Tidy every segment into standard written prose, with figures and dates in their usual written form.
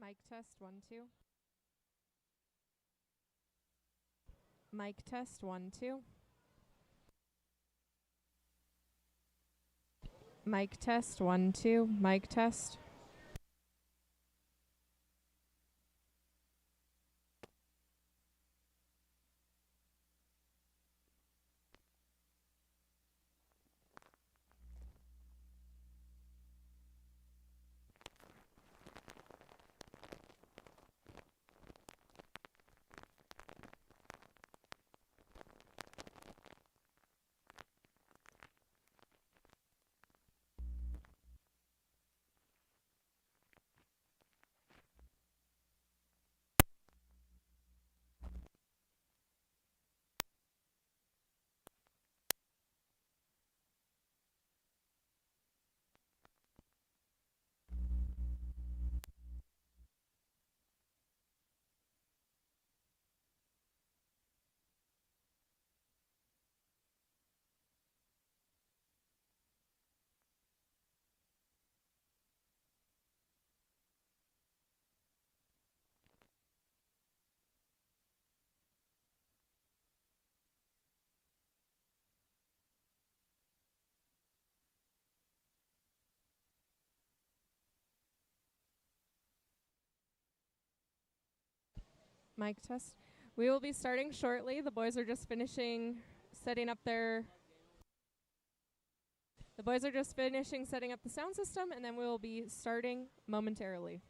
Mic test 1 2. Mic test 1 2. Mic test 1 2. Mic test. Mic test. We will be starting shortly. The boys are just finishing setting up their The boys are just finishing setting up the sound system, and then we will be starting momentarily.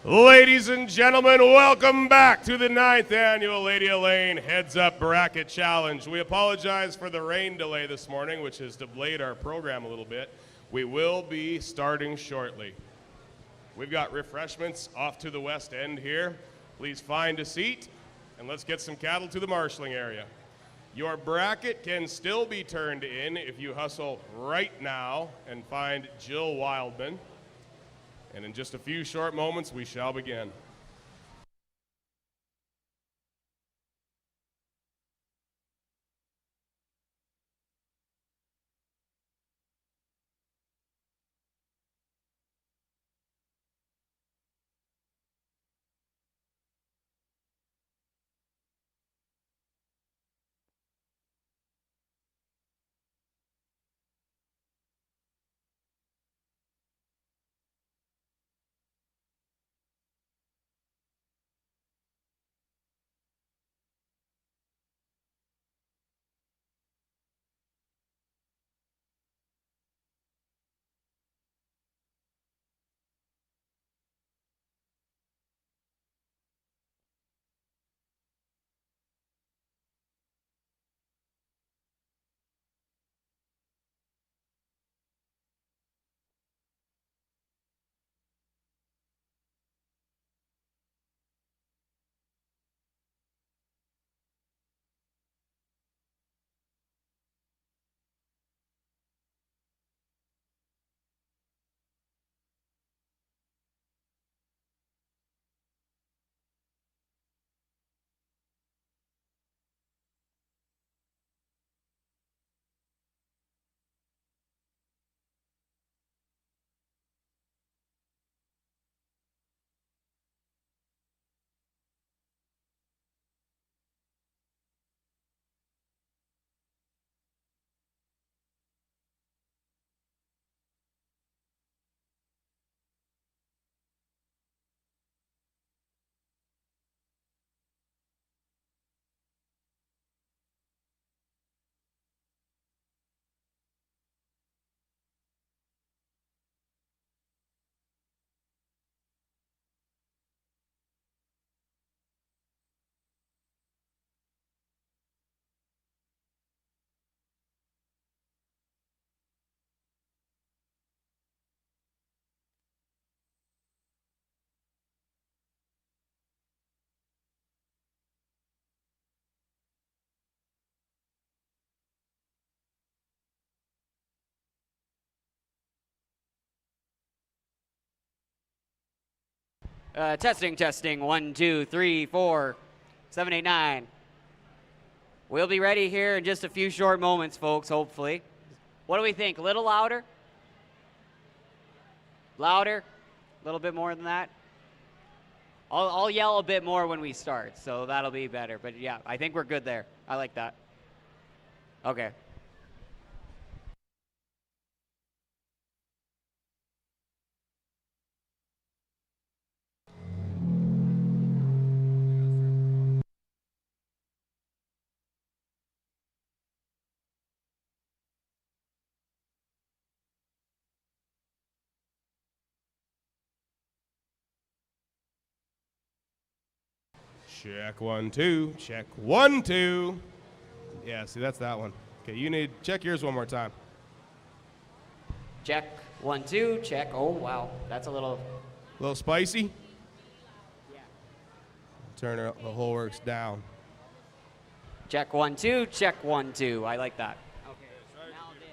Ladies and gentlemen, welcome back to the 9th annual Lady Elaine Heads Up Bracket Challenge. We apologize for the rain delay this morning, which has delayed our program a little bit. We will be starting shortly. We've got refreshments off to the west end here. Please find a seat, and let's get some cattle to the marshalling area. Your bracket can still be turned in if you hustle right now and find Jill Wildman. And in just a few short moments, we shall begin. Testing, testing. 1, 2, 3, 4, 7, 8, 9. We'll be ready here in just a few short moments, folks, hopefully. What do we think? A little louder? Louder? A little bit more than that? I'll yell a bit more when we start, so that'll be better. But yeah, I think we're good there. I like that. Okay. Check 1, 2. Check 1, 2. Yeah, see, that's that one. Okay, you need, check yours one more time. Check. 1, 2. Check. Oh, wow. That's a little spicy? Yeah. Turn the whole works down. Check 1 2. Check 1 2. I like that. Okay. Now this.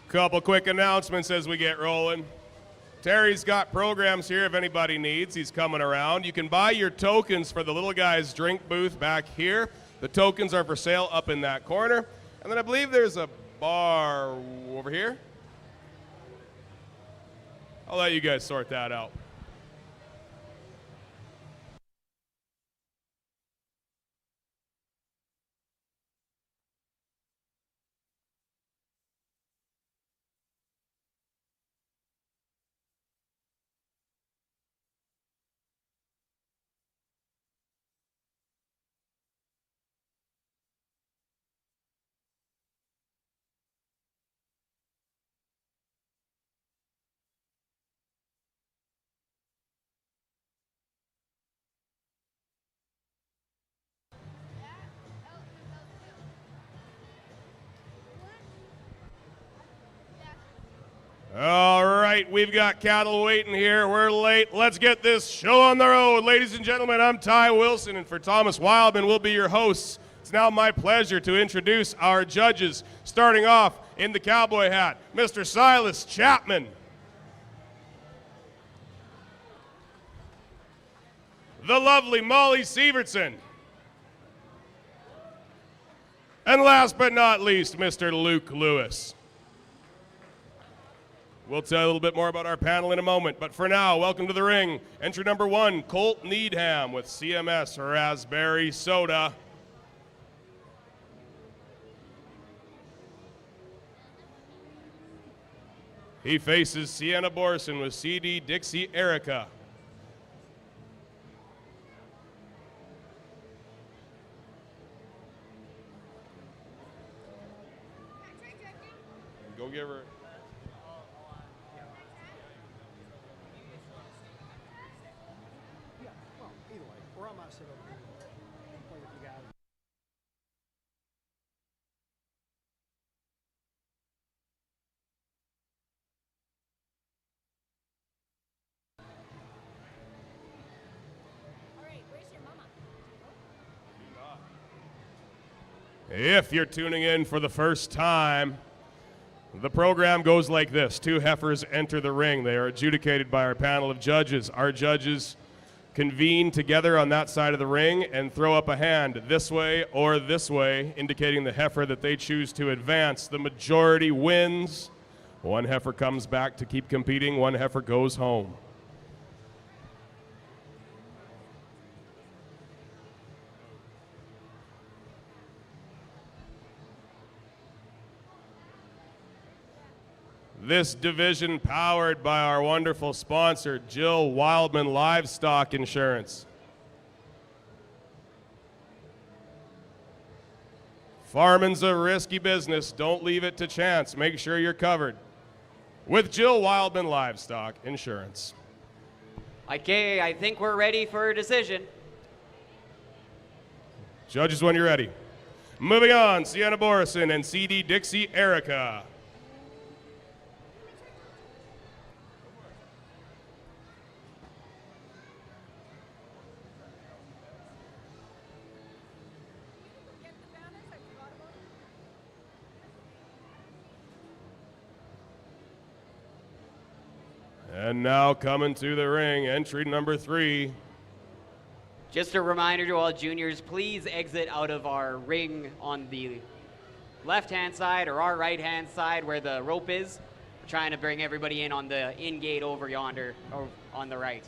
Couple quick announcements as we get rolling. Terry's got programs here if anybody needs. He's coming around. You can buy your tokens for the little guy's drink booth back here. The tokens are for sale up in that corner. And then I believe there's a bar over here. I'll let you guys sort that out. All right, we've got cattle waiting here. We're late. Let's get this show on the road. Ladies and gentlemen, I'm Ty Wilson, and for Thomas Wildman, we'll be your hosts. It's now my pleasure to introduce our judges, starting off in the cowboy hat, Mr. Silas Chapman. The lovely Molly Sievertson. And last but not least, Mr. Luke Lewis. We'll tell you a little bit more about our panel in a moment, but for now, welcome to the ring. Entry number 1, Colt Needham with CMS Raspberry Soda. He faces Sienna Borson with CD Dixie Erica. Go give her. If you're tuning in for the first time, the program goes like this. 2 heifers enter the ring. They are adjudicated by our panel of judges. Our judges convene together on that side of the ring and throw up a hand this way or this way, indicating the heifer that they choose to advance. The majority wins. One heifer comes back to keep competing, one heifer goes home. This division powered by our wonderful sponsor, Jill Wildman Livestock Insurance. Farming's a risky business. Don't leave it to chance. Make sure you're covered with Jill Wildman Livestock Insurance. Okay, I think we're ready for a decision. Judges, when you're ready. Moving on, Sienna Borison and CD Dixie Erica. And now coming to the ring, entry number 3. Just a reminder to all juniors, please exit out of our ring on the left-hand side or our right-hand side where the rope is. We're trying to bring everybody in on the in-gate over yonder, or on the right.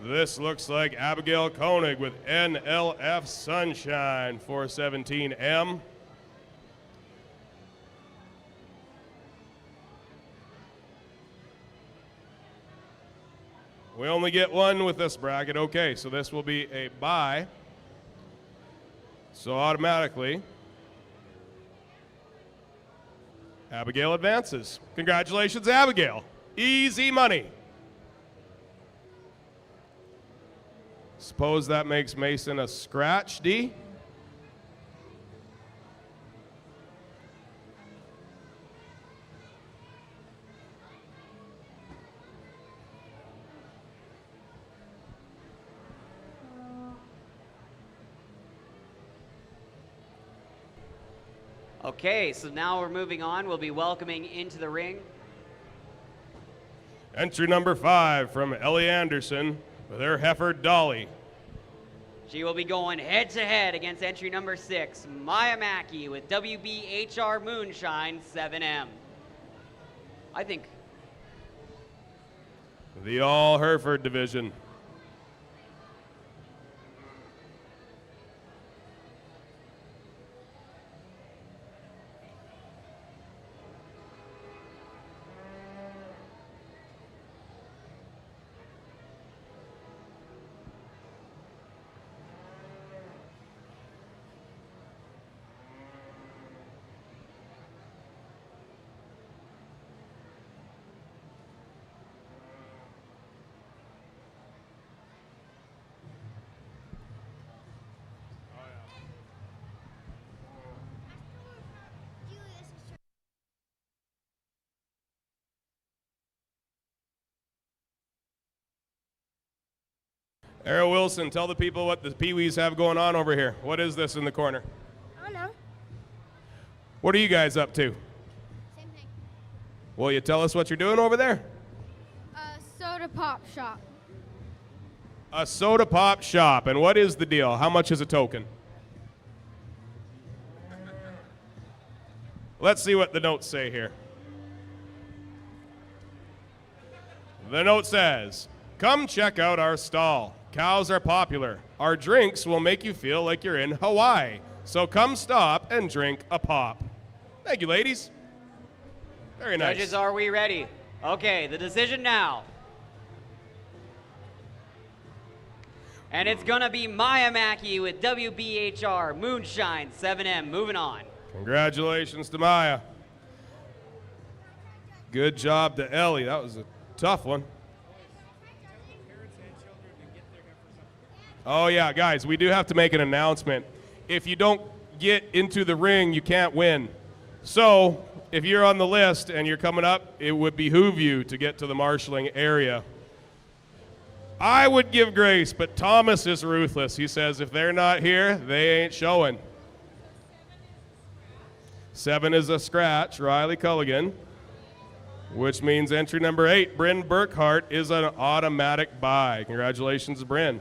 This looks like Abigail Koenig with NLF Sunshine 417M. We only get one with this bracket. Okay, so this will be a bye. So automatically, Abigail advances. Congratulations, Abigail. Easy money. Suppose that makes Mason a scratch, D? Okay, so now we're moving on. We'll be welcoming into the ring Entry number 5 from Ellie Anderson with her heifer Dolly. She will be going head-to-head against entry number 6, Maya Mackey with WBHR Moonshine 7M. I think The all Hereford division. Arrow Wilson, tell the people what the Pee-wees have going on over here. What is this in the corner? I don't know. What are you guys up to? Same thing. Will you tell us what you're doing over there? Soda pop shop. A soda pop shop. And what is the deal? How much is a token? Let's see what the notes say here. The note says, "Come check out our stall. Cows are popular. Our drinks will make you feel like you're in Hawaii. So come stop and drink a pop." Thank you, ladies. Very nice. Judges, are we ready? Okay, the decision now. And it's gonna be Maya Mackey with WBHR Moonshine 7M. Moving on. Congratulations to Maya. Good job to Ellie. That was a tough one. Oh yeah, guys, we do have to make an announcement. If you don't get into the ring, you can't win. So if you're on the list and you're coming up, it would behoove you to get to the marshalling area. I would give grace, but Thomas is ruthless. He says if they're not here, they ain't showing. 7 is a scratch, Riley Culligan. which means entry number 8, Bryn Burkhart, is an automatic bye. Congratulations, Bryn.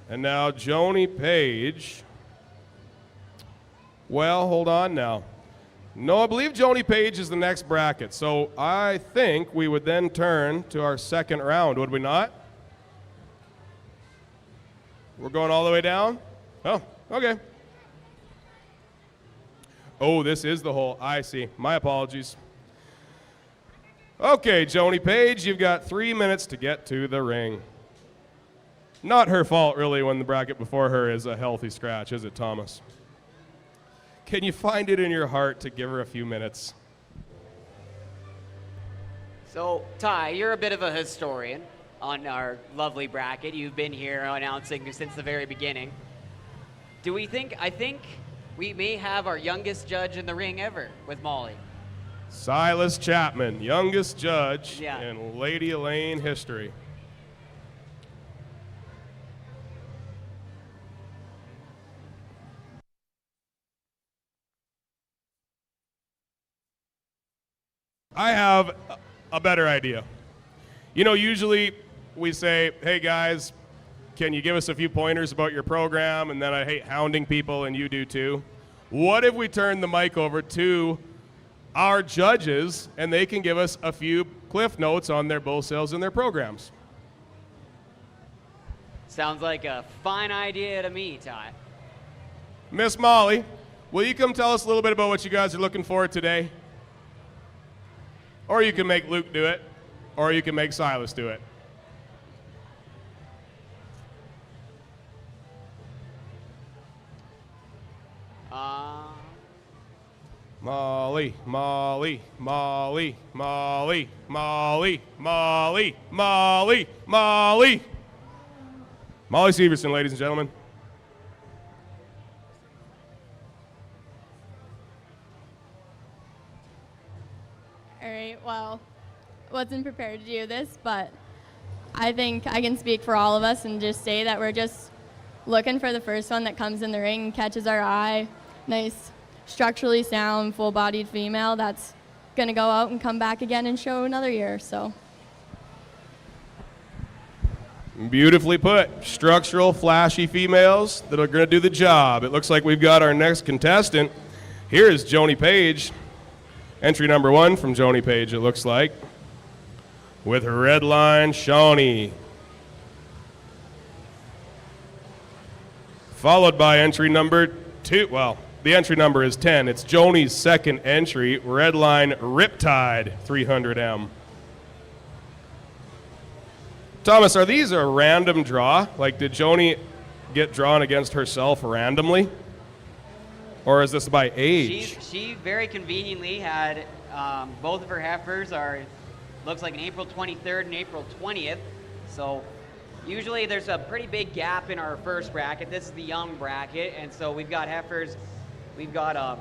And now Joni Page. Well, hold on now. No, I believe Joni Page is the next bracket. So I think we would then turn to our second round, would we not? We're going all the way down? Oh, okay. Oh, this is the hole. I see. My apologies. Okay, Joni Page, you've got 3 minutes to get to the ring. Not her fault, really, when the bracket before her is a healthy scratch, is it, Thomas? Can you find it in your heart to give her a few minutes? So, Ty, you're a bit of a historian on our lovely bracket. You've been here announcing since the very beginning. I think we may have our youngest judge in the ring ever with Molly. Silas Chapman, youngest judge Yeah. in Lady Elaine history. I have a better idea. You know, usually we say, hey guys, can you give us a few pointers about your program? And then I hate hounding people, and you do too. What if we turn the mic over to our judges and they can give us a few cliff notes on their bull sales and their programs? Sounds like a fine idea to me, Ty. Miss Molly, will you come tell us a little bit about what you guys are looking for today? Or you can make Luke do it, or you can make Silas do it. Molly, Molly, Molly, Molly, Molly, Molly, Molly, Molly. Molly Severson, ladies and gentlemen. All right, well, wasn't prepared to do this, but I think I can speak for all of us and just say that we're just looking for the first one that comes in the ring and catches our eye. Nice, structurally sound, full-bodied female that's going to go out and come back again and show another year, so. Beautifully put. Structural, flashy females that are going to do the job. It looks like we've got our next contestant. Here is Joni Page. Entry number 1 from Joni Page, it looks like, with Redline Shawnee. Followed by entry number 2. Well, the entry number is 10. It's Joni's second entry, Redline Riptide 300M. Thomas, are these a random draw? Like, did Joni get drawn against herself randomly? Or is this by age? She very conveniently had both of her heifers looks like an April 23rd and April 20th. So usually there's a pretty big gap in our first bracket. This is the young bracket, and so we've got heifers. We've got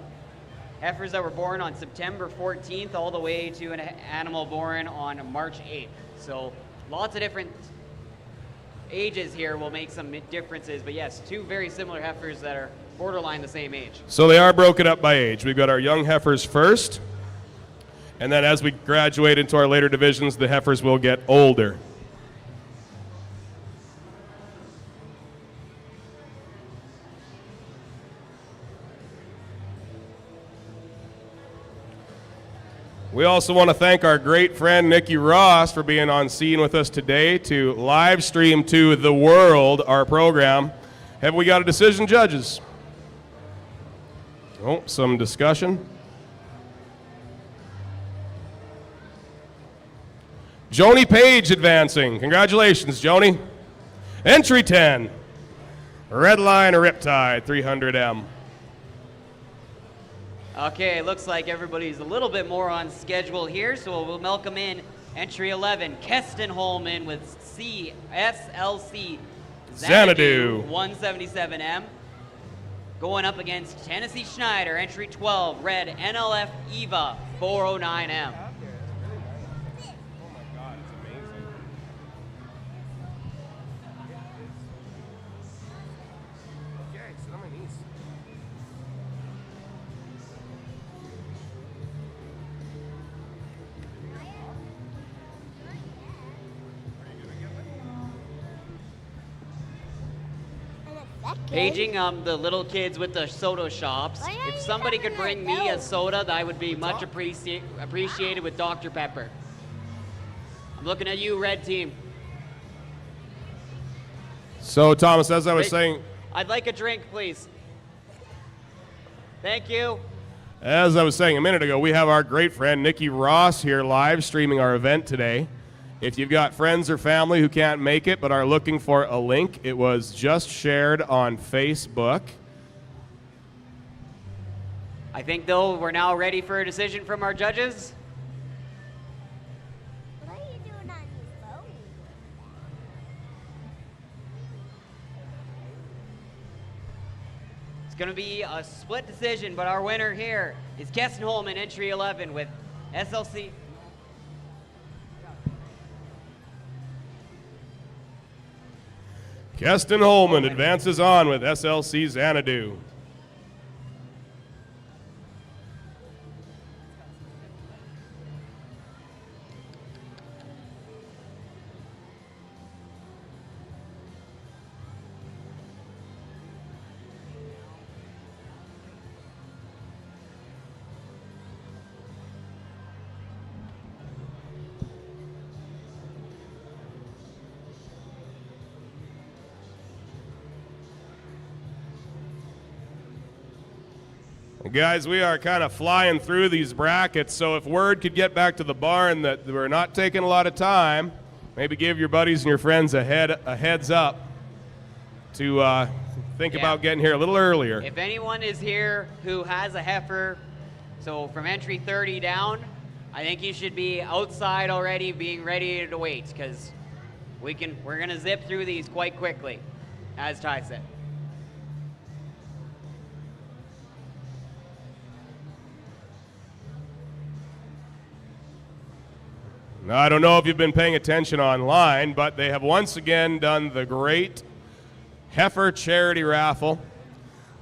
heifers that were born on September 14th all the way to an animal born on March 8th. So lots of different ages here will make some differences, but yes, two very similar heifers that are borderline the same age. So they are broken up by age. We've got our young heifers first, and then as we graduate into our later divisions, the heifers will get older. We also want to thank our great friend Nikki Ross for being on scene with us today to live stream to the world our program. Have we got a decision, judges? Oh, some discussion. Joni Page advancing. Congratulations, Joni. Entry 10, Redline Riptide 300M. Okay, looks like everybody's a little bit more on schedule here, so we'll welcome in entry 11, Keston Holman with CSLC Xanadu 177M. Going up against Tennessee Schneider, entry 12, red NLF Eva 409M. Paging the little kids with the soda shops. Why are If you somebody could having bring that me a dough? soda, that would be much appreciated with Dr. Pepper. I'm looking at you, red team. So, Thomas, as I was saying, I'd like a drink, please. Thank you. as I was saying a minute ago, we have our great friend Nikki Ross here live streaming our event today. If you've got friends or family who can't make it but are looking for a link, it was just shared on Facebook. I think, though, we're now ready for a decision from our judges. What are you doing on your phone? It's going to be a split decision, but our winner here is Keston Holman, entry 11 with SLC. Keston Holman advances on with SLC Xanadu. Guys, we are kind of flying through these brackets, so if word could get back to the barn that we're not taking a lot of time, maybe give your buddies and your friends a heads up to think about getting here a little earlier. If anyone is here who has a heifer, so from entry 30 down, I think you should be outside already being ready to wait, because we're going to zip through these quite quickly, as Ty said. Now, I don't know if you've been paying attention online, but they have once again done the great Heifer charity raffle,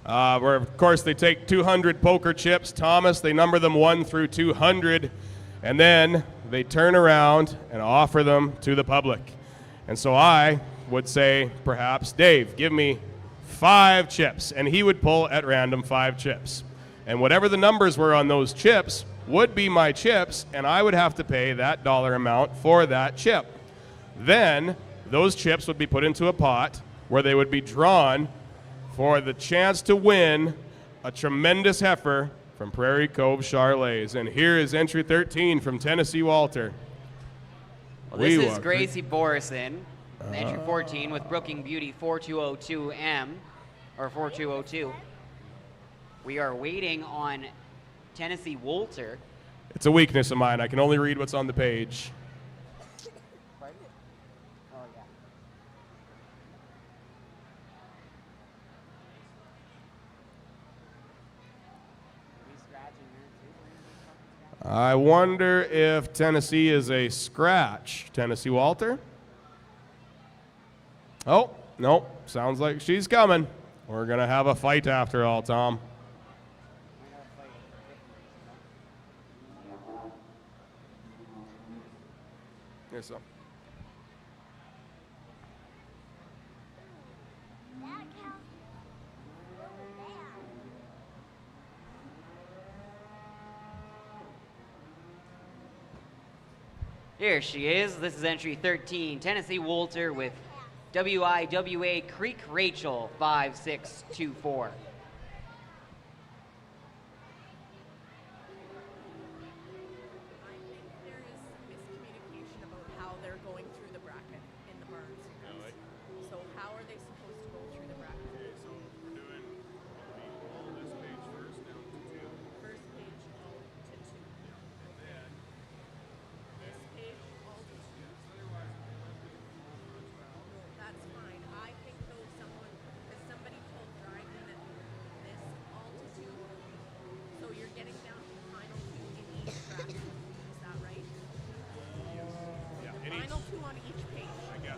where, of course, they take 200 poker chips. Thomas, they number them 1 through 200, and then they turn around and offer them to the public. And so I would say, perhaps, Dave, give me 5 chips, and he would pull at random 5 chips. And whatever the numbers were on those chips would be my chips, and I would have to pay that dollar amount for that chip. Then those chips would be put into a pot where they would be drawn for the chance to win a tremendous heifer from Prairie Cove Charolais. And here is entry 13 from Tennessee Walter. Well, this is Gracie Borison, entry 14 with Brooking Beauty 4202M, or 4202. We are waiting on Tennessee Walter. It's a weakness of mine. I can only read what's on the page. I wonder if Tennessee is a scratch. Tennessee Walter? Oh, no. Sounds like she's coming. We're going to have a fight after all, Tom. Here's some. Here she is. This is entry 13, Tennessee Walter with WIWA Creek Rachel 5624.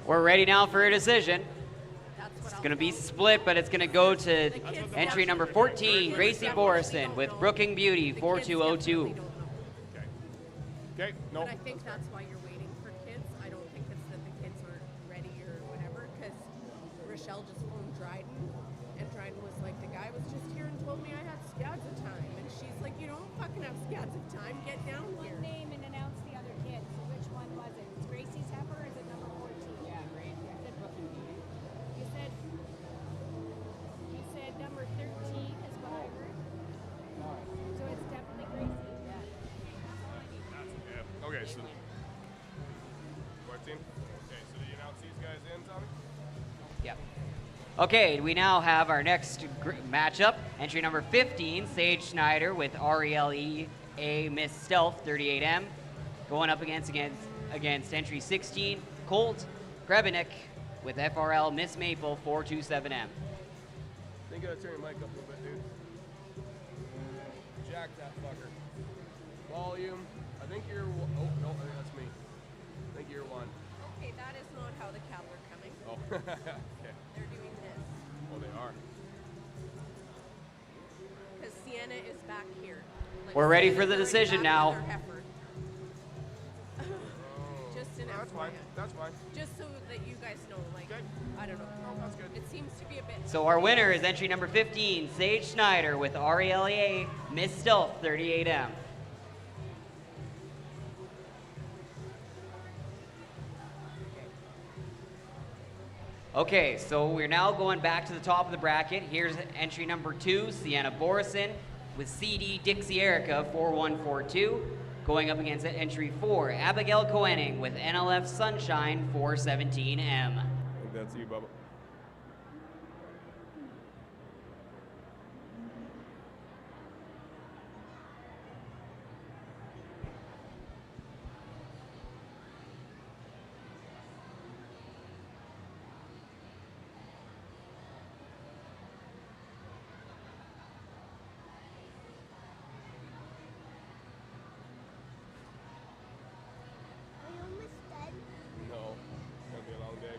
We're ready now for a decision. It's going to be split, but it's going to go to entry number 14, Gracie Borison with Brooking Beauty 4202. Okay, no. But I think that's why you're waiting for kids. I don't think it's that the kids aren't ready or whatever, because Rochelle just phoned Dryden Like, the guy was just here and told me I had scads of time. And she's like, you don't fucking have scads of time. Get down here. One name and announce the other kid. So which one was it? It's Gracie's Heifer or is it number 14? Yeah, Gracie. I said Brooklyn. You said number 13 is what I heard. So it's definitely Gracie. Yeah. Yeah. Okay, so 14. Okay, so did you announce these guys in, Tommy? Yep. Okay, we now have our next matchup. Entry number 15, Sage Schneider with RELEA Miss Stealth 38M, going up against entry 16, Colt Grebenik with FRL Miss Maple 427M. I think you gotta turn your mic up a little bit, dude. Jack that fucker. Volume. I think you're. Oh no, I think that's me. I think you're one. Okay, that is not how the cattle are coming. Oh. Okay. They're doing this. Oh, they are. Because Sienna is back here. Like, We're ready Sienna's for the already decision back now. with her heifer. Just an That's fine. FYI. That's fine. Just so that you guys know, like, Okay. I don't know. Oh, that's good. It seems to be a bit. So our winner is entry number 15, Sage Schneider with RELEA Miss Stealth 38M. Okay, so we're now going back to the top of the bracket. Here's entry number 2, Sienna Borison with CD Dixie Erica 4142. Going up against entry 4, Abigail Coening with NLF Sunshine 417M. I think that's you, Bubba. Are you almost done? No. It's gonna be a long day.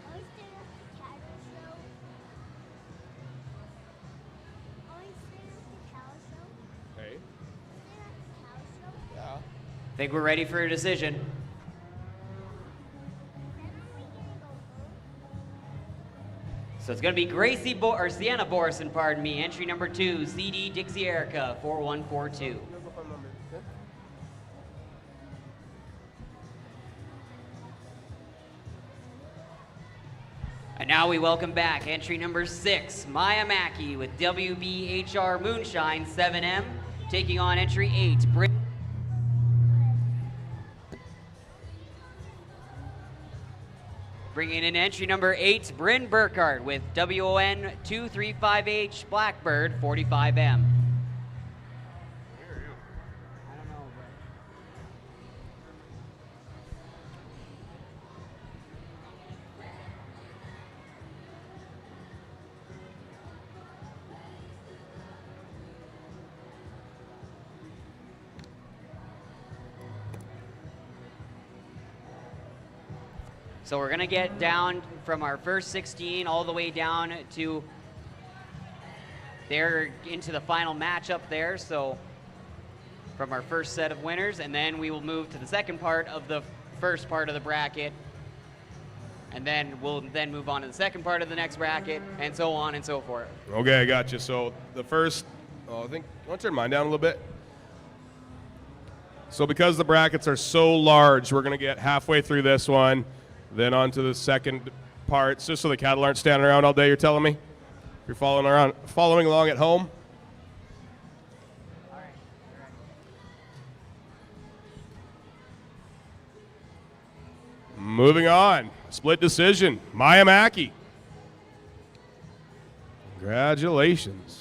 Are we staying at the cattle show? Are we staying at the cow show? Hey. Staying at the cow show? Yeah. Think we're ready for a decision. Then are we gonna go home? So it's going to be Sienna Borison, pardon me, entry number 2, CD Dixie Erica 4142. And now we welcome back entry number 6, Maya Mackey with WBHR Moonshine 7M, taking on entry 8, Bringing in entry number 8, Bryn Burkhardt with WON 235H Blackbird 45M. So we're gonna get down from our first 16 all the way down to there into the final matchup there. So from our first set of winners, and then we will move to the second part of the first part of the bracket, and then we'll then move on to the second part of the next bracket, and so on and so forth. Okay, I got you. So the first, I think, I want to turn mine down a little bit. So because the brackets are so large, we're going to get halfway through this one, then on to the second part, just so the cattle aren't standing around all day, you're telling me? If you're following along at home? Moving on, split decision, Maya Mackey. Congratulations.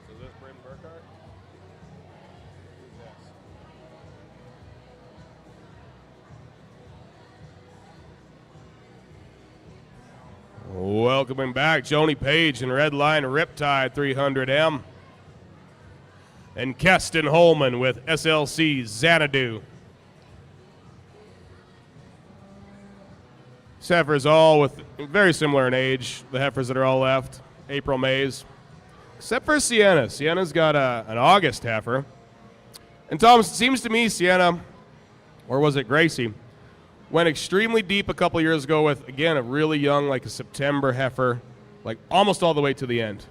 Is this Bryn Burkhardt? Yes. Welcoming back Joni Page in Red Line Riptide 300M. And Keston Holman with SLC Xanadu. These heifers all with very similar in age, the heifers that are all left, April Mays. Except for Sienna. Sienna's got an August heifer. And Tom, it seems to me Sienna, or was it Gracie, went extremely deep a couple years ago with, again, a really young, like a September heifer, like almost all the way to the end.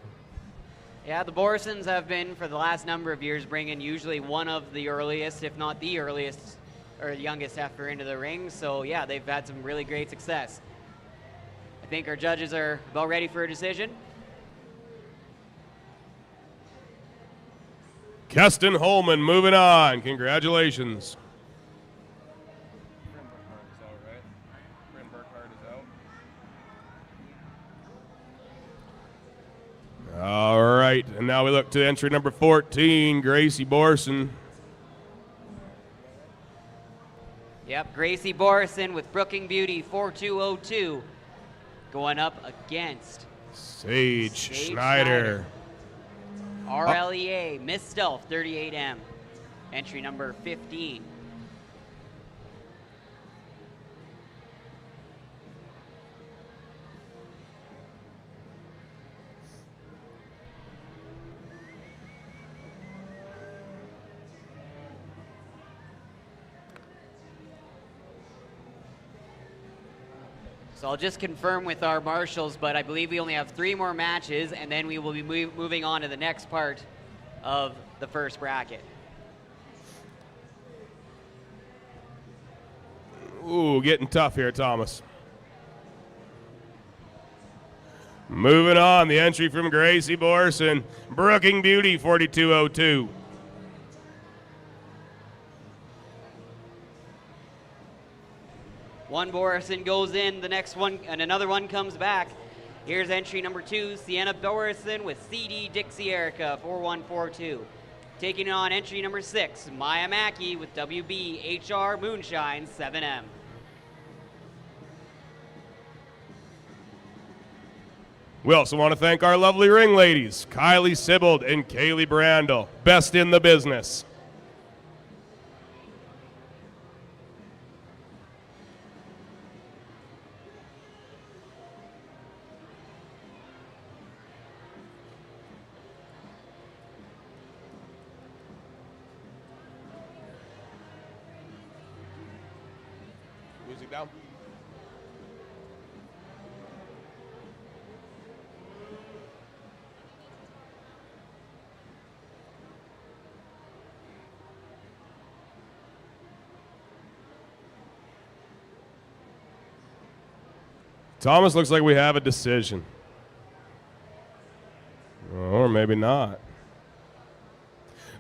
Yeah, the Borsons have been, for the last number of years, bringing usually one of the earliest, if not the earliest, or youngest heifer into the ring. So, yeah, they've had some really great success. I think our judges are about ready for a decision. Keston Holman moving on. Congratulations. All right, and now we look to entry number 14, Gracie Borson. Yep, Gracie Borson with Brooking Beauty 4202 going up against Sage Schneider. RLEA Miss Stealth 38M, entry number 15. So I'll just confirm with our marshals, but I believe we only have 3 more matches, and then we will be moving on to the next part of the first bracket. Ooh, getting tough here, Thomas. Moving on, the entry from Gracie Borson, Brooking Beauty 4202. One Borison goes in, the next one, and another one comes back. Here's entry number 2, Sienna Borison with CD Dixie Erica 4142. Taking on entry number 6, Maya Mackey with WB HR Moonshine 7M. We also want to thank our lovely ring ladies, Kylie Sibbald and Kaylee Brandel, best in the business. Music down. Thomas, looks like we have a decision. Or maybe not.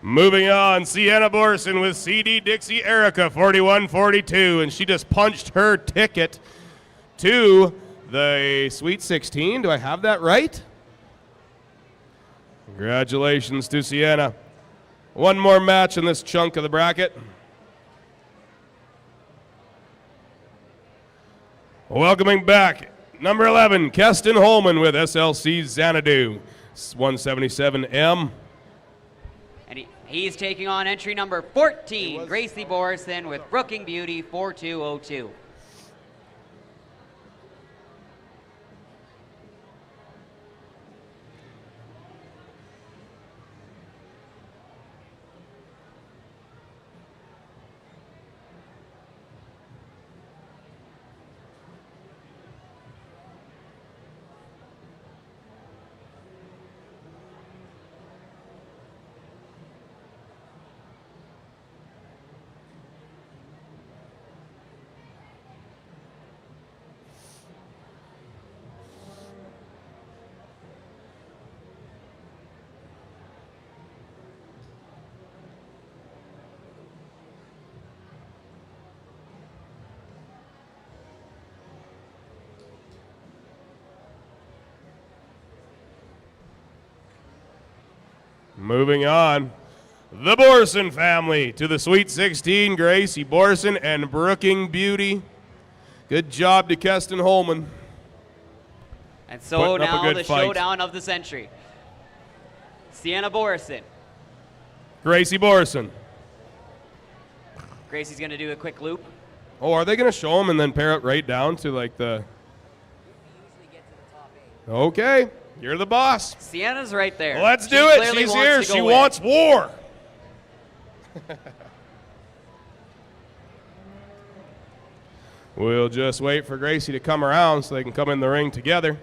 Moving on, Sienna Borson with CD Dixie Erica 4142, and she just punched her ticket to the Sweet 16. Do I have that right? Congratulations to Sienna. One more match in this chunk of the bracket. Welcoming back number 11, Keston Holman with SLC Xanadu 177M. And he's taking on entry number 14, Gracie Borison with Brooking Beauty 4202. Moving on, the Borson family to the Sweet 16, Gracie Borson and Brooking Beauty. Good job to Keston Holman. And so Putting up a now good the fight. showdown of the century. Sienna Borison. Gracie Borison. Gracie's going to do a quick loop. Oh, are they going to show him and then pair it right down to like the... Okay, you're the boss. Sienna's right there. Let's She do it. clearly She's wants here. to go She in. wants war. We'll just wait for Gracie to come around so they can come in the ring together.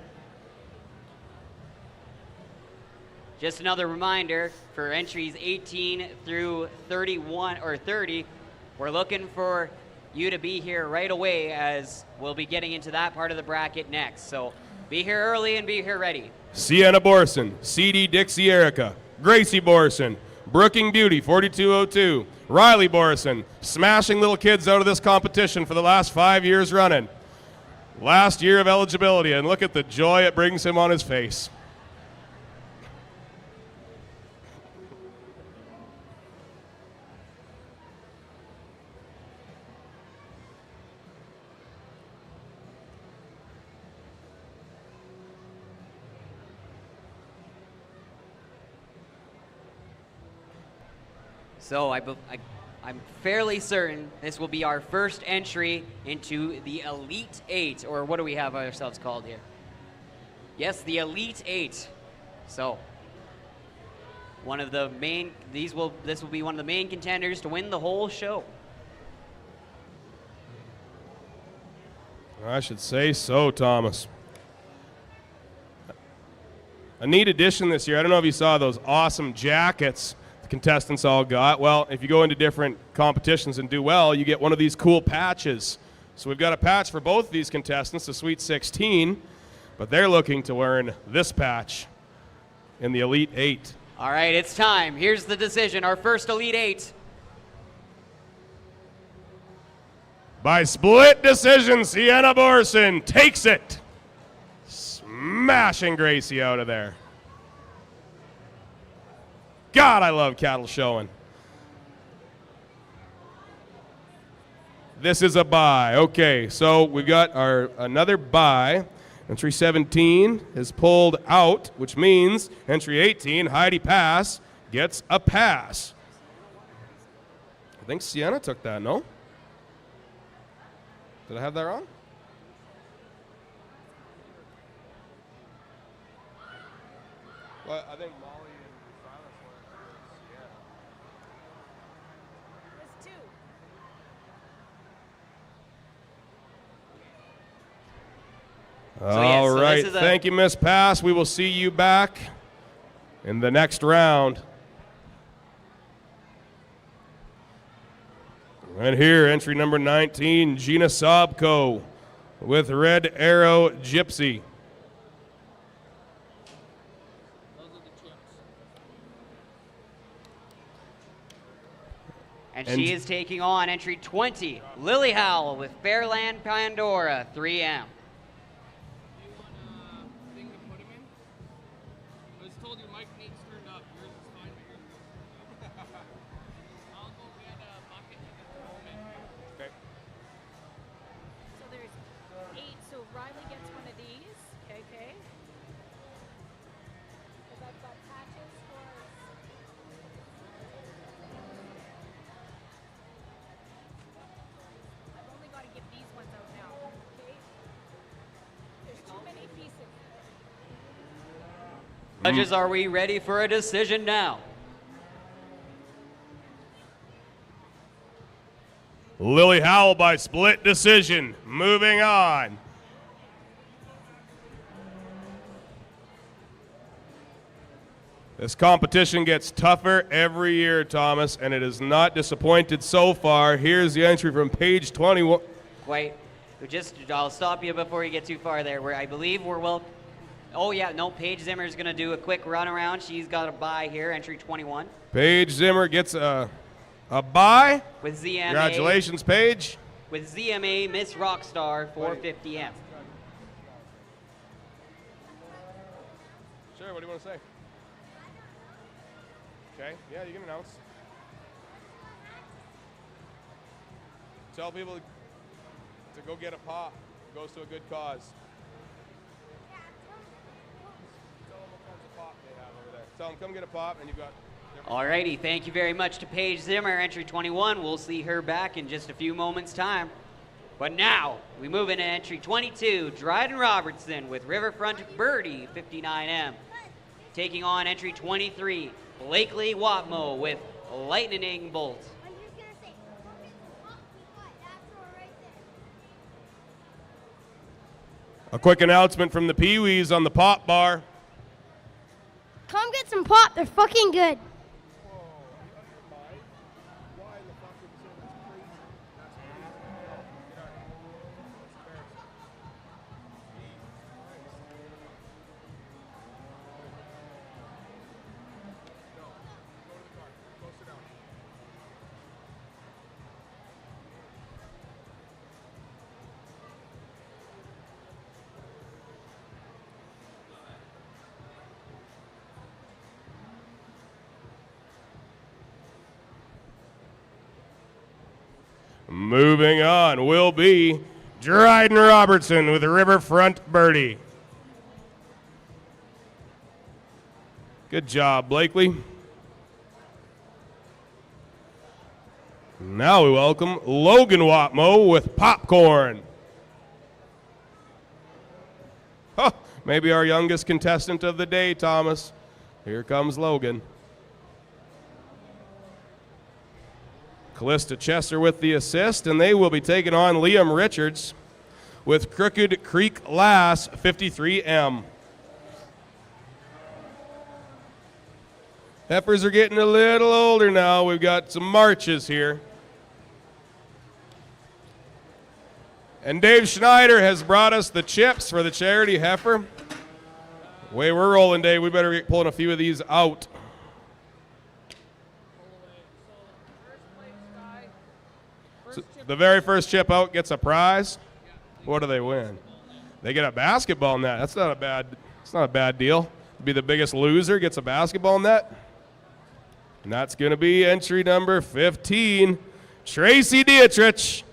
Just another reminder for entries 18 through 31 or 30, we're looking for you to be here right away as we'll be getting into that part of the bracket next. So be here early and be here ready. Sienna Borson, CD Dixie Erica, Gracie Borson, Brooking Beauty 4202, Riley Borson, smashing little kids out of this competition for the last 5 years running. Last year of eligibility, and look at the joy it brings him on his face. So I'm fairly certain this will be our first entry into the Elite Eight, or what do we have ourselves called here? Yes, the Elite Eight. So one of the main, this will be one of the main contenders to win the whole show. I should say so, Thomas. A neat addition this year. I don't know if you saw those awesome jackets the contestants all got. Well, if you go into different competitions and do well, you get one of these cool patches. So we've got a patch for both these contestants, the Sweet 16, but they're looking to earn this patch in the Elite Eight. All right, it's time. Here's the decision. Our first Elite Eight. By split decision, Sienna Borson takes it, smashing Gracie out of there. God, I love cattle showing. This is a bye. Okay, so we've got our another bye. Entry 17 is pulled out, which means entry 18, Heidi Pass, gets a pass. I think Sienna took that, no? Did I have that wrong? Well, I think Molly and Silas were Sienna. There's two. All so right. this is a- Thank you, Miss Pass. We will see you back in the next round. And here, entry number 19, Gina Sobko with Red Arrow Gypsy. And And- she is taking on entry 20, Lily Howell with Fairland Pandora 3M. Thing to put him in? I was told your mic needs turned up. Yours is fine, but yours is I'll go get a bucket and just throw him in. Okay. So there's 8. So Riley gets one of these. Okay. Because I've got patches for. I've only got to give these ones out now. Okay. There's too many pieces. Judges, are we ready for a decision now? Lily Howell by split decision. Moving on. This competition gets tougher every year, Thomas, and it has not disappointed so far. Here's the entry from page 21. Wait, I'll stop you before you get too far there. I believe we're well. Oh yeah, no, Paige Zimmer's gonna do a quick run around. She's got a bye here, entry 21 Paige Zimmer gets a bye. with ZMA. Congratulations, Paige. With ZMA Miss Rockstar 450M. Sure, what do you want to say? Okay, yeah, you can announce. Tell people to go get a pop. Goes to a good cause. Yeah, Tell them come get a pop, and you've got. Alrighty, thank you very much to Paige Zimmer, entry 21. We'll see her back in just a few moments' time. But now, we move into entry 22, Dryden Robertson with Riverfront Birdie, 59M. Taking on entry 23, Blakely Watmo with Lightning Bolt. I'm just gonna say, come get some pop, that's all right there. A quick announcement from the Pee-wees on the pop bar. Come get some pop, they're fucking good. Moving on will be Dryden Robertson with Riverfront Birdie. Good job, Blakely. Now we welcome Logan Watmo with Popcorn. Huh, maybe our youngest contestant of the day, Thomas. Here comes Logan. Callista Chester with the assist, and they will be taking on Liam Richards with Crooked Creek Lass 53M. Heifers are getting a little older now. We've got some marches here. And Dave Schneider has brought us the chips for the charity heifer. The way we're rolling, Dave, we better get pulling a few of these out. The very first chip out gets a prize. What do they win? They get a basketball net. That's not a bad deal. Be the biggest loser gets a basketball net. And that's going to be entry number 15, Tracy Dietrich,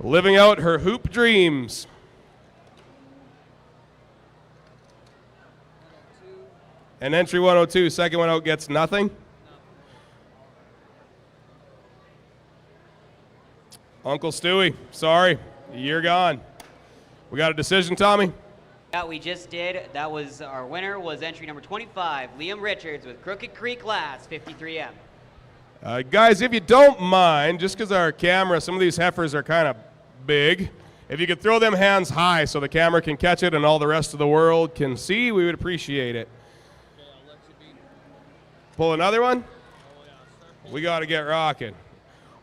living out her hoop dreams. And entry 102, second one out gets nothing. Uncle Stewie, sorry, you're gone. We got a decision, Tommy? That we just did. That was our winner was entry number 25, Liam Richards with Crooked Creek Lass, 53M. Guys, if you don't mind, just because our camera, some of these heifers are kind of big, if you could throw them hands high so the camera can catch it and all the rest of the world can see, we would appreciate it. Okay, I'll let you be. Pull another one? Oh, yeah, We got to get rocking.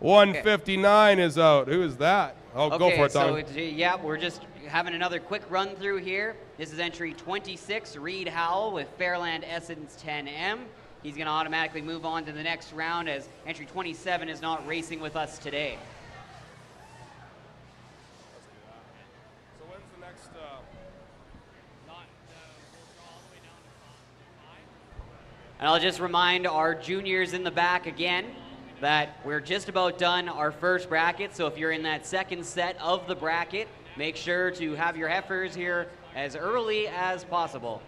159 is out. Who is that? Oh, go for it, Tommy. So, yeah, we're just having another quick run through here. This is entry 26, Reed Howell with Fairland Essence 10M. He's going to automatically move on to the next round as entry 27 is not racing with us today. So when's the next? And I'll just remind our juniors in the back again that we're just about done our first bracket. So if you're in that second set of the bracket, make sure to have your heifers here as early as possible.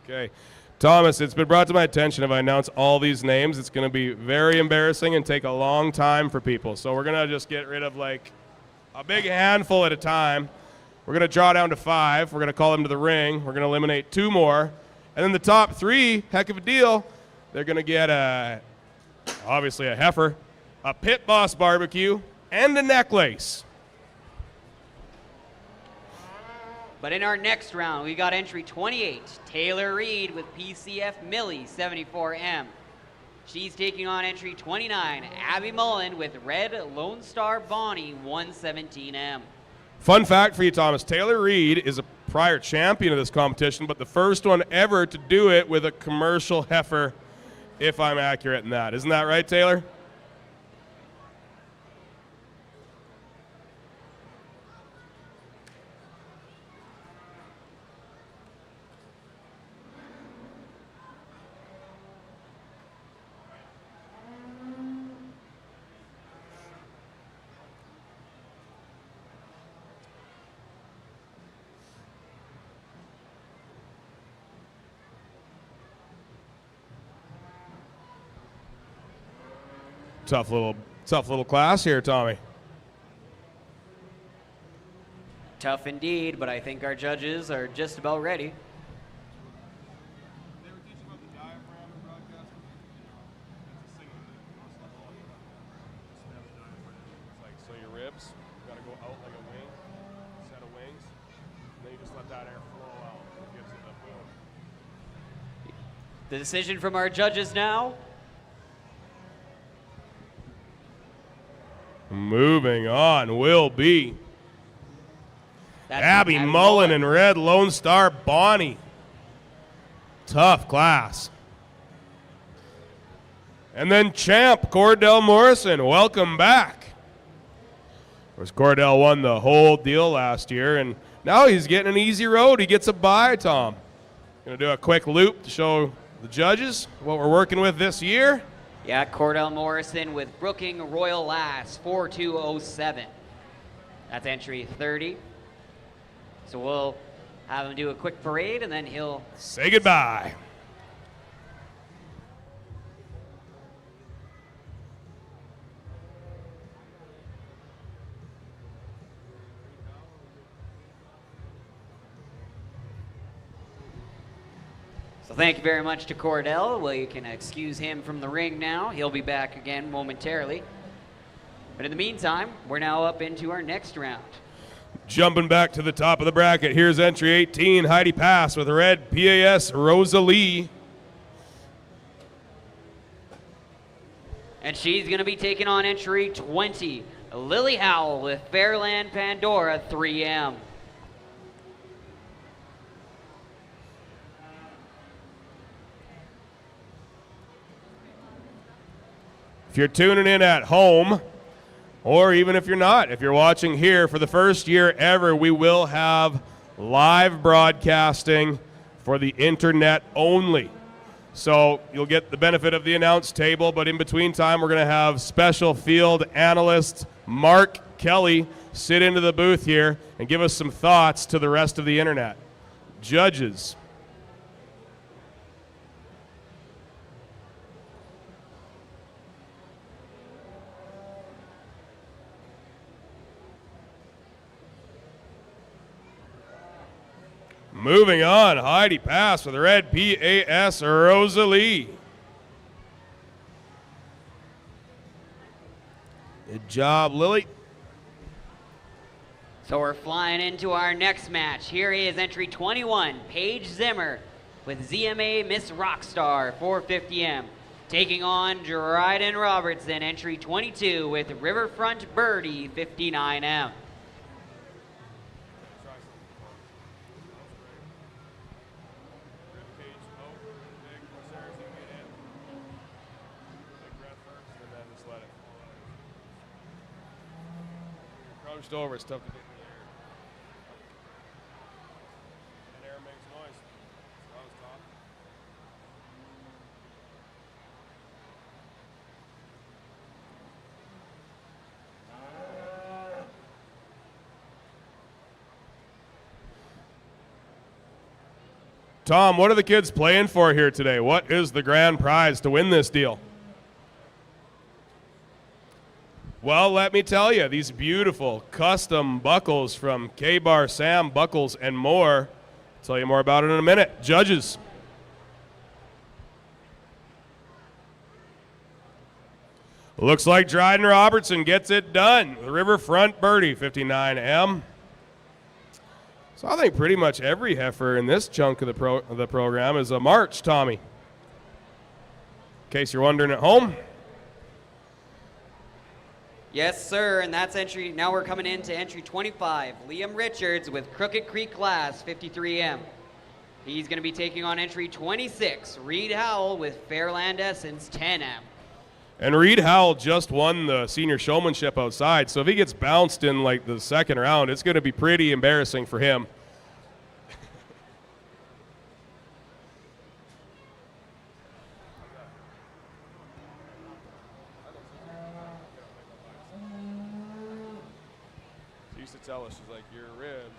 Okay. Thomas, it's been brought to my attention if I announce all these names, it's going to be very embarrassing and take a long time for people. So we're going to just get rid of like a big handful at a time. We're going to draw down to 5. We're going to call them to the ring. We're going to eliminate 2 more. And then the top 3, heck of a deal, they're going to get obviously a heifer, a Pit Boss barbecue, and a necklace. But in our next round, we got entry 28, Taylor Reed with PCF Millie, 74M. She's taking on entry 29, Abby Mullen with Red Lone Star Bonnie, 117M. Fun fact for you, Thomas, Taylor Reed is a prior champion of this competition, but the first one ever to do it with a commercial heifer, if I'm accurate in that. Isn't that right, Taylor? Tough little class here, Tommy. Tough indeed, but I think our judges are just about ready. So your ribs got to go out like a wing, set of wings, and then you just let that air flow out. It gives it the boom. The decision from our judges now. Moving on will be That's Abby Mullen and Red Lone Star Bonnie. Tough class. And then champ Cordell Morrison, welcome back. Of course, Cordell won the whole deal last year, and now he's getting an easy road. He gets a bye, Tom. Gonna do a quick loop to show the judges what we're working with this year. Yeah, Cordell Morrison with Brooking Royal Lass, 4207. That's entry 30. So we'll have him do a quick parade, and then he'll say goodbye. So thank you very much to Cordell. Well, you can excuse him from the ring now. He'll be back again momentarily. But in the meantime, we're now up into our next round. Jumping back to the top of the bracket, here's entry 18, Heidi Pass with red PAS Rosalie. And she's going to be taking on entry 20, Lily Howell with Fairland Pandora 3M. If you're tuning in at home, or even if you're not, if you're watching here, for the first year ever, we will have live broadcasting for the internet only. So you'll get the benefit of the announce table, but in between time, we're going to have special field analyst Mark Kelly sit into the booth here and give us some thoughts to the rest of the internet. Judges. Moving on, Heidi Pass with the red PAS Rosalie. Good job, Lily. So we're flying into our next match. Here is entry 21, Paige Zimmer with ZMA Miss Rockstar 450M. Taking on Dryden Robertson, entry 22 with Riverfront Birdie 59M. Crouched over, it's tough to get in the air. And air makes noise. So that was tough. Tom, what are the kids playing for here today? What is the grand prize to win this deal? Well, let me tell you, these beautiful custom buckles from K-Bar Sam Buckles and More. I'll tell you more about it in a minute. Judges. Looks like Dryden Robertson gets it done. The Riverfront Birdie, 59M. So I think pretty much every heifer in this chunk of the program is a march, Tommy. In case you're wondering at home. Yes, sir, and that's entry. Now we're coming into entry 25, Liam Richards with Crooked Creek Glass 53M. He's going to be taking on entry 26, Reed Howell with Fairland Essence 10M. And Reed Howell just won the senior showmanship outside, so if he gets bounced in like the second round, it's going to be pretty embarrassing for him. She used to tell us, she's like, your ribs.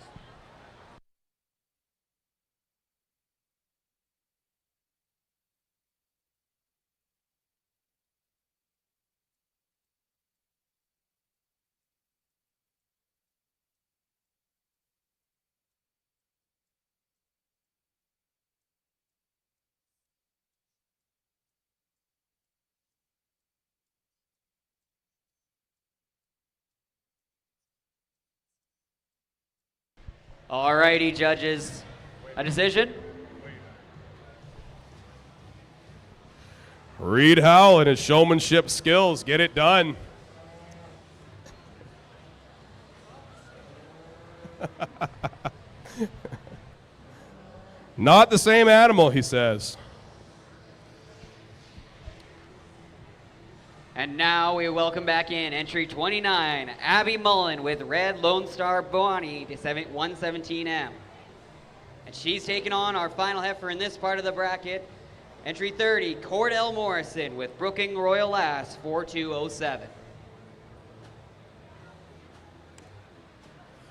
Alrighty, judges. A decision? Reed Howell and his showmanship skills get it done. Not the same animal, he says. And now we welcome back in entry 29, Abby Mullen with Red Lone Star Bonnie to 117M. And she's taking on our final heifer in this part of the bracket. Entry 30, Cordell Morrison with Brooking Royal Lass 4207.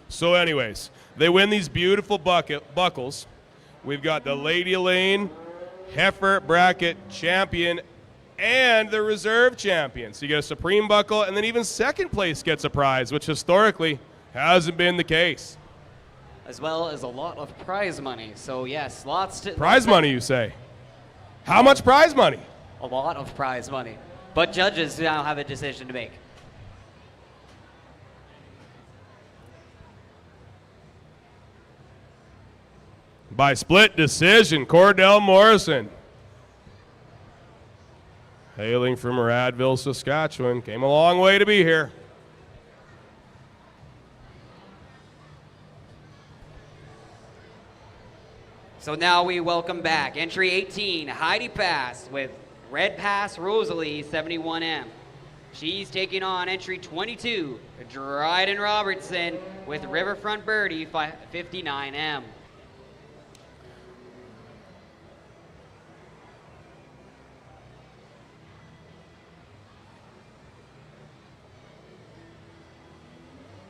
So anyways, they win these beautiful buckles. We've got the Lady Elaine Heifer Bracket Champion and the Reserve Champion. So you get a Supreme Buckle, and then even second place gets a prize, which historically hasn't been the case. As well as a lot of prize money. So yes, lots to... Prize money, you say? How much prize money? A lot of prize money. But judges now have a decision to make. By split decision, Cordell Morrison. Hailing from Radville, Saskatchewan. Came a long way to be here. So now we welcome back entry 18, Heidi Pass with Red Pass Rosalie 71M. She's taking on entry 22, Dryden Robertson with Riverfront Birdie 59M.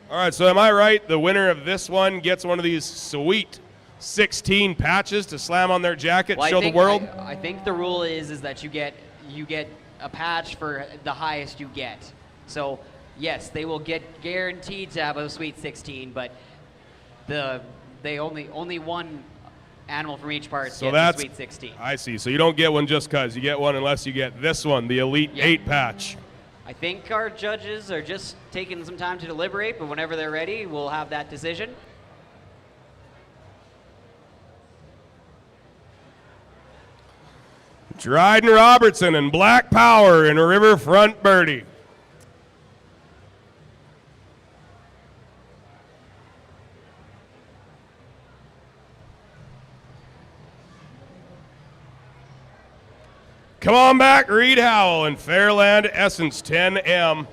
All right, so am I right? The winner of this one gets one of these sweet 16 patches to slam on their jacket, Well, show the world? I think the rule is that you get a patch for the highest you get. So yes, they will get guaranteed to have a Sweet 16, but they only one animal from each part So gets that's a Sweet 16. I see. So you don't get one just because. You get one unless you get this one, the Elite Yeah. 8 patch. I think our judges are just taking some time to deliberate, but whenever they're ready, we'll have that decision. Dryden Robertson and Black Power in Riverfront Birdie. Come on back, Reed Howell and Fairland Essence 10M.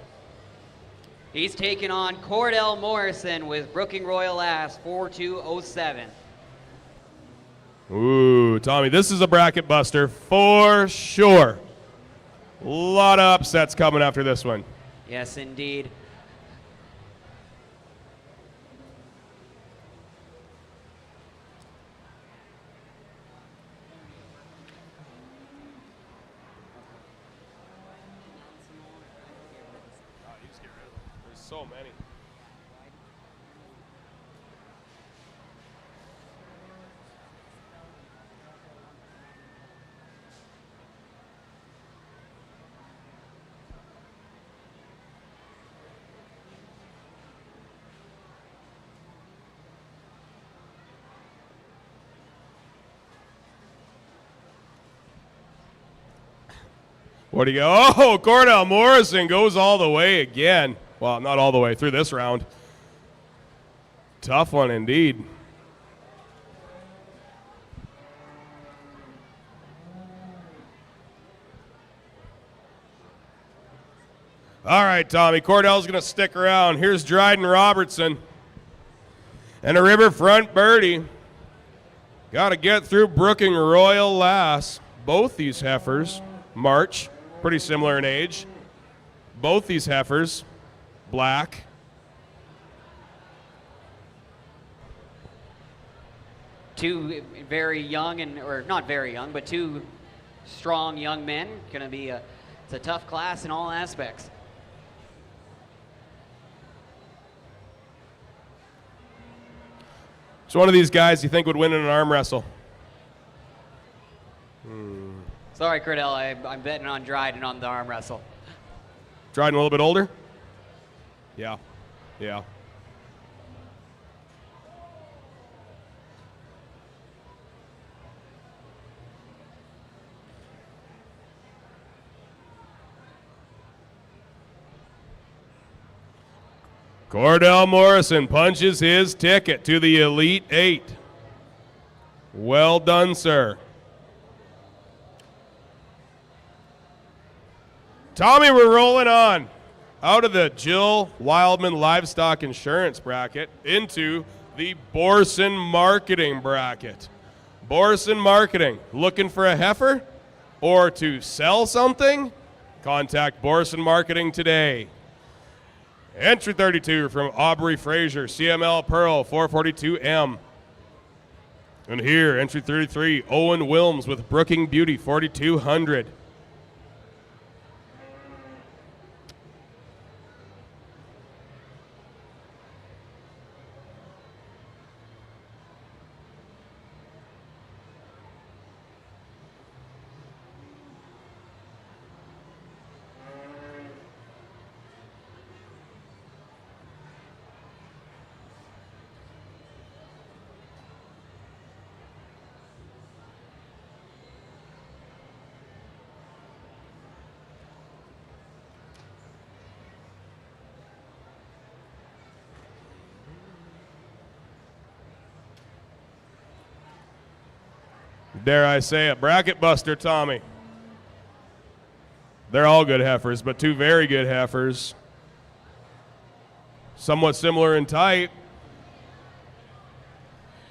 He's taking on Cordell Morrison with Brooking Royal Ass 4207. Ooh, Tommy, this is a bracket buster for sure. A lot of upsets coming after this one. Yes, indeed. There's so many. What do you go? Oh, Cordell Morrison goes all the way again. Well, not all the way through this round. Tough one indeed. All right, Tommy. Cordell's going to stick around. Here's Dryden Robertson. And a Riverfront Birdie. Got to get through Brooking Royal Lass. Both these heifers, March, pretty similar in age. Both these heifers, black. Two very young or not very young, but two strong young men. Going to be it's a tough class in all aspects. So one of these guys you think would win in an arm wrestle? Sorry, Cordell, I'm betting on Dryden on the arm wrestle. Dryden a little bit older? Yeah. Yeah. Cordell Morrison punches his ticket to the Elite Eight. Well done, sir. Tommy, we're rolling on out of the Jill Wildman Livestock Insurance bracket into the Borson Marketing bracket. Borson Marketing, looking for a heifer or to sell something? Contact Borson Marketing today. Entry 32 from Aubrey Fraser, CML Pearl, 442M. And here, entry 33, Owen Wilms with Brooking Beauty, 4200. Dare I say it, bracket buster, Tommy. They're all good heifers, but two very good heifers. Somewhat similar in type.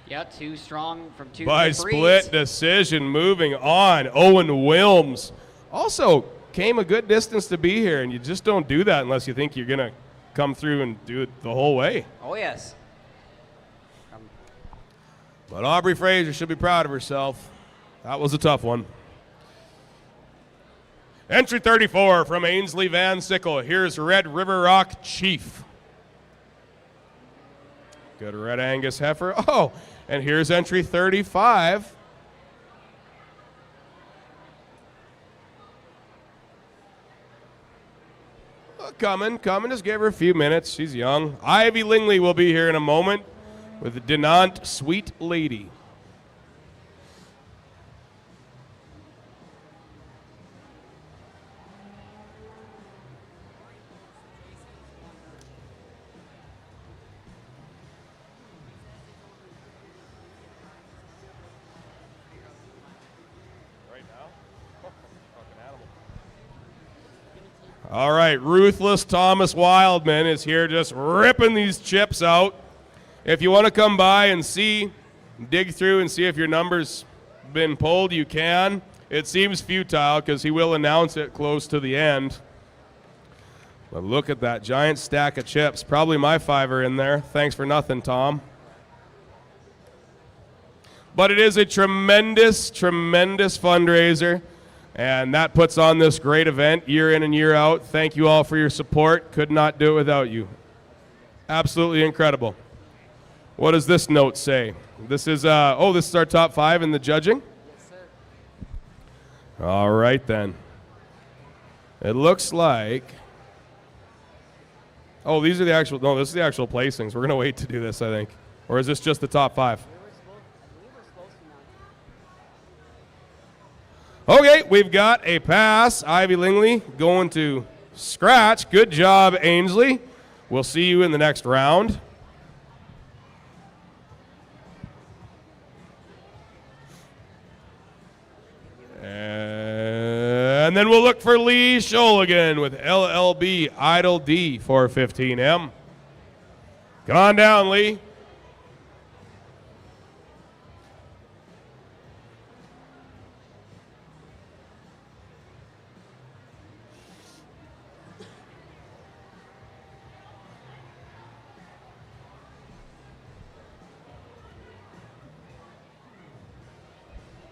Yeah, two strong from two By different split breeds. decision, moving on. Owen Wilms also came a good distance to be here, and you just don't do that unless you think you're going to come through and do it the whole way. Oh, yes. But Aubrey Fraser should be proud of herself. That was a tough one. Entry 34 from Ainsley Van Sickle. Here's Red River Rock Chief. Good Red Angus heifer. Oh, and here's entry 35. Coming. Just give her a few minutes. She's young. Ivy Lingley will be here in a moment with the Denant Sweet Lady. All right, Ruthless Thomas Wildman is here just ripping these chips out. If you want to come by and see, dig through and see if your number's been pulled, you can. It seems futile because he will announce it close to the end. But look at that giant stack of chips. Probably my fiver in there. Thanks for nothing, Tom. But it is a tremendous, tremendous fundraiser. And that puts on this great event year in and year out. Thank you all for your support. Could not do it without you. Absolutely incredible. What does this note say? This is this is our top 5 in the judging? Yes, sir. All right, then. It looks like... Oh, these are the actual... No, this is the actual placings. We're going to wait to do this, I think. Or is this just the top 5? Okay, we've got a pass. Ivy Lingley going to scratch. Good job, Ainsley. We'll see you in the next round. And then we'll look for Lee Sholigan with LLB Idle D 415M. Come on down, Lee.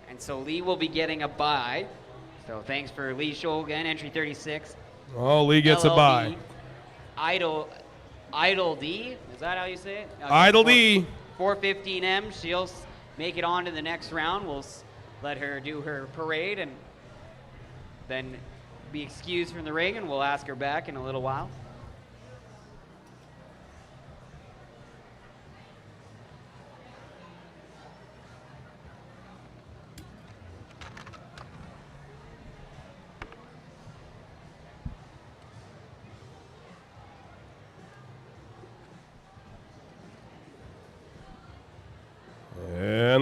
And so Lee will be getting a bye. So thanks for Lee Shulgan, entry 36. Oh, Lee gets a bye. Idle D, is that how you say it? Okay, Idle D. 415M, she'll make it on to the next round. We'll let her do her parade and then be excused from the ring, and we'll ask her back in a little while.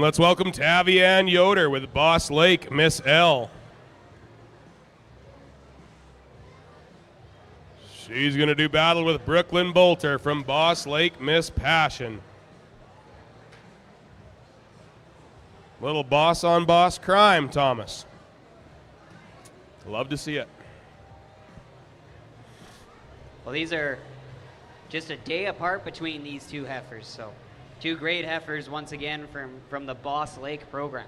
let's welcome Tavianne Yoder with Boss Lake, Miss L. She's going to do battle with Brooklyn Bolter from Boss Lake, Miss Passion. Little boss on boss crime, Thomas. Love to see it. Well, these are just a day apart between these two heifers, so two great heifers once again from the Boss Lake program.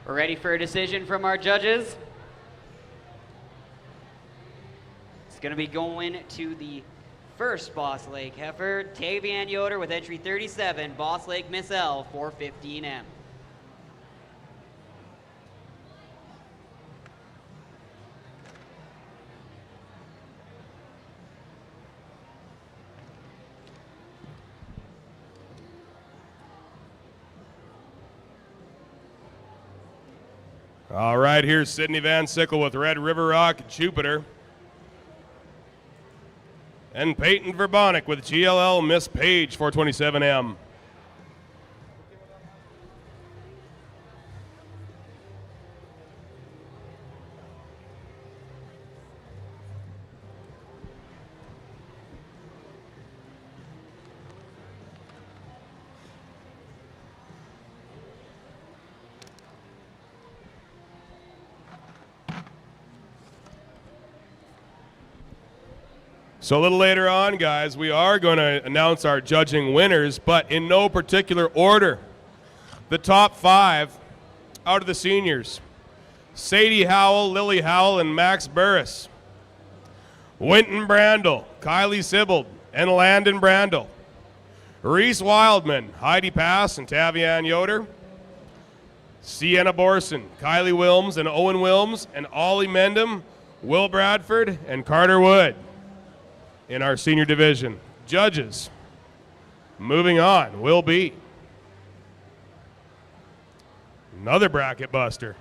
We're ready for a decision from our judges. It's going to be going to the first Boss Lake heifer, Tavianne Yoder with entry 37, Boss Lake Miss L, 415M. All right, here's Sydney Van Sickle with Red River Rock, Jupiter. And Peyton Verbonic with GLL Miss Page, 427M. So a little later on, guys, we are going to announce our judging winners, but in no particular order. The top 5 out of the seniors: Sadie Howell, Lily Howell, and Max Burris. Winton Brandel, Kylie Sibbald, and Landon Brandel. Reese Wildman, Heidi Pass, and Tavianne Yoder. Sienna Borson, Kylie Wilms, and Owen Wilms, and Ollie Mendham, Will Bradford, and Carter Wood. In our senior division, judges, moving on, will be another bracket buster.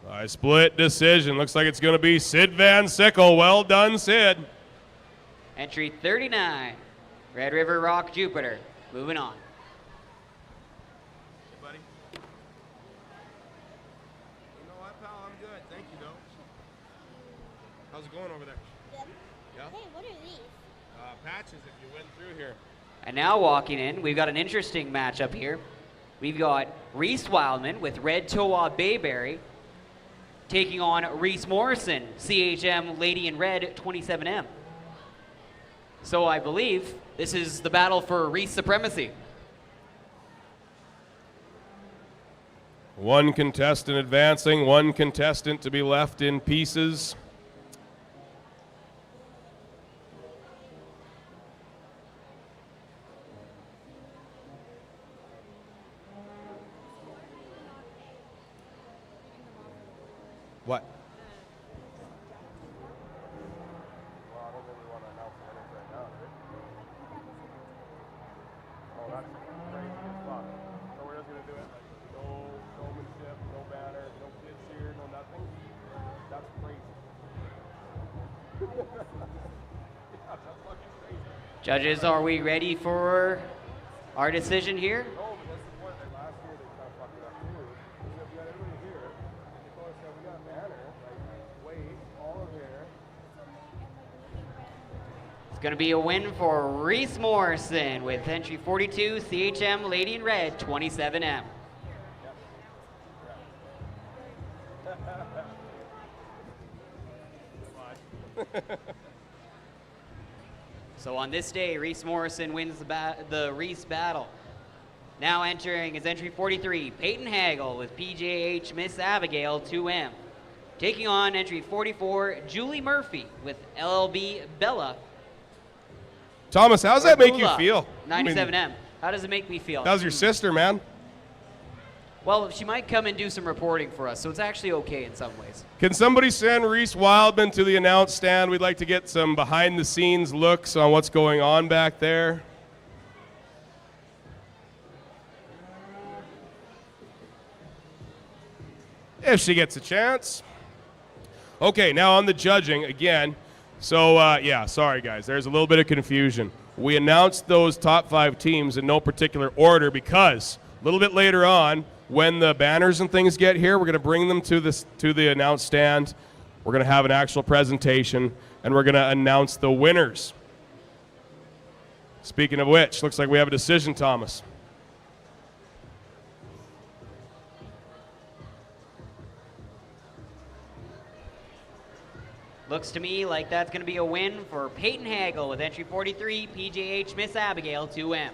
By split decision, looks like it's going to be Sid Van Sickle. Well done, Sid. Entry 39, Red River Rock, Jupiter. Moving on. Hey, buddy. You know what, pal? I'm good. Thank you, though. How's it going over there? Good. Yeah? Hey, what are these? Patches if you went through here. And now walking in, we've got an interesting matchup here. We've got Reese Wildman with Red Toa Bayberry taking on Reese Morrison, CHM Lady in Red 27M. So I believe this is the battle for Reese supremacy. One contestant advancing, one contestant to be left in pieces. What? Well, I don't think we want to announce the winners right now, right? Oh, that's crazy as fuck. So we're just going to do it like no showmanship, no banner, no kids here, no nothing? That's crazy. Yeah, that's fucking crazy. Judges, are we ready for our decision here? No, but that's the point. Like last year they kind of fucked it up too. We got everybody here. They told us that we got a banner, like weight, all of here. It's going to be a win for Reese Morrison with entry 42, CHM Lady in Red 27M. So on this day, Reese Morrison wins the Reese battle. Now entering is entry 43, Peyton Hagel with PJH Miss Abigail 2M. Taking on entry 44, Julie Murphy with LLB Bella. Thomas, how does that make you Bula, feel? 97M. How does it make me feel? How's your sister, man? Well, she might come and do some reporting for us, so it's actually okay in some ways. Can somebody send Reese Wildman to the announce stand? We'd like to get some behind-the-scenes looks on what's going on back there. If she gets a chance. Okay, now on the judging again. So, yeah, sorry, guys. There's a little bit of confusion. We announced those top 5 teams in no particular order because a little bit later on, when the banners and things get here, we're going to bring them to the announce stand. We're going to have an actual presentation, and we're going to announce the winners. Speaking of which, looks like we have a decision, Thomas. Looks to me like that's going to be a win for Peyton Hagel with entry 43, PJH Miss Abigail 2M.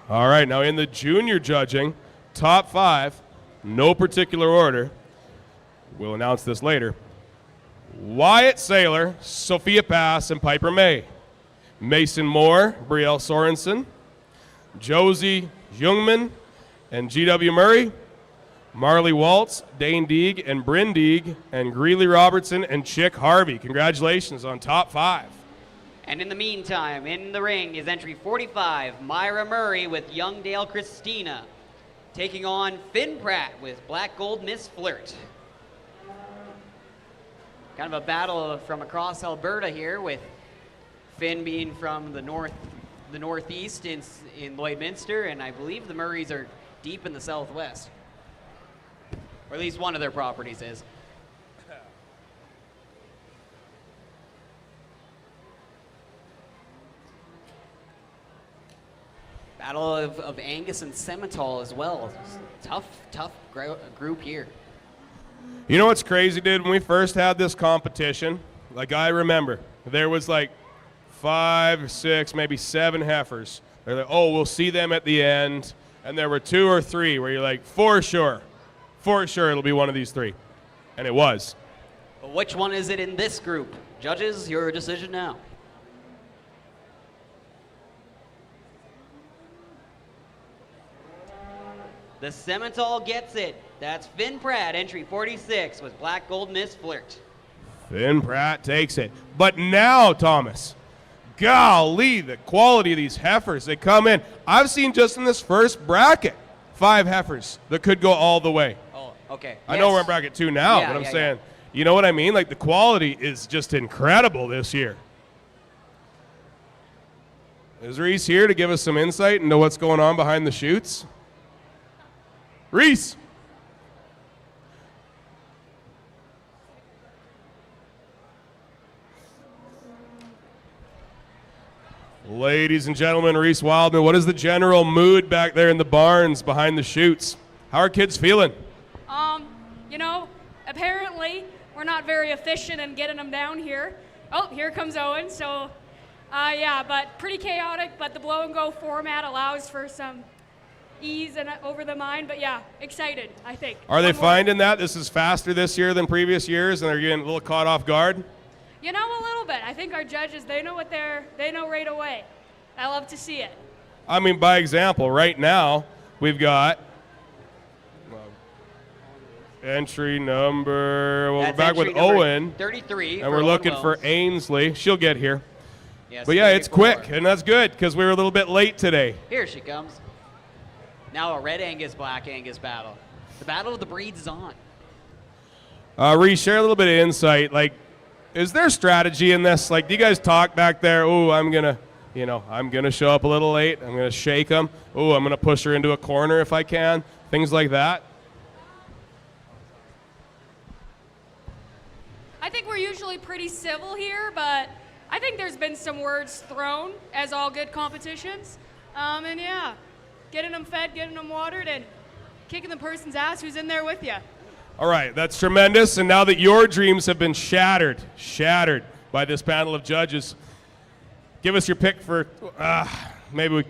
All right, now in the junior judging, top 5, no particular order. We'll announce this later. Wyatt Saylor, Sophia Pass, and Piper May. Mason Moore, Brielle Sorensen. Josie Jungman and G.W. Murray. Marley Waltz, Dane Deeg, and Bryn Deeg, and Greeley Robertson and Chick Harvey. Congratulations on top 5. And in the meantime, in the ring is entry 45, Myra Murray with Youngdale Christina, taking on Finn Pratt with Black Gold Miss Flirt. Kind of a battle from across Alberta here, with Finn being from the northeast in Lloydminster, and I believe the Murrays are deep in the southwest. Or at least one of their properties is. Battle of Angus and Semitol as well. Tough group here. You know what's crazy, dude? When we first had this competition, like I remember, there was like 5, 6, maybe 7 heifers. They're like, oh, we'll see them at the end. And there were 2 or 3 where you're like, for sure it'll be one of these 3. And it was. But which one is it in this group? Judges, your decision now. The Semitol gets it. That's Finn Pratt, entry 46, with Black Gold Miss Flirt. Finn Pratt takes it. But now, Thomas, golly, the quality of these heifers, they come in. I've seen just in this first bracket 5 heifers that could go all the way. Oh, okay. I know we're in bracket 2 now, Yeah, but I'm yeah, saying, you know what I mean? Like, the quality is just incredible this year. Is Reese here to give us some insight into what's going on behind the chutes? Reese! Ladies and gentlemen, Reese Wildman, what is the general mood back there in the barns behind the chutes? How are kids feeling? You know, apparently we're not very efficient in getting them down here. Oh, here comes Owen. So, yeah, but pretty chaotic, but the blow and go format allows for some ease and over the mind, but yeah, excited, I think. Are they finding that this is faster this year than previous years and they're getting a little caught off guard? You know, a little bit. I think our judges, they know right away. I love to see it. I mean, by example, right now, we've got entry number, well, That's we're back with entry number Owen. 33. And we're looking for Wells. Ainsley. She'll get here. Yes, But yeah, it's 34. quick, and that's good because we were a little bit late today. Here she comes. Now a Red Angus, Black Angus battle. The battle of the breeds is on. Reese, share a little bit of insight. Like, is there strategy in this? Like, do you guys talk back there? Oh, I'm gonna show up a little late. I'm gonna shake them. Oh, I'm gonna push her into a corner if I can. Things like that. I think we're usually pretty civil here, but I think there's been some words thrown, as all good competitions. And yeah, getting them fed, getting them watered, and kicking the person's ass who's in there with you. All right, that's tremendous. And now that your dreams have been shattered by this panel of judges, Give us your pick for maybe we.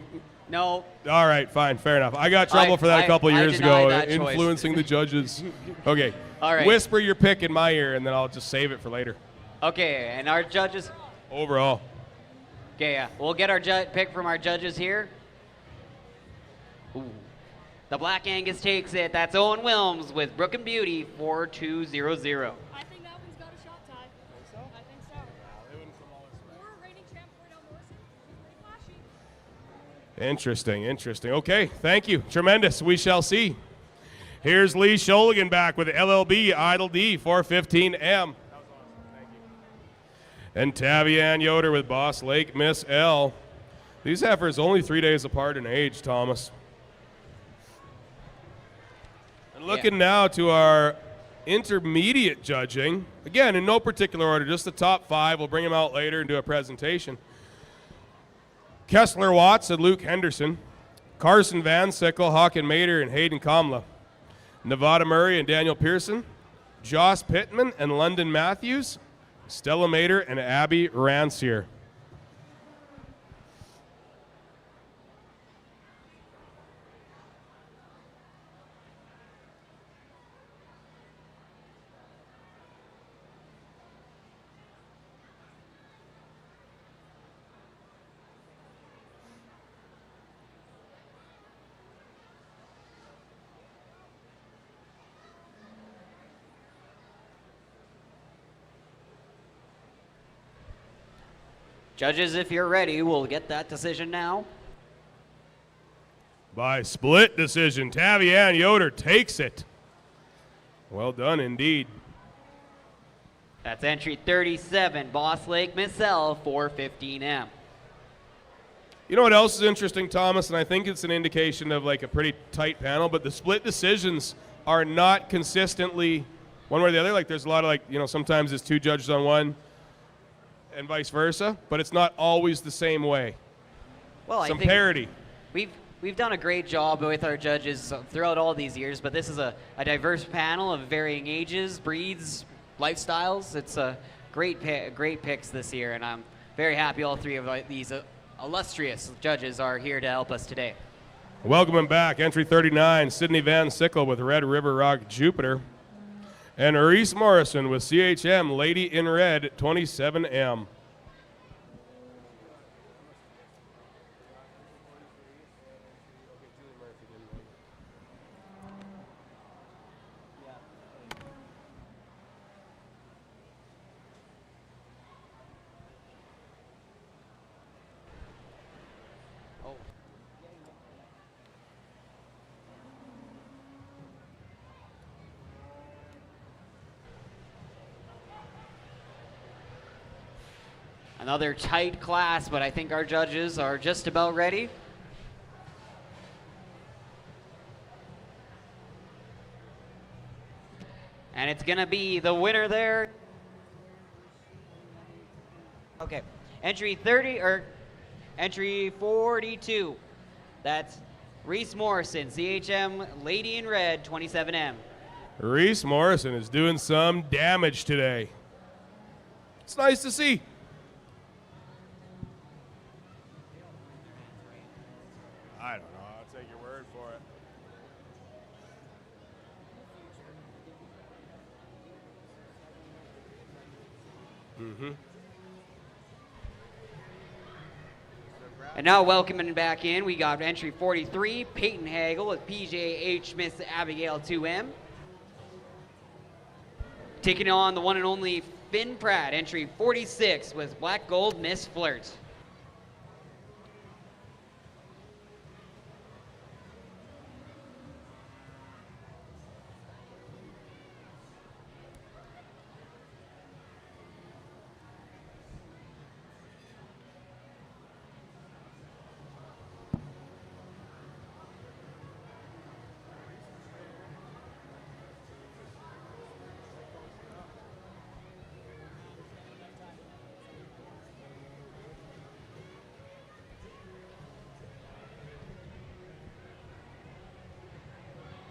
No. All right, fine, fair enough. I got trouble for that a couple years deny ago, that choice. influencing the judges. Okay. All right. Whisper your pick in my ear, and then I'll just save it for later. Okay, and our judges. Overall. Okay, yeah. We'll get our pick from our judges here. Ooh. The Black Angus takes it. That's Owen Wilms with Brook and Beauty 4200. I think that one's got a shot tie. I think so. Or reigning champ Cordell Morrison. He's pretty flashy. Interesting. Okay, thank you. Tremendous. We shall see. Here's Lee Sholigan back with LLB Idle D 415M. And Tavian Yoder with Boss Lake Miss L. These heifers only 3 days apart in age, Thomas. And looking now to our intermediate judging, again, in no particular order, just the top 5. We'll bring them out later and do a presentation. Kessler Watts and Luke Henderson. Carson Van Sickle, Hawken Mater, and Hayden Kamla. Nevada Murray and Daniel Pearson. Joss Pittman and London Matthews. Stella Mater and Abby Rancier. Judges, if you're ready, we'll get that decision now. By split decision, Tavian Yoder takes it. Well done indeed. That's entry 37, Boss Lake Miss L 415M. You know what else is interesting, Thomas, and I think it's an indication of like a pretty tight panel, but the split decisions are not consistently one way or the other. Like there's a lot of sometimes it's 2 judges on one and vice versa, but it's not always the same way. Well, Some I think parity. We've done a great job with our judges throughout all these years, but this is a diverse panel of varying ages, breeds, lifestyles. It's a great picks this year, and I'm very happy all 3 of these illustrious judges are here to help us today. Welcome back, entry 39, Sydney Van Sickle with Red River Rock Jupiter. And Reese Morrison with CHM Lady in Red 27M. Another tight class, but I think our judges are just about ready. And it's gonna be the winner there. Okay, entry 42. That's Reese Morrison, CHM Lady in Red 27M. Reese Morrison is doing some damage today. It's nice to see. I don't know. I'll take your word for it. And now welcoming back in, we got entry 43, Peyton Hagel with PJH Miss Abigail 2M. Taking on the one and only Finn Pratt, entry 46 with Black Gold Miss Flirt.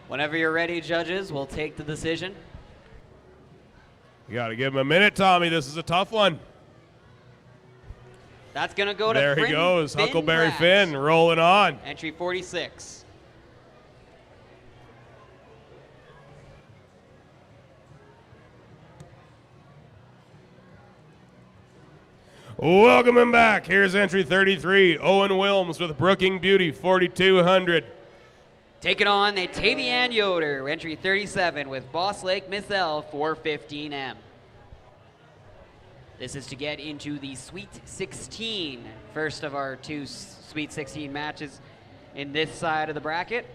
Whenever you're ready, judges, we'll take the decision. You got to give him a minute, Tommy. This is a tough one. That's going to go to There he Finn goes, Huckleberry Pratt. Finn rolling on. Entry 46. Welcome him back. Here's entry 33, Owen Wilms with Brooking Beauty, 4,200. Taking on the Tavian Yoder, entry 37 with Boss Lake Miss L, 415M. This is to get into the Sweet 16, first of our two Sweet 16 matches in this side of the bracket.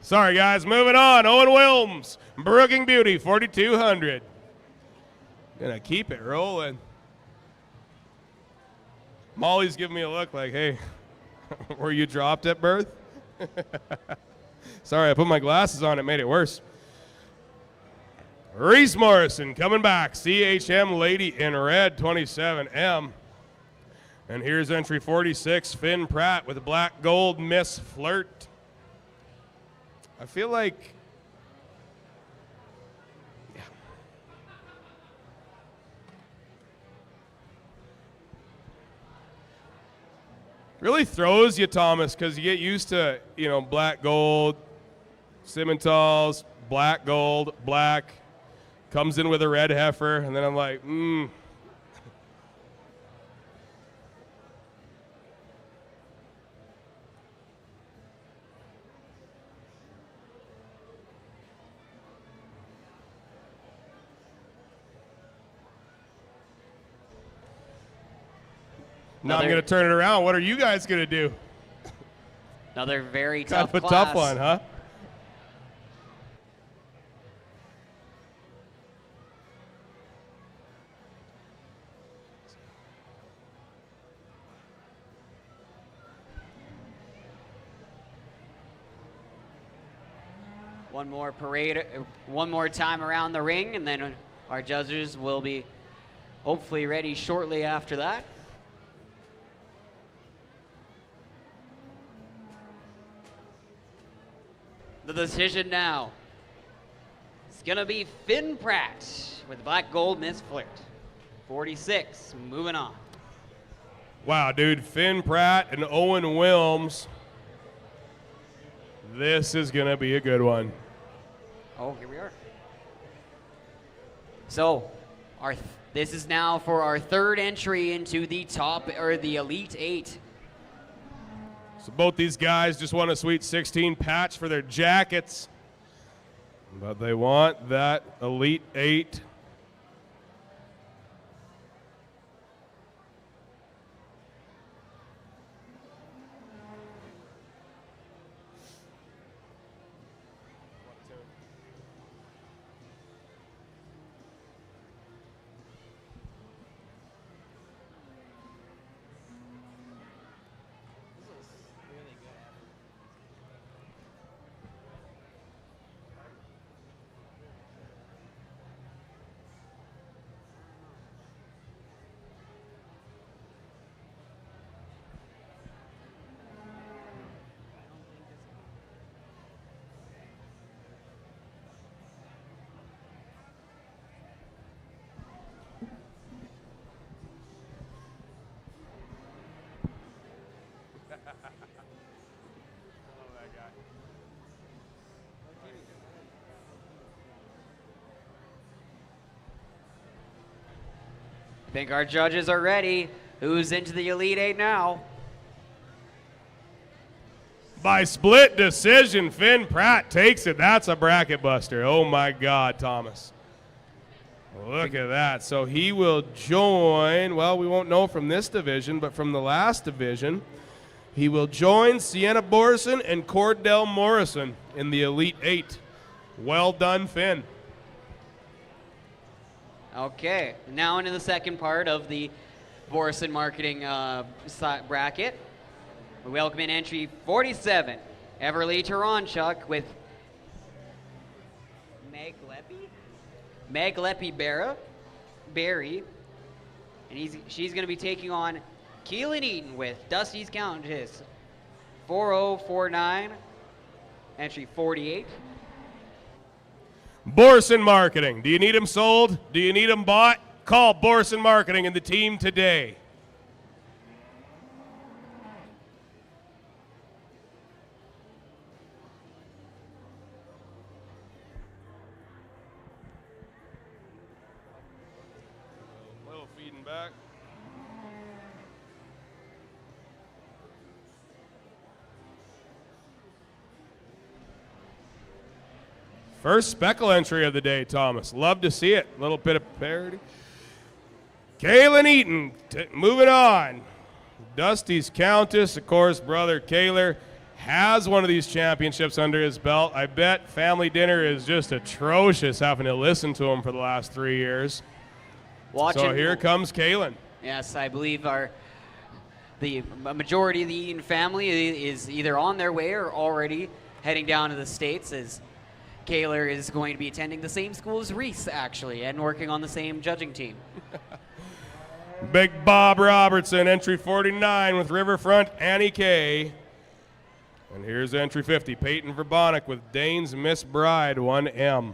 Sorry, guys, moving on. Owen Wilms, Brooking Beauty, 4,200. Gonna keep it rolling. Molly's giving me a look like, hey, were you dropped at birth? Sorry, I put my glasses on, it made it worse. Reese Morrison coming back, CHM Lady in red, 27M. And here's entry 46, Finn Pratt with Black Gold Miss Flirt. I feel like, yeah. Really throws you, Thomas, because you get used to, black gold, Simmentals, black gold, black, comes in with a red heifer, and then I'm like, Now I'm going to turn it around. What are you guys going to do? Another very Kind tough of a class. tough one, huh? One more parade, one more time around the ring, and then our judges will be hopefully ready shortly after that. The decision now. It's going to be Finn Pratt with Black Gold Miss Flirt. 46, moving on. Wow, dude, Finn Pratt and Owen Wilms. This is going to be a good one. Oh, here we are. So, this is now for our third entry into the the Elite 8. So both these guys just want a Sweet 16 patch for their jackets, but they want that Elite 8. think our judges are ready. Who's into the Elite Eight now? By split decision, Finn Pratt takes it. That's a bracket buster. Oh my God, Thomas. Look at that. So he will join, well, we won't know from this division, but from the last division, he will join Sienna Borson and Cordell Morrison in the Elite Eight. Well done, Finn. Okay, now into the second part of the Borson marketing bracket. We welcome in entry 47, Everly Taranchuk with Meg Leppy Berry, and she's going to be taking on Keelan Eaton with Dusty's Countess 4049, entry 48. Borson Marketing. Do you need them sold? Do you need them bought? Call Borson Marketing and the team today. A little feeding back. First speckle entry of the day, Thomas. Love to see it. A little bit of parity. Kaylin Eaton, moving on. Dusty's Countess, of course, brother Kaylor has one of these championships under his belt. I bet Family Dinner is just atrocious having to listen to him for the last 3 years. So here comes Kaylin. Yes, I believe the majority of the Eaton family is either on their way or already heading down to the States, as Kaylor is going to be attending the same school as Reese, actually, and working on the same judging team. Big Bob Robertson, entry 49 with Riverfront Annie Kay. And here's entry 50, Peyton Verbonic with Dane's Miss Bride 1M.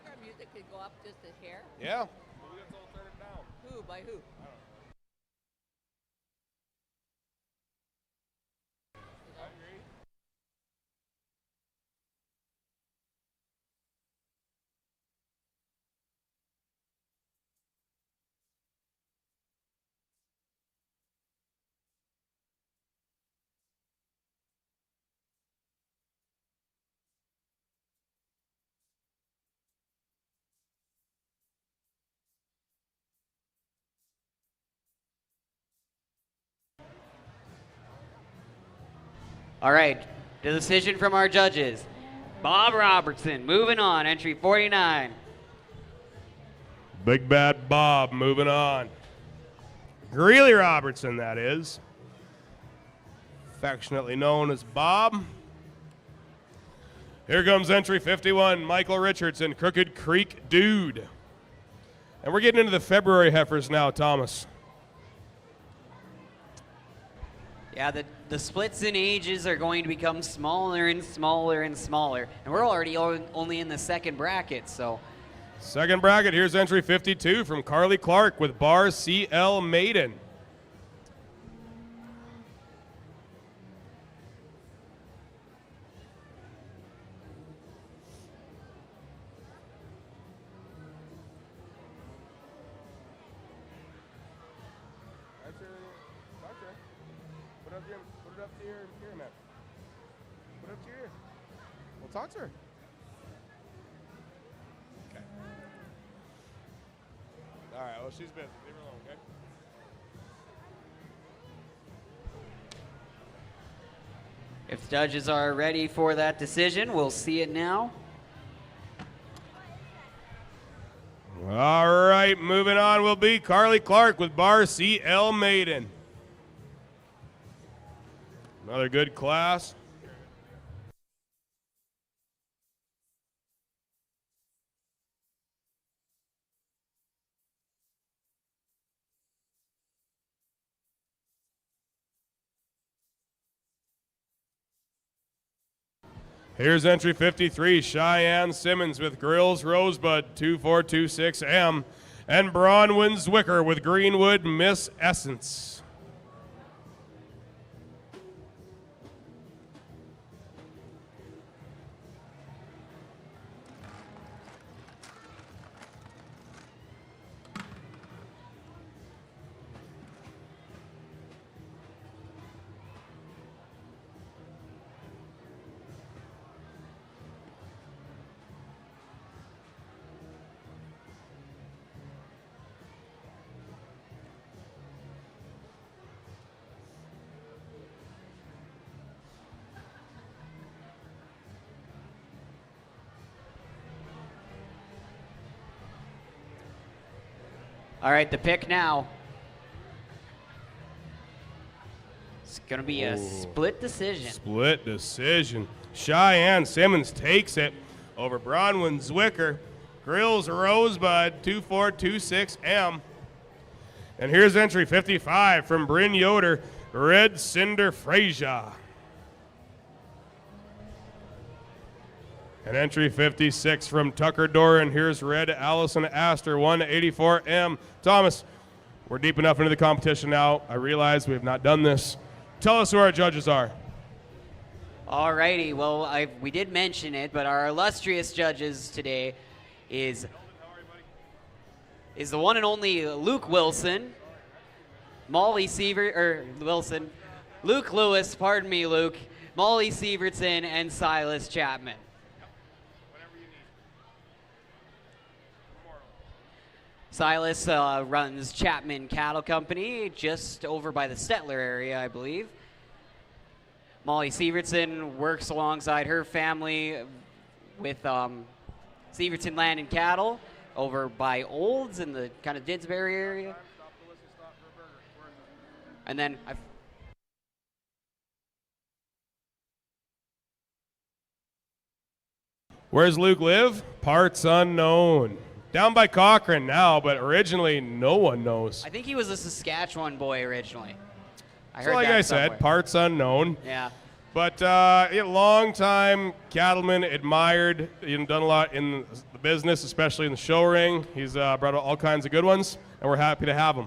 Our music could go up just a hair. Yeah. Who? By who? All right, the decision from our judges. Bob Robertson, moving on, entry 49. Big Bad Bob moving on. Greeley Robertson, that is. Affectionately known as Bob. Here comes entry 51, Michael Richardson, Crooked Creek Dude. And we're getting into the February heifers now, Thomas. Yeah, the splits in ages are going to become smaller and smaller and smaller. And we're already only in the second bracket, so. Second bracket, here's entry 52 from Carly Clark with Bar CL Maiden. Put it up to your ear, man. Put it up to your ear. Well, talk to her. Okay. All right, well, she's busy. Leave her alone, okay? If judges are ready for that decision, we'll see it now. All right, moving on will be Carly Clark with Bar CL Maiden. Another good class. Here's entry 53, Cheyenne Simmons with Grills Rosebud 2426M, and Bronwyn Zwicker with Greenwood Miss Essence. All right, the pick now. It's going to be a split decision. Split decision. Cheyenne Simmons takes it over Bronwyn Zwicker. Grills Rosebud 2426M. And here's entry 55 from Bryn Yoder, Red Cinder Frazier. And entry 56 from Tucker Doran, here's Red Allison Astor 184M. Thomas, we're deep enough into the competition now. I realize we have not done this. Tell us who our judges are. All righty, well, we did mention it, but our illustrious judges today is the one and only Luke Wilson, Molly Wilson, Luke Lewis, pardon me, Luke, Molly Sievertson, and Silas Chapman. Silas runs Chapman Cattle Company just over by the Stettler area, I believe. Molly Sievertson works alongside her family with Sievertson Land and Cattle over by Olds in the kind of Didsbury area. And then Where's Luke live? Parts unknown. Down by Cochrane now, but originally no one knows. I think he was a Saskatchewan boy originally. So like I said, parts unknown. Yeah. But long time cattleman, admired, done a lot in the business, especially in the show ring. He's brought all kinds of good ones, and we're happy to have him.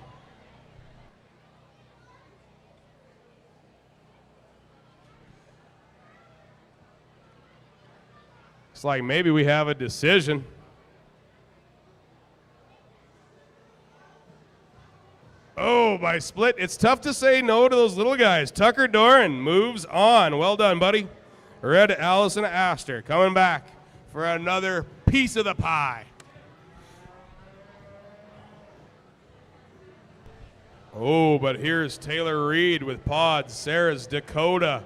It's like maybe we have a decision. Oh, by split. It's tough to say no to those little guys. Tucker Doran moves on. Well done, buddy. Red Allison Astor coming back for another piece of the pie. Oh, but here's Taylor Reed with Pods, Sarah's Dakota.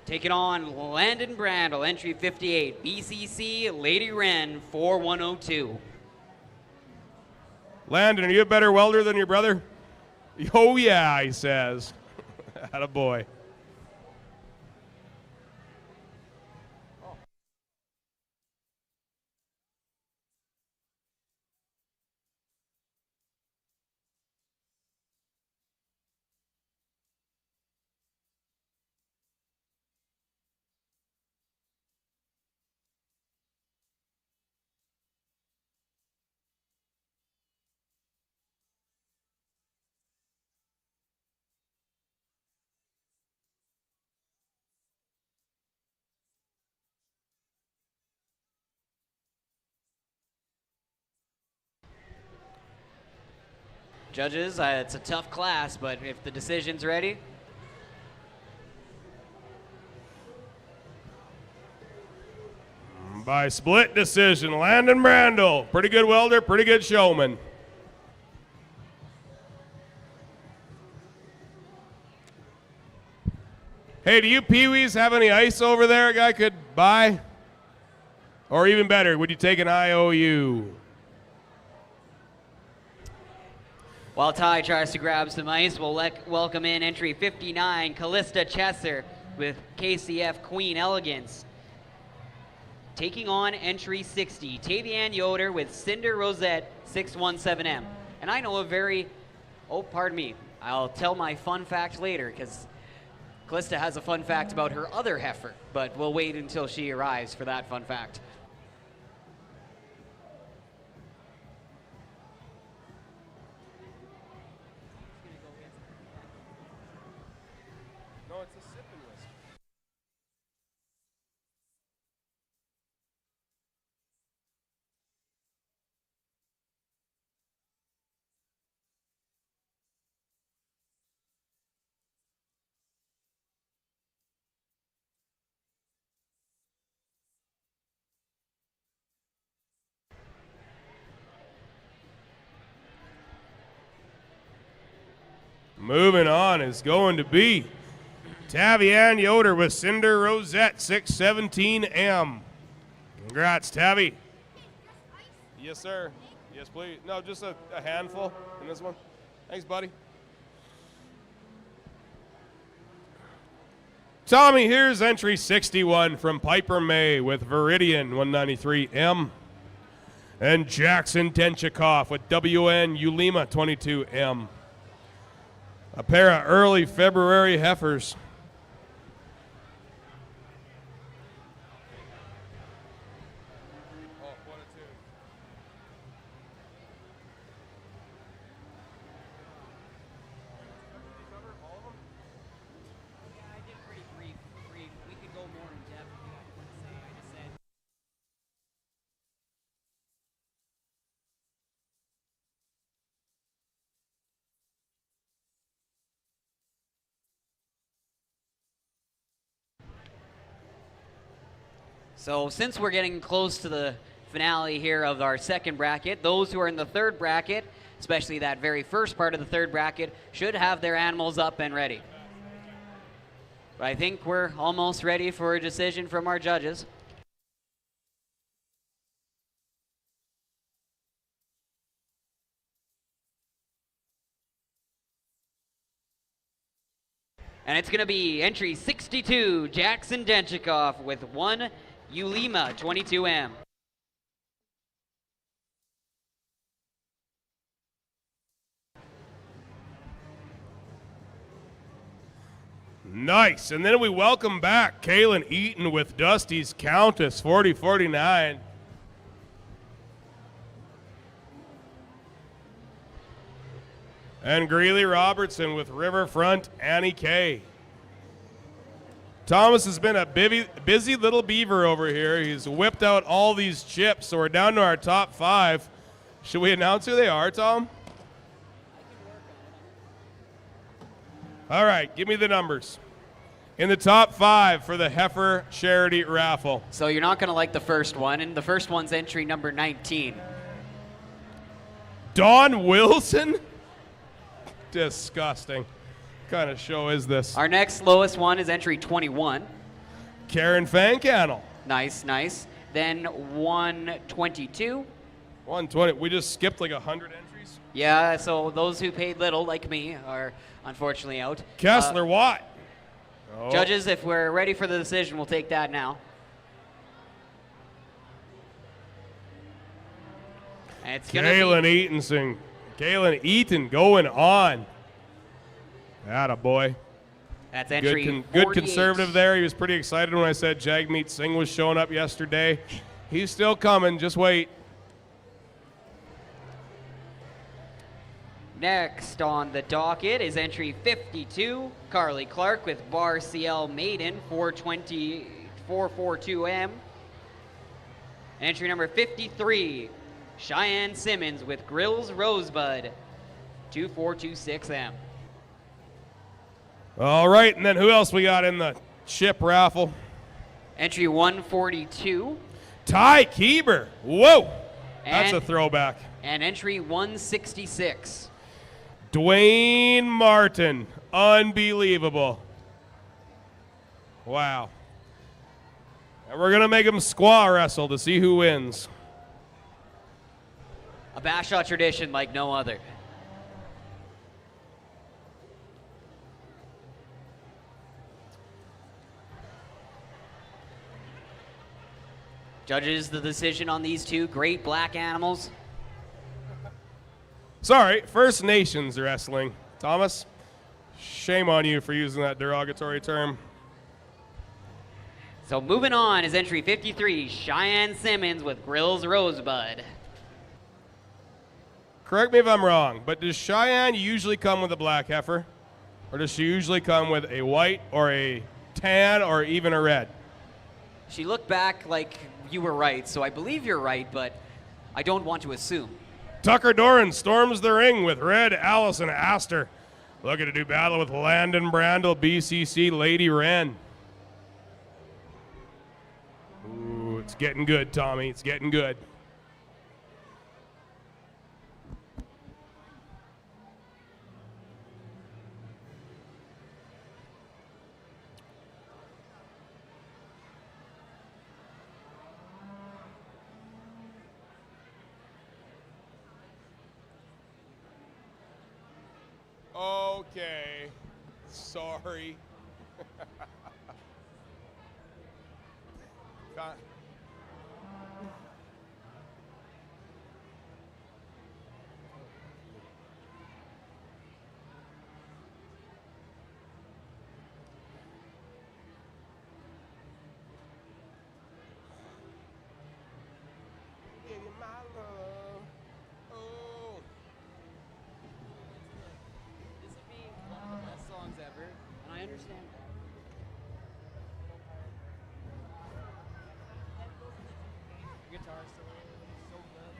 Taking on Landon Brandle, entry 58, BCC Lady Wren 4102. Landon, are you a better welder than your brother? Oh, yeah, he says. Attaboy. Judges, it's a tough class, but if the decision's ready. By split decision, Landon Brandle. Pretty good welder, pretty good showman. Hey, do you Pee-wees have any ice over there a guy could buy? Or even better, would you take an IOU? While Ty tries to grab some ice, we'll welcome in entry 59, Callista Chesser with KCF Queen Elegance. Taking on entry 60, Tavian Yoder with Cinder Rosette 617M. And I know a very, pardon me, I'll tell my fun fact later because Callista has a fun fact about her other heifer, but we'll wait until she arrives for that fun fact. Moving on is going to be Tavian Yoder with Cinder Rosette 617M. Congrats, Tavi. Yes, sir. Yes, please. No, just a handful in this one. Thanks, buddy. Tommy, here's entry 61 from Piper May with Viridian 193M. And Jackson Denchikoff with WN Ulima 22M. A pair of early February heifers. So since we're getting close to the finale here of our second bracket, those who are in the third bracket, especially that very first part of the third bracket, should have their animals up and ready. But I think we're almost ready for a decision from our judges. And it's going to be entry 62, Jackson Denchikoff with 1 Ulima 22M. Nice. And then we welcome back Kaylin Eaton with Dusty's Countess 4049. And Greeley Robertson with Riverfront Annie K. Thomas has been a busy little beaver over here. He's whipped out all these chips, so we're down to our top 5. Should we announce who they are, Tom? All right, give me the numbers. In the top 5 for the Heifer Charity Raffle. So you're not going to like the first one, and the first one's entry number 19. Dawn Wilson? Disgusting. What kind of show is this? Our next lowest one is entry 21. Karen Fancannel. Nice, nice. Then 122. 120. We just skipped like 100 entries. Yeah, so those who paid little, like me, are unfortunately out. Kessler Watt. Oh. Judges, if we're ready for the decision, we'll take that now. And it's gonna Kaylin Eaton going on. Attaboy. That's entry Good conservative there. He was pretty excited when I said Jagmeet Singh was showing up yesterday. He's still coming. Just wait. Next on the docket is entry 52, Carly Clark with Bar CL Maiden 442M. Entry number 53, Cheyenne Simmons with Grills Rosebud 2426M. All right, and then who else we got in the chip raffle? Entry 142. Ty Keeber. Whoa, that's a throwback. And entry 166. Dwayne Martin. Unbelievable. Wow. And we're going to make him squaw wrestle to see who wins. A Bashaw tradition like no other. Judges, the decision on these two great black animals. Sorry, First Nations wrestling. Thomas, shame on you for using that derogatory term. So moving on is entry 53, Cheyenne Simmons with Grills Rosebud. Correct me if I'm wrong, but does Cheyenne usually come with a black heifer? Or does she usually come with a white or a tan or even a red? She looked back like you were right, so I believe you're right, but I don't want to assume. Tucker Doran storms the ring with red Allison Astor. Looking to do battle with Landon Brandel, BCC Lady Wren. Ooh, it's getting good, Tommy. It's getting good. Okay. Sorry. Got- Give you my love. Oh. This would be one of the best songs ever, and I understand that. Guitar solo is so good.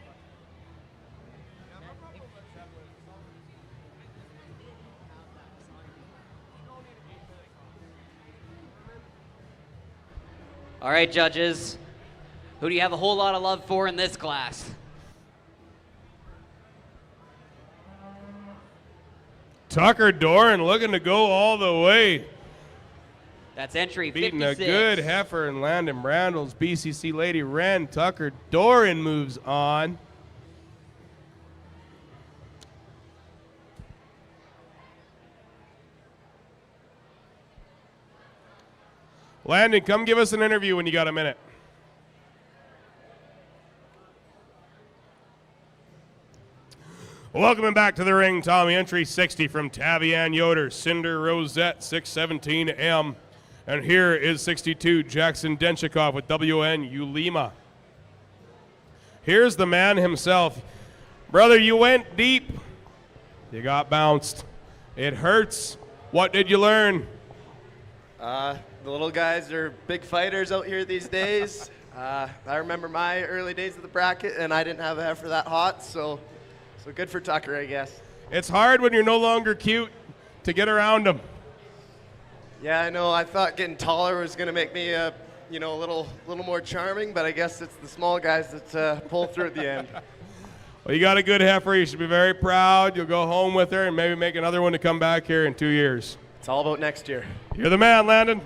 All right, judges. Who do you have a whole lot of love for in this class? Tucker Doran looking to go all the way. That's entry Beating 56. a good Heifer and Landon Brandles. BCC Lady Wren. Tucker Doran moves on. Landon, come give us an interview when you got a minute. Welcome back to the ring, Tommy. Entry 60 from Tavian Yoder, Cinder Rosette, 617M. And here is 62, Jackson Denchikov with WN Ulima. Here's the man himself. Brother, you went deep. You got bounced. It hurts. What did you learn? The little guys are big fighters out here these days. I remember my early days of the bracket, and I didn't have a heifer that hot, so good for Tucker, I guess. It's hard when you're no longer cute to get around him. Yeah, I know. I thought getting taller was going to make me, a little more charming, but I guess it's the small guys that pull through at the end. Well, you got a good heifer. You should be very proud. You'll go home with her and maybe make another one to come back here in 2 years. It's all about next year. You're the man, Landon.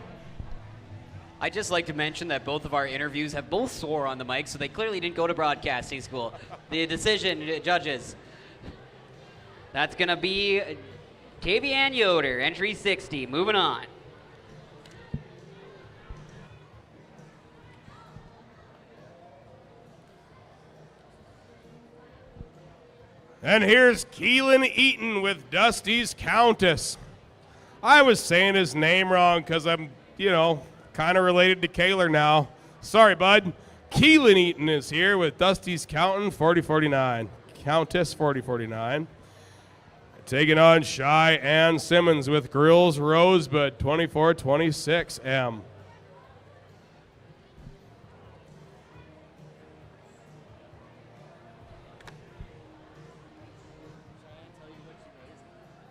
I'd just like to mention that both of our interviews have both swore on the mic, so they clearly didn't go to broadcasting school. The decision, judges. That's going to be Tavian Yoder, entry 60. Moving on. And here's Keelan Eaton with Dusty's Countess. I was saying his name wrong because I'm, kind of related to Kaler now. Sorry, bud. Keelan Eaton is here with Dusty's Countin 4049. Countess 4049. Taking on Shy Ann Simmons with Grills Rosebud 2426M.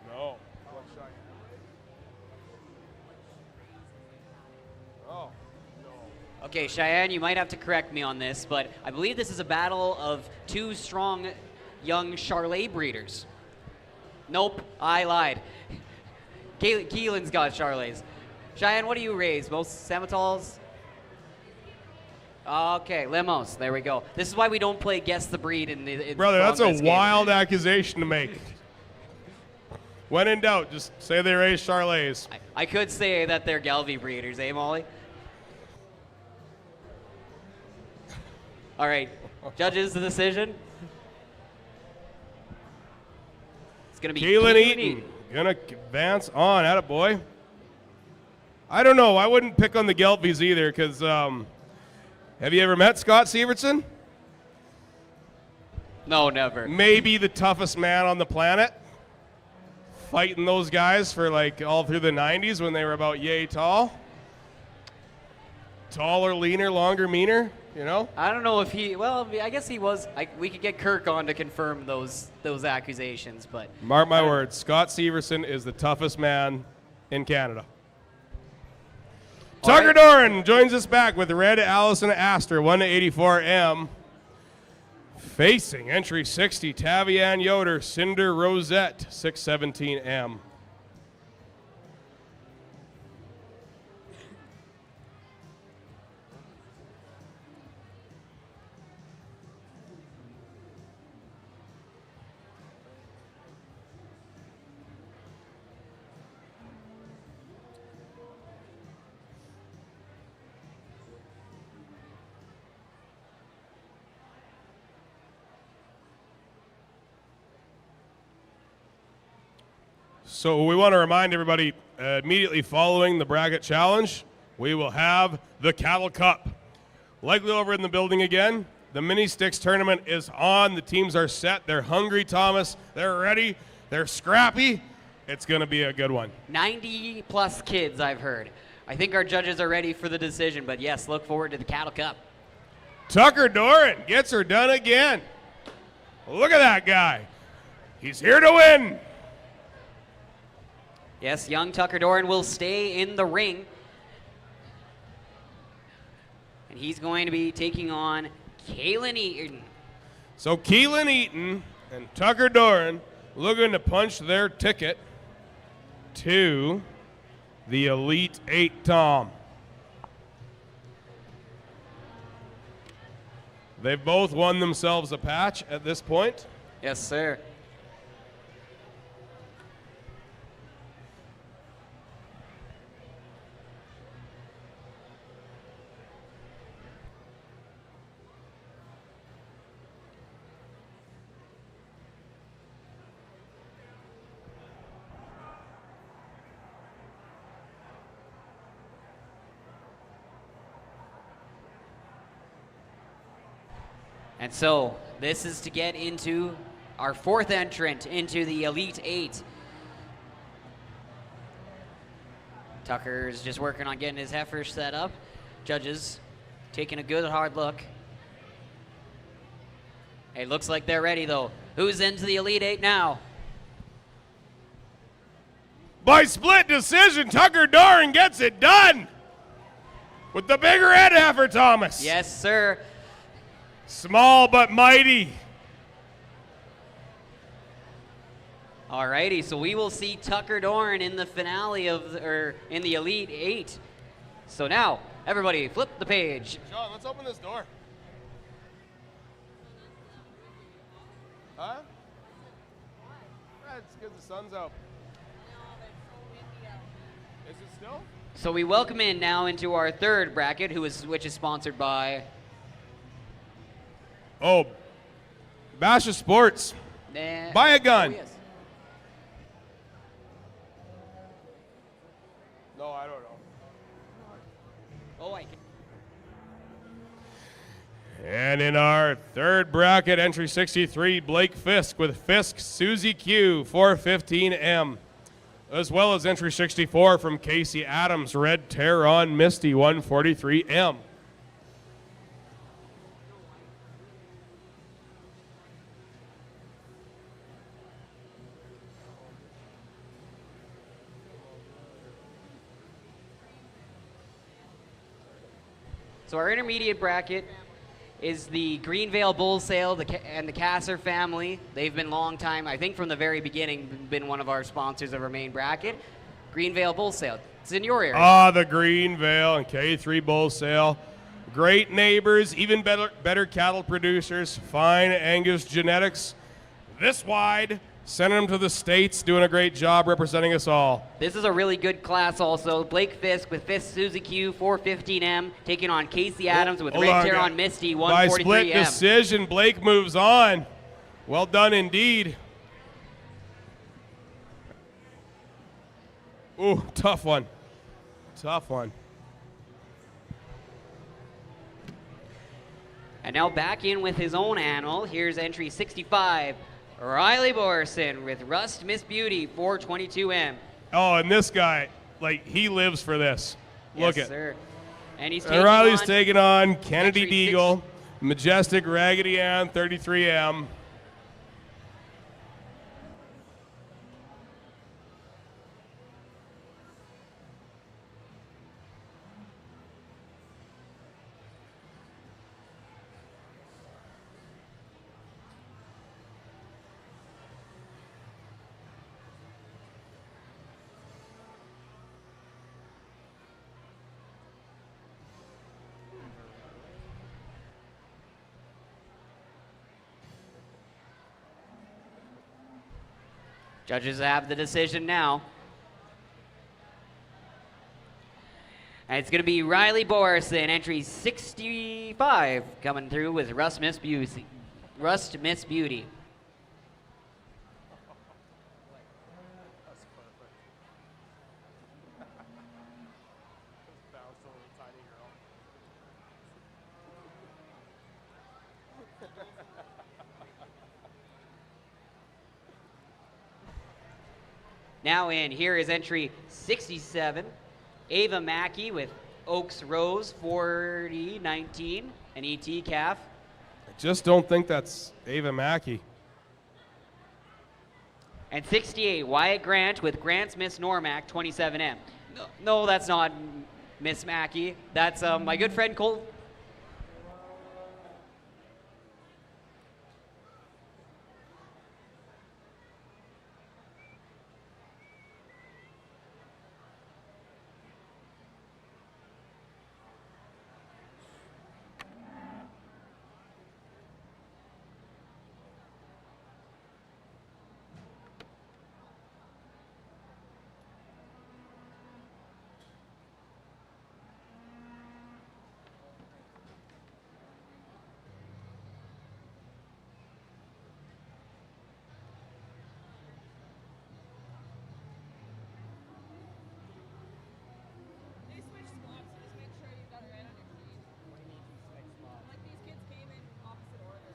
No. Oh, no. Okay, Cheyenne, you might have to correct me on this, but I believe this is a battle of two strong young Charlet breeders. Nope, I lied. Keelan's got Charlets. Cheyenne, what do you raise? Most Semitols? Okay, limos. There we go. This is why we don't play Guess the Breed in Brother, that's a game. wild accusation to make. When in doubt, just say they raise Charlets. I could say that they're Galvey breeders, eh, Molly? All right, judges, the decision. It's going to be Keelan Eaton. Gonna advance on. Attaboy. I don't know. I wouldn't pick on the Gelfies either because have you ever met Scott Severson? No, never. Maybe the toughest man on the planet. Fighting those guys for all through the 90s when they were about yay tall. Taller, leaner, longer, meaner, I don't know if he, well, I guess he was. We could get Kirk on to confirm those accusations, but. Mark my words, Scott Severson is the toughest man in Canada. Tucker Doran joins us back with Red Allison Astor, 184M. Facing entry 60, Tavian Yoder, Cinder Rosette, 617M. So we want to remind everybody, immediately following the bracket challenge, we will have the Cattle Cup. Likely over in the building again. The mini sticks tournament is on. The teams are set. They're hungry, Thomas. They're ready. They're scrappy. It's going to be a good one. 90 plus kids, I've heard. I think our judges are ready for the decision, but yes, look forward to the Cattle Cup. Tucker Doran gets her done again. Look at that guy. He's here to win. Yes, young Tucker Doran will stay in the ring. And he's going to be taking on Kaylin Eaton. So Keelan Eaton and Tucker Doran looking to punch their ticket to the Elite Eight, Tom. They've both won themselves a patch at this point. Yes, sir. And so this is to get into our fourth entrant into the Elite Eight. Tucker's just working on getting his heifer set up. Judges taking a good hard look. It looks like they're ready though. Who's into the Elite Eight now? By split decision, Tucker Doran gets it done with the bigger head heifer, Thomas. Yes, sir. Small but mighty. Alrighty, so we will see Tucker Doran in the finale or in the Elite Eight. So now, everybody, flip the page. Sean, let's open this door. Huh? It's because the sun's out. Is it still? So we welcome in now into our third bracket, which is sponsored by Basha Sports. Buy a gun. Oh, yes. No, I don't know. Oh, I can. And in our third bracket, entry 63, Blake Fisk with Fisk Susie Q 415M. As well as entry 64 from Casey Adams, Red Terron Misty 143M. So our intermediate bracket is the Greenvale Bull Sale and the Kasser family. They've been long time, I think from the very beginning, been one of our sponsors of our main bracket. Greenvale Bull Sale. It's in your area. The Greenvale and K3 Bull Sale. Great neighbors, even better cattle producers, fine Angus genetics. This wide, sending them to the States, doing a great job representing us all. This is a really good class also. Blake Fisk with Fisk Susie Q 415M taking on Casey Adams with Red Terron Misty 143M. By split decision, Blake moves on. Well done indeed. Ooh, tough one. Tough one. And now back in with his own animal. Here's entry 65. Riley Borson with Rust Miss Beauty 422M. Oh, and this guy, like, he lives for this. Look Yes, at. sir. And he's And Riley's on taking on Kennedy entry Deagle, Majestic Raggedy Ann 33M. Judges have the decision now. And it's going to be Riley Borson, entry 65, coming through with Rust Miss Beauty. Rust Miss Beauty. Now in, here is entry 67, Ava Mackey with Oaks Rose 4019, an ET calf. I just don't think that's Ava Mackey. And 68, Wyatt Grant with Grant's Miss Normac 27M. No, that's not Miss Mackey. That's my good friend Cole. They switch spots, so just make sure you got it right on your feet. What do you mean switch spots? Like these kids came in opposite order.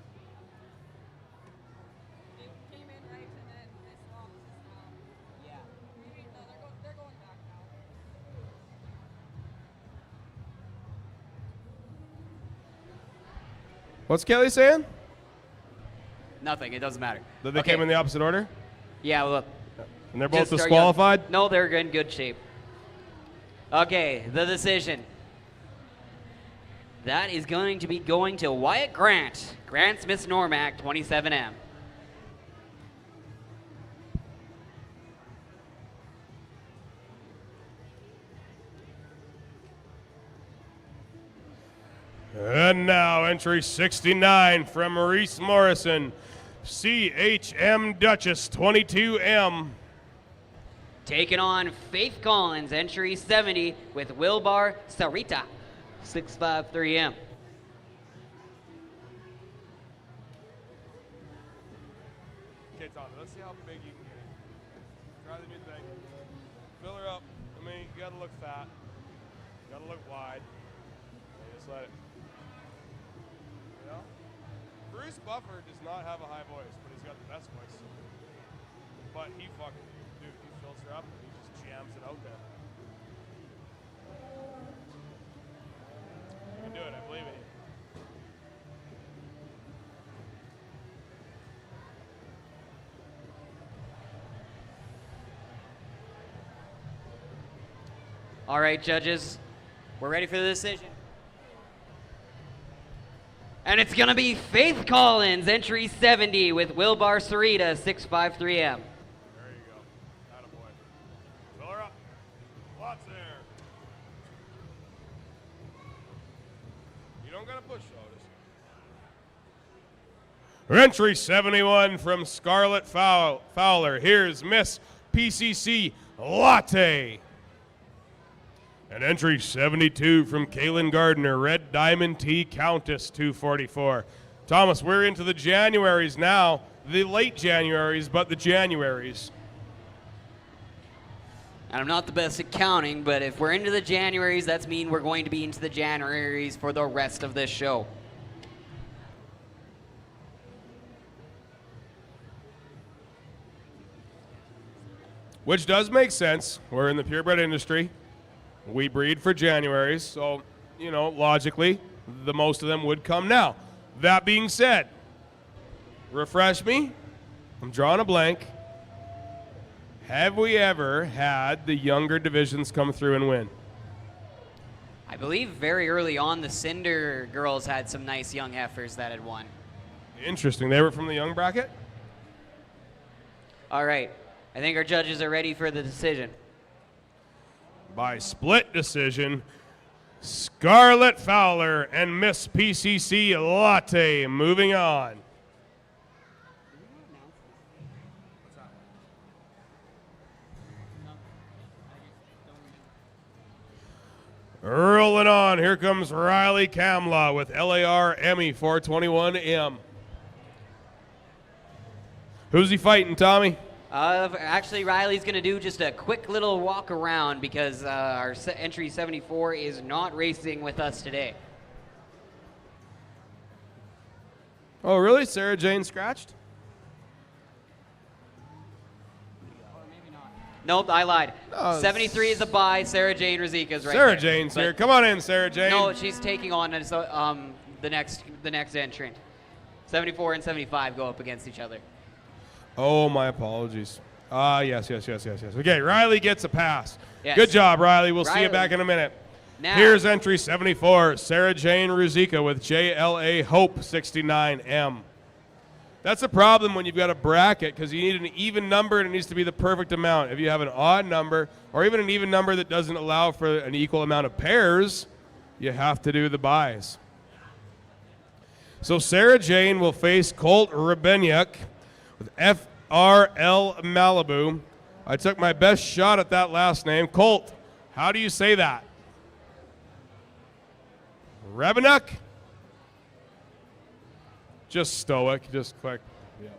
They came in right and then they swapped just now. Yeah. Maybe no, they're going back now. What's Kelly saying? Nothing, it doesn't matter. That they Okay. came in the opposite order? Yeah, well, And they're both just our disqualified? young- No, they're in good shape. Okay, the decision. That is going to be going to Wyatt Grant. Grant's Miss Normac 27M. And now entry 69 from Maurice Morrison, CHM Duchess 22M. Taking on Faith Collins, entry 70 with Wilbar Sarita 653M. Okay, Tommy, let's see how big you can get it. Try the new thing. Fill her up. I mean, you gotta look fat. You gotta look wide. And just let it. You know? Bruce Buffer does not have a high voice, but he's got the best voice. But he fucking, dude, he fills her up and he just jams it out there. You can do it, I believe in you. All right, judges, we're ready for the decision. And it's going to be Faith Collins, entry 70 with Wilbar Sarita 653M. There you go. Attaboy. Fill her up. Lots there. You don't gotta push, Otis. Entry 71 from Scarlett Fowler. Here's Miss PCC Latte. And entry 72 from Kaylin Gardner, Red Diamond T Countess 244. Thomas, we're into the Januaries now. The late Januaries, but the Januaries. And I'm not the best at counting, but if we're into the Januaries, that's mean we're going to be into the Januaries for the rest of this show. Which does make sense. We're in the purebred industry. We breed for Januaries, so, you know, logically, the most of them would come now. That being said, refresh me. I'm drawing a blank. Have we ever had the younger divisions come through and win? I believe very early on, the Cinder girls had some nice young heifers that had won. Interesting. They were from the young bracket? All right. I think our judges are ready for the decision. By split decision, Scarlett Fowler and Miss PCC Latte moving on. Rolling on, here comes Riley Kamla with LAR Emmy 421M. Who's he fighting, Tommy? Actually, Riley's going to do just a quick little walk around because our entry 74 is not racing with us today. Oh, really? Sarah Jane scratched? Nope, I lied. No, 73 is a bye. Sarah Jane Rizika's right Sarah there. Jane's But here. Come on in, Sarah Jane. No, she's taking on the next entrant. 74 and 75 go up against each other. Oh, my apologies. Yes. Okay, Riley gets a pass. Yes. Good job, Riley. We'll see you Riley. back in a minute. Now, Here's entry 74, Sarah Jane Ruzika with JLA Hope 69M. That's a problem when you've got a bracket because you need an even number and it needs to be the perfect amount. If you have an odd number or even an even number that doesn't allow for an equal amount of pairs, you have to do the buys. So Sarah Jane will face Colt Rebenyuk with FRL Malibu. I took my best shot at that last name. Colt, how do you say that? Rebenyuk? Just stoic, just quick. Yeah.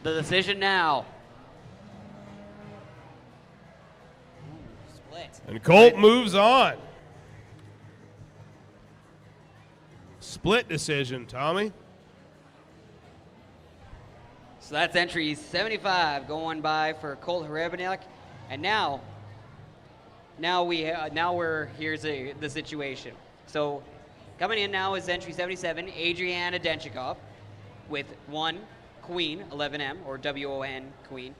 the decision now. Split. And Colt moves on. Split decision, Tommy. So that's entry 75 going by for Colt Rebenyuk. And now here's the situation. So coming in now is entry 77, Adriana Denchikov, with 1 Queen 11M or WON Queen.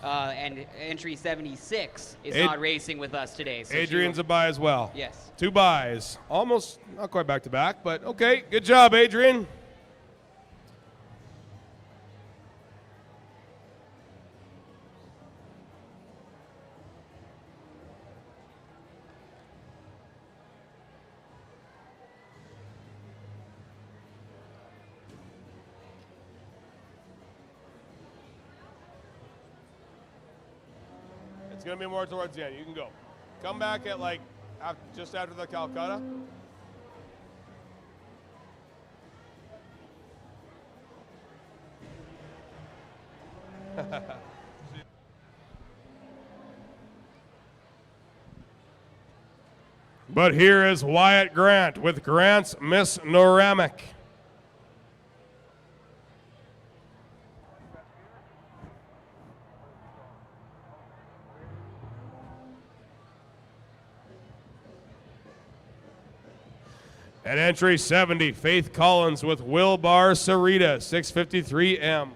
And entry 76 is not racing with us today. So Adrian's a buy as well. Yes. 2 buys. Almost, not quite back to back, but okay. Good job, Adrian. It's going to be more towards the end. You can go. Come back at just after the Calcutta. But here is Wyatt Grant with Grant's Miss Noramic. At entry 70, Faith Collins with Will Bar Sarita, 653M.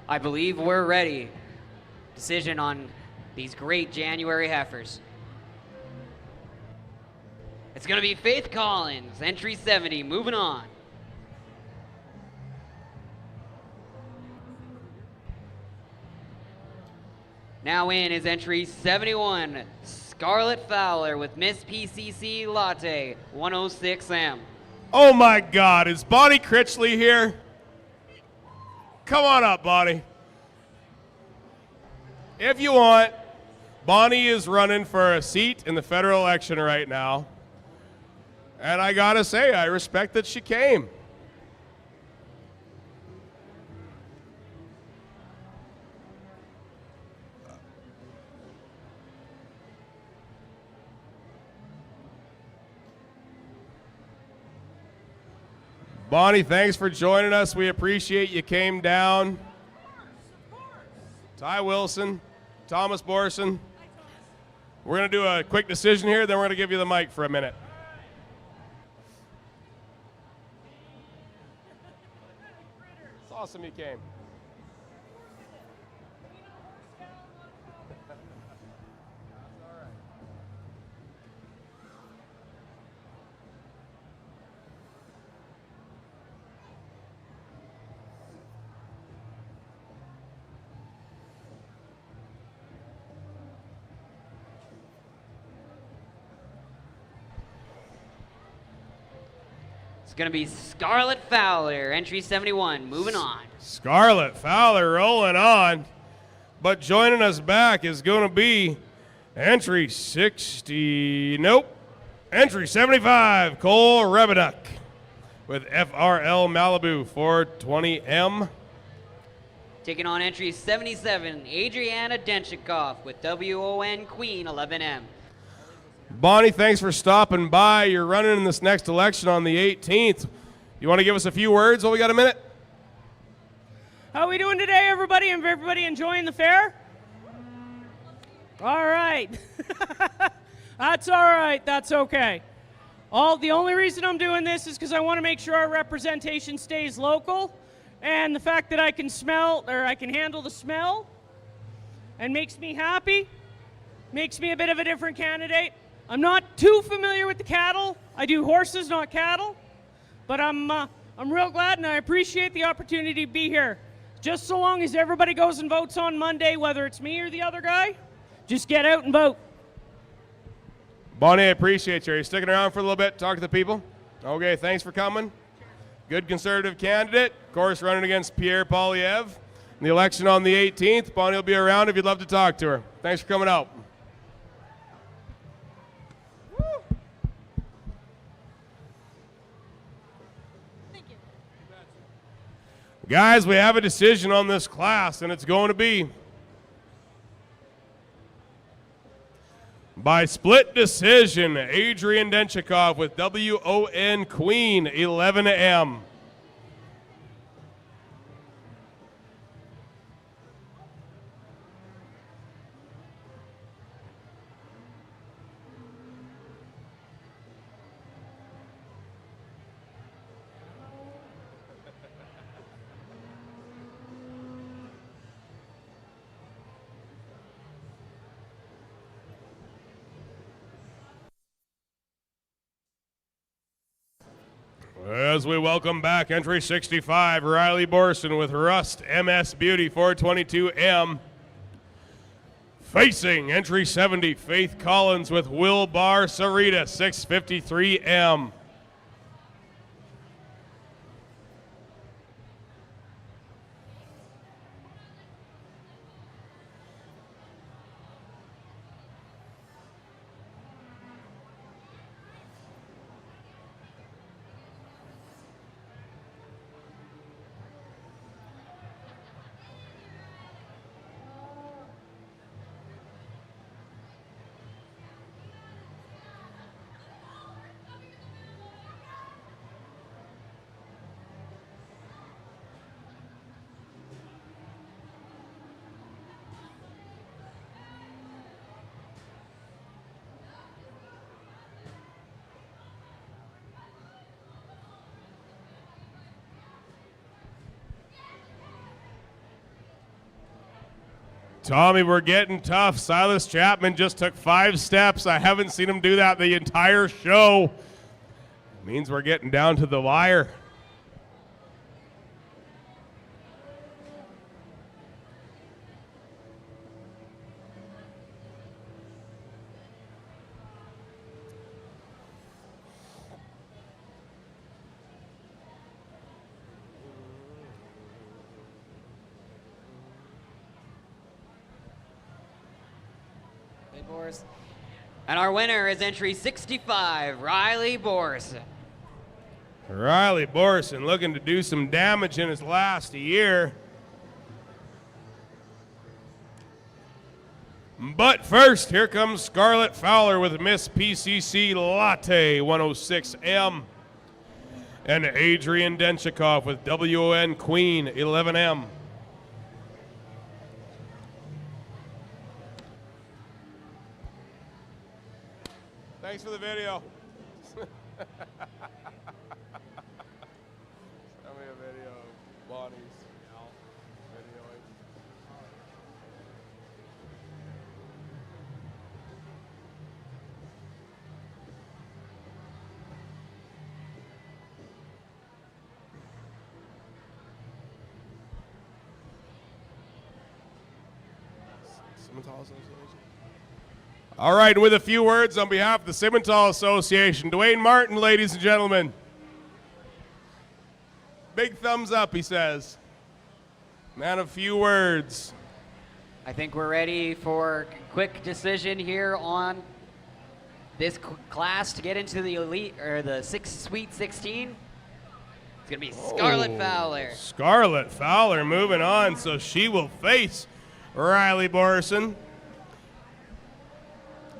I believe we're ready. Decision on these great January heifers. It's going to be Faith Collins, entry 70, moving on. Now in is entry 71, Scarlett Fowler with Miss PCC Latte, 106M. Oh my God, is Bonnie Critchley here? Come on up, Bonnie. If you want, Bonnie is running for a seat in the federal election right now. And I gotta say, I respect that she came. Bonnie, thanks for joining us. We appreciate you came down. Of course. Ty Wilson, Thomas Borson. We're going to do a quick decision here, then we're going to give you the mic for a minute. It's awesome you came. It's going to be Scarlett Fowler, entry 71. Moving on. Scarlett Fowler rolling on. But joining us back is going to be entry 60. Nope. Entry 75, Cole Rebeduk with FRL Malibu 420M. Taking on entry 77, Adriana Denchikoff with WON Queen 11M. Bonnie, thanks for stopping by. You're running in this next election on the 18th. You want to give us a few words while we got a minute? How are we doing today, everybody? Everybody enjoying the fair? All right. That's all right. That's okay. The only reason I'm doing this is because I want to make sure our representation stays local, and the fact that I can smell, or I can handle the smell, and makes me happy, makes me a bit of a different candidate. I'm not too familiar with the cattle. I do horses, not cattle, but I'm real glad, and I appreciate the opportunity to be here. Just so long as everybody goes and votes on Monday, whether it's me or the other guy, just get out and vote. Bonnie, I appreciate you. Are you sticking around for a little bit, talk to the people? Okay, thanks for coming. Good conservative candidate. Of course, running against Pierre Poilievre in the election on the 18th. Bonnie will be around if you'd love to talk to her. Thanks for coming out. Thank you. Guys, we have a decision on this class, and it's going to be by split decision, Adrian Denchikoff with WON Queen 11M. As we welcome back entry 65, Riley Borson with Rust MS Beauty 422M. Facing entry 70, Faith Collins with Will Bar Sarita 653M. Tommy, we're getting tough. Silas Chapman just took 5 steps. I haven't seen him do that the entire show. Means we're getting down to the wire. And our winner is entry 65, Riley Borson. Riley Borson looking to do some damage in his last year. But first, here comes Scarlett Fowler with Miss PCC Latte 106M. And Adrian Denchikoff with WON Queen 11M. Thanks for the video. Send me a video of Bonnie's videoing. Simmental Association. All right, with a few words on behalf of the Simmental Association, Dwayne Martin, ladies and gentlemen. Big thumbs up, he says. Man of few words. I think we're ready for a quick decision here on this class to get into the elite or the Sweet 16. It's gonna be Scarlett Fowler. Scarlett Fowler moving on, so she will face Riley Borison.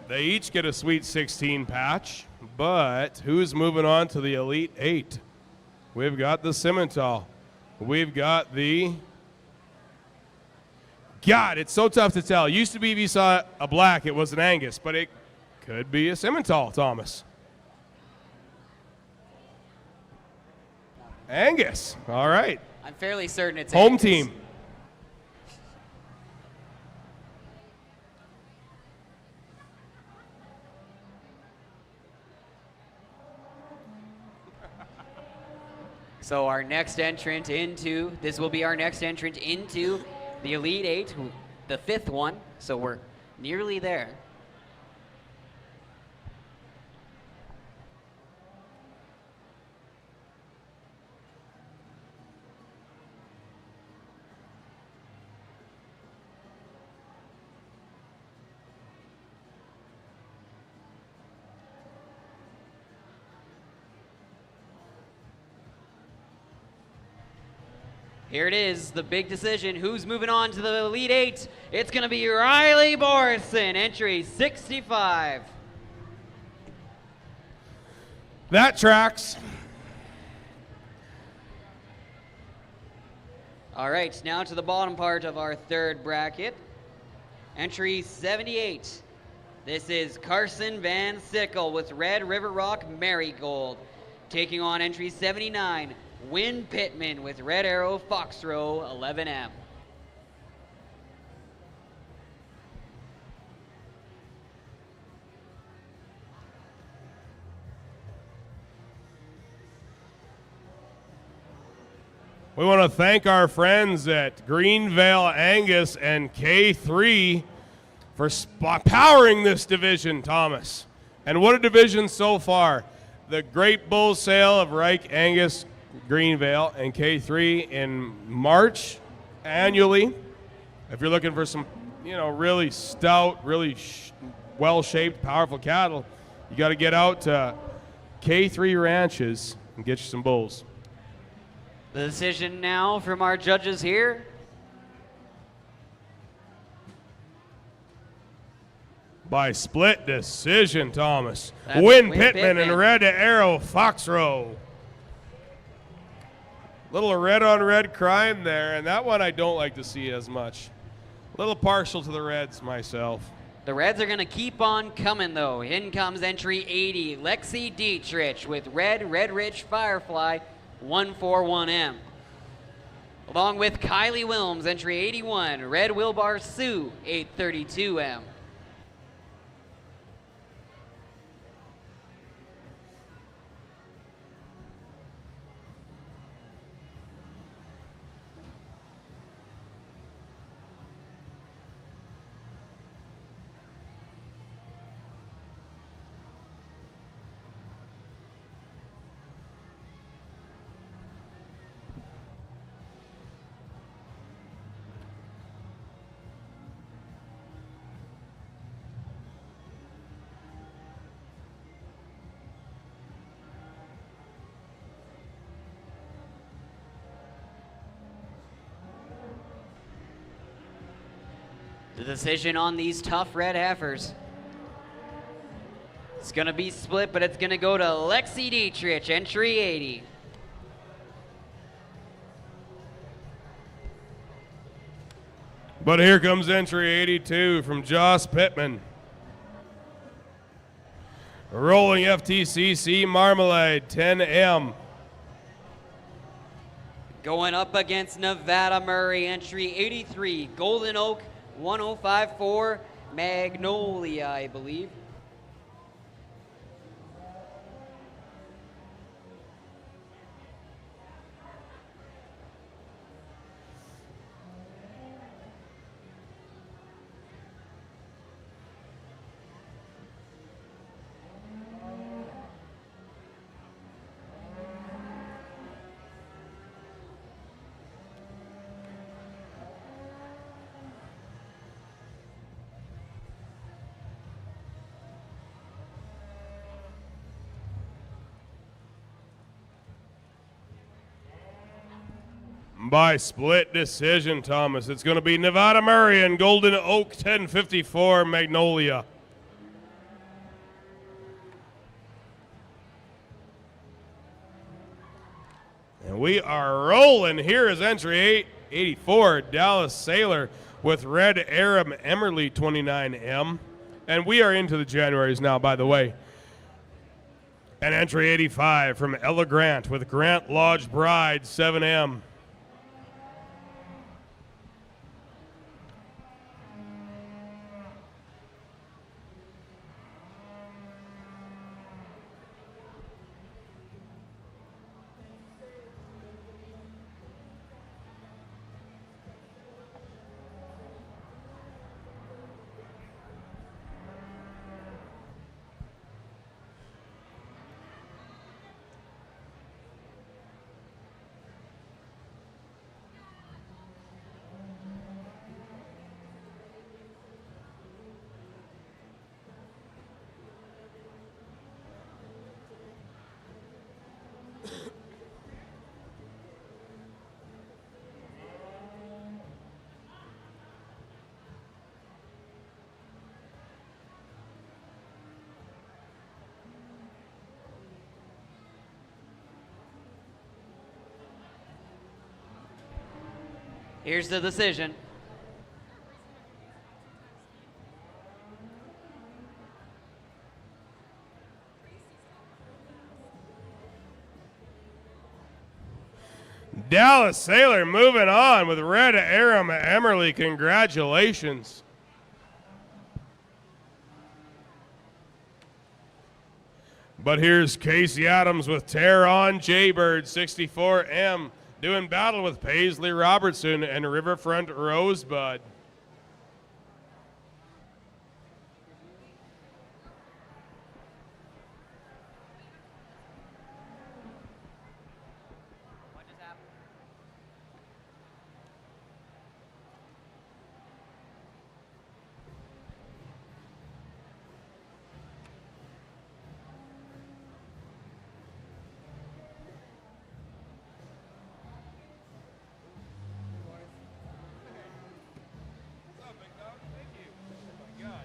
They each get a Sweet 16 patch, but who's moving on to the Elite 8? We've got the Simmental. We've got the... God, it's so tough to tell. Used to be if you saw a black, it was an Angus, but it could be a Simmental, Thomas. Angus, all right. I'm fairly certain it's Home Angus. team. So our next entrant into, this will be our next entrant into the Elite 8, the 5th one, so we're nearly there. Here it is, the big decision. Who's moving on to the Elite 8? It's going to be Riley Borison, entry 65. That tracks. All right, now to the bottom part of our 3rd bracket. Entry 78. This is Carson Van Sickle with Red River Rock Marigold, taking on entry 79. Win Pittman with Red Arrow Fox Row 11M. We want to thank our friends at Greenvale Angus and K3 for powering this division, Thomas. And what a division so far. The Great Bull Sale of Reich Angus, Greenvale, and K3 in March annually. If you're looking for some, really stout, really well-shaped, powerful cattle, you got to get out to K3 Ranches and get you some bulls. The decision now from our judges here. By split decision, Thomas. That's Win Win Pittman and Pittman. Red Arrow Fox Row. Little red on red crime there, and that one I don't like to see as much. A little partial to the Reds myself. The Reds are going to keep on coming, though. In comes entry 80, Lexi Dietrich with Red Ridge Firefly 141M. Along with Kylie Wilms, entry 81, Red Wilbar Sioux 832M. The decision on these tough red heifers. It's going to be split, but it's going to go to Lexi Dietrich, entry 80. But here comes entry 82 from Joss Pittman. Rolling FTCC Marmalade 10M. Going up against Nevada Murray, entry 83, Golden Oak 1054, Magnolia, I believe. by split decision, Thomas. It's going to be Nevada Murray and Golden Oak 1054 Magnolia. And we are rolling. Here is entry 884, Dallas Sailor with Red Aram Emerly 29M. And we are into the Januaries now, by the way. And entry 85 from Ella Grant with Grant Lodge Bride 7M. Here's the decision. Dallas Sailor moving on with Red Aram Emerly. Congratulations. But here's Casey Adams with Tear On Jaybird 64M doing battle with Paisley Robertson and Riverfront Rosebud.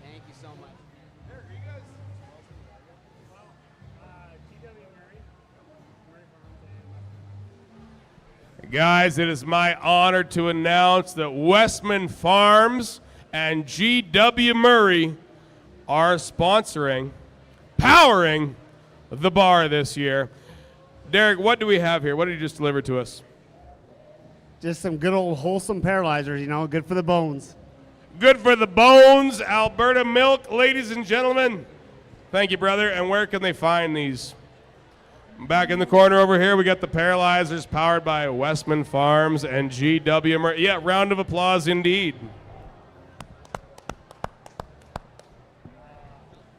Thank you so much. Guys, it is my honor to announce that Westman Farms and G.W. Murray are sponsoring, powering the bar this year. Derek, what do we have here? What did you just deliver to us? Just some good old wholesome paralyzers, you know, good for the bones. Good for the bones, Alberta milk, ladies and gentlemen. Thank you, brother. And where can they find these? Back in the corner over here, we got the paralyzers powered by Westman Farms and G.W. Murray. Yeah, round of applause indeed.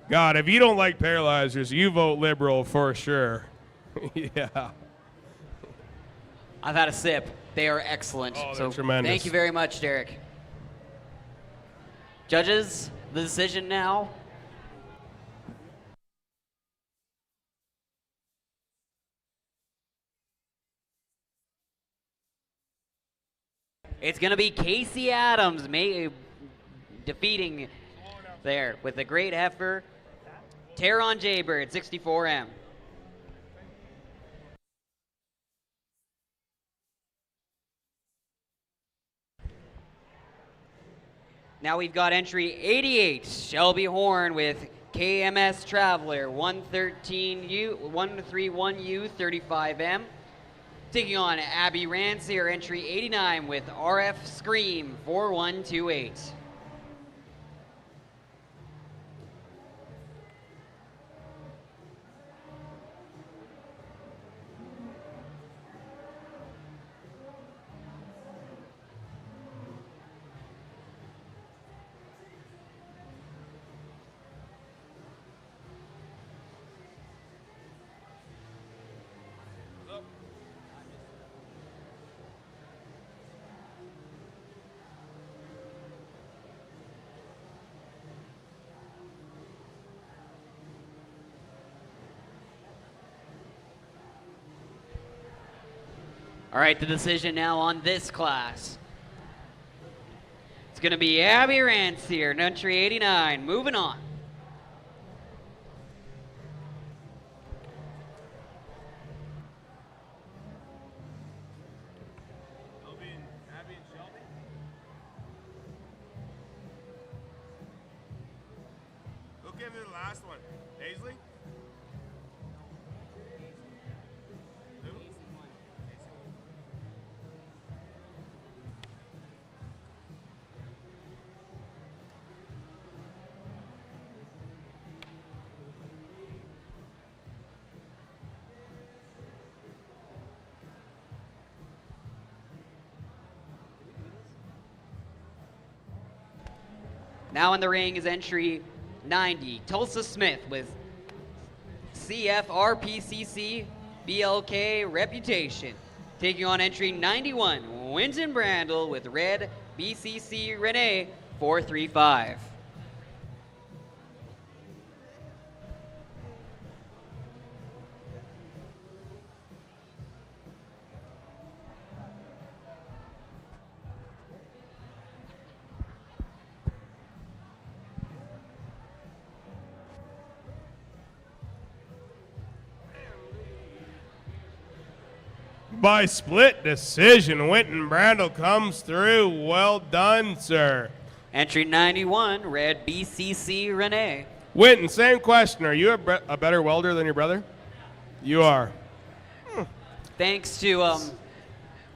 God, if you don't like paralyzers, you vote Liberal for sure. Yeah. I've had a sip. They are excellent. Oh, they're tremendous. Thank you very much, Derek. Judges, the decision now. It's going to be Casey Adams defeating there with the great heifer, Tear On Jaybird, 64M. Now we've got entry 88, Shelby Horn with KMS Traveler, 131U 35M. Taking on Abby Rancier, entry 89 with RF Scream, 4128. All right, the decision now on this class. It's going to be Abby Rancier, entry 89. Moving on. Who gave you the last one? Paisley? Now in the ring is entry 90, Tulsa Smith with CFRPCC BLK reputation. Taking on entry 91, Winton Brandel with red BCC Renee 435. By split decision, Winton Brandel comes through. Well done, sir. Entry 91, red BCC Renee. Winton, same question. Are you a better welder than your brother? You are. Thanks to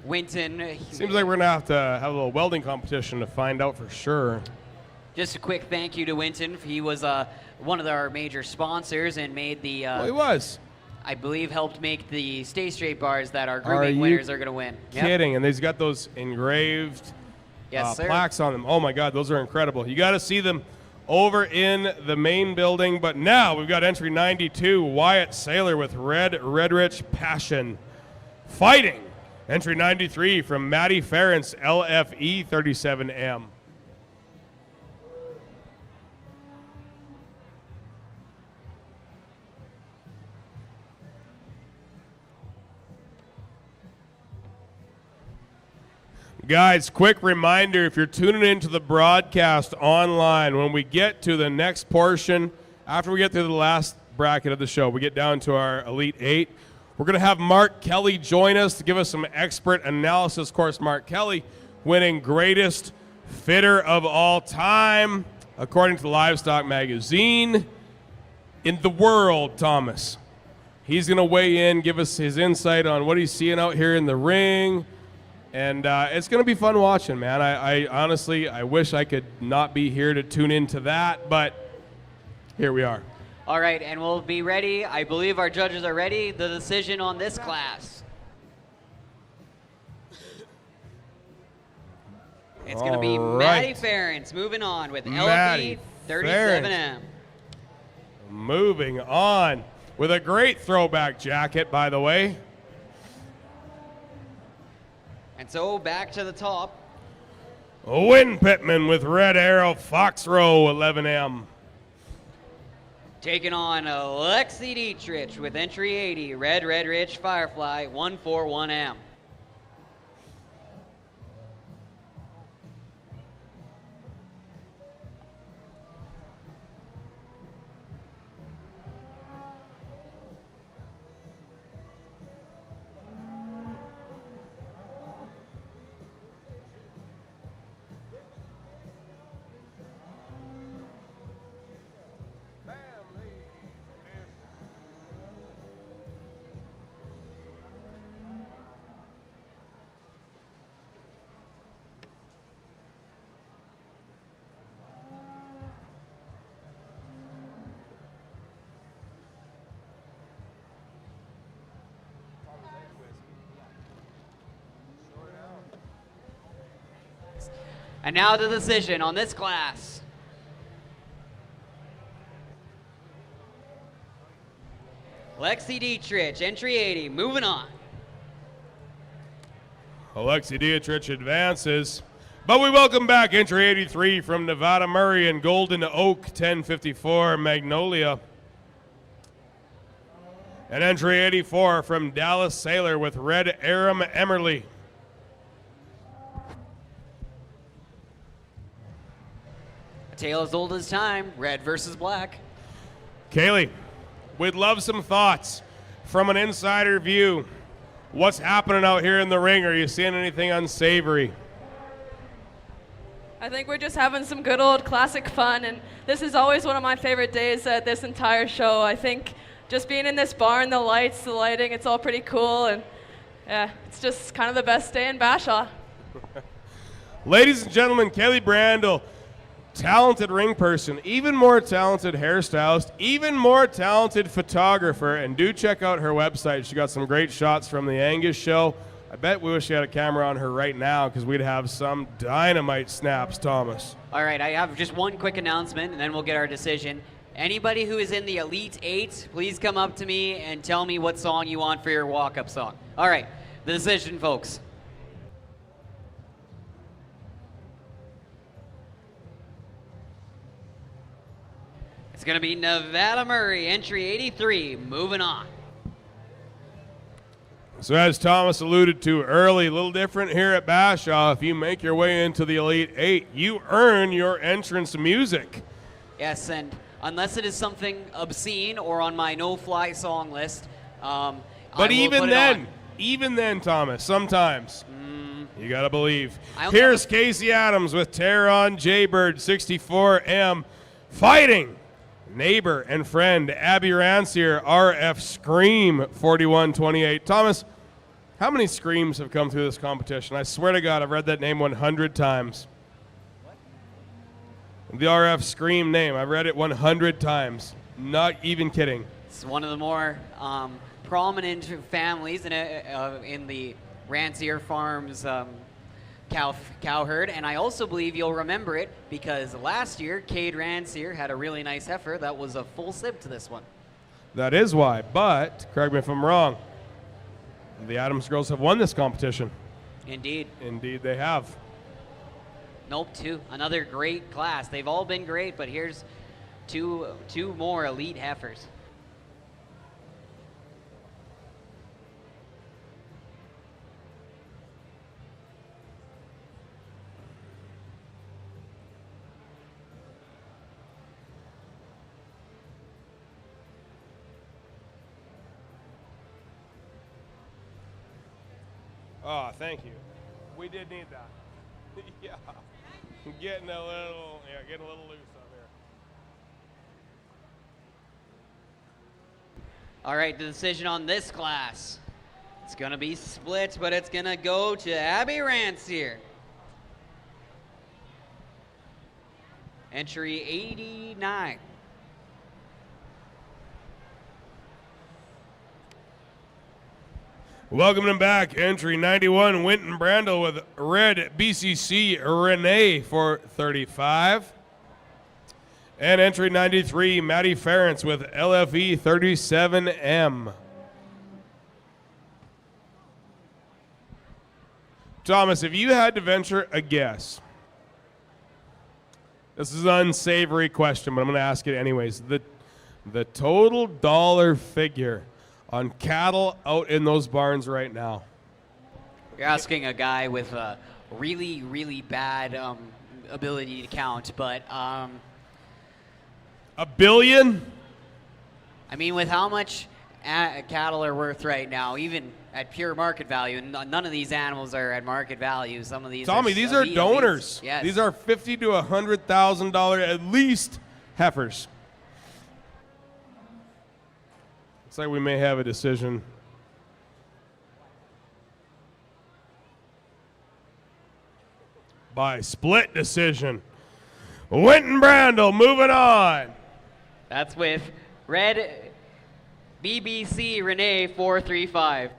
Winton. Seems like we're going to have a little welding competition to find out for sure. Just a quick thank you to Winton. He was one of our major sponsors and made the... Well, he was. I believe helped make the Stay Straight bars that our grouping winners are going to win. Kidding. And he's got those engraved plaques on them. Oh, my God. Those are incredible. You got to see them over in the main building. But now we've got entry 92, Wyatt Saylor with Red Rich Passion. Fighting entry 93 from Maddie Ferentz, LFE 37M. Guys, quick reminder, if you're tuning into the broadcast online, when we get to the next portion, after we get through the last bracket of the show, we get down to our Elite 8, we're going to have Mark Kelly join us to give us some expert analysis. Of course, Mark Kelly winning greatest fitter of all time, according to the Livestock magazine, in the world, Thomas. He's going to weigh in, give us his insight on what he's seeing out here in the ring. And it's going to be fun watching, man. I honestly, I wish I could not be here to tune into that, but here we are. All right, and we'll be ready. I believe our judges are ready. The decision on this class. It's going to be Maddie Ferentz moving on with LFE 37M. Moving on with a great throwback jacket, by the way. And so back to the top. Win Pittman with Red Arrow Fox Row 11M. Taking on Lexi Dietrich with entry 80, Red Rich Firefly 141M. And now the decision on this class. Lexi Dietrich, entry 80, moving on. Alexi Dietrich advances, but we welcome back entry 83 from Nevada Murray and Golden Oak 1054 Magnolia. And entry 84 from Dallas Sailor with Red Aram Emerly. A tale as old as time, red versus black. Kaylee, we'd love some thoughts from an insider view. What's happening out here in the ring? Are you seeing anything unsavory? I think we're just having some good old classic fun, and this is always one of my favorite days at this entire show. I think just being in this barn, the lights, the lighting, it's all pretty cool, and yeah, it's just kind of the best day in Bashaw. Ladies and gentlemen, Kaylee Brandel, talented ring person, even more talented hairstylist, even more talented photographer, and do check out her website. She got some great shots from the Angus show. I bet we wish we had a camera on her right now because we'd have some dynamite snaps, Thomas. All right, I have just one quick announcement, and then we'll get our decision. Anybody who is in the Elite 8, please come up to me and tell me what song you want for your walk-up song. All right, the decision, folks. It's going to be Nevada Murray, entry 83, moving on. So as Thomas alluded to early, a little different here at Bashaw. If you make your way into the Elite 8, you earn your entrance music. Yes, and unless it is something obscene or on my no-fly song list, but even then, Thomas, sometimes you gotta believe. Here's Casey Adams with Terron Jaybird 64M fighting neighbor and friend Abby Rancier, RF Scream 4128. Thomas, how many screams have come through this competition? I swear to God, I've read that name 100 times. The RF Scream name, I've read it 100 times. Not even kidding. It's one of the more prominent families in the Rancier Farms cow herd, and I also believe you'll remember it because last year Cade Rancier had a really nice heifer that was a full sib to this one. That is why, but correct me if I'm wrong, the Adams girls have won this competition. Indeed. Indeed they have. Nope, another great class. They've all been great, but here's two more elite heifers. Oh, thank you. We did need that. Yeah. Getting a little loose up here. All right, the decision on this class. It's gonna be split, but it's gonna go to Abby Rancier. Entry 89. Welcome them back. Entry 91, Winton Brandel with Red BCC Renee for 35. And entry 93, Maddie Ferentz with LFE 37M. Thomas, if you had to venture a guess, this is an unsavory question, but I'm going to ask it anyways. The total dollar figure on cattle out in those barns right now. You're asking a guy with a really, really bad ability to count, but $1 billion? I mean, with how much cattle are worth right now, even at pure market value, none of these animals are at market value. Some of these Tommy, these are donors. Yes. These are $50,000 to $100,000 at least heifers. Looks like we may have a decision. By split decision. Winton Brandel moving on. That's with Red BBC Renee 435.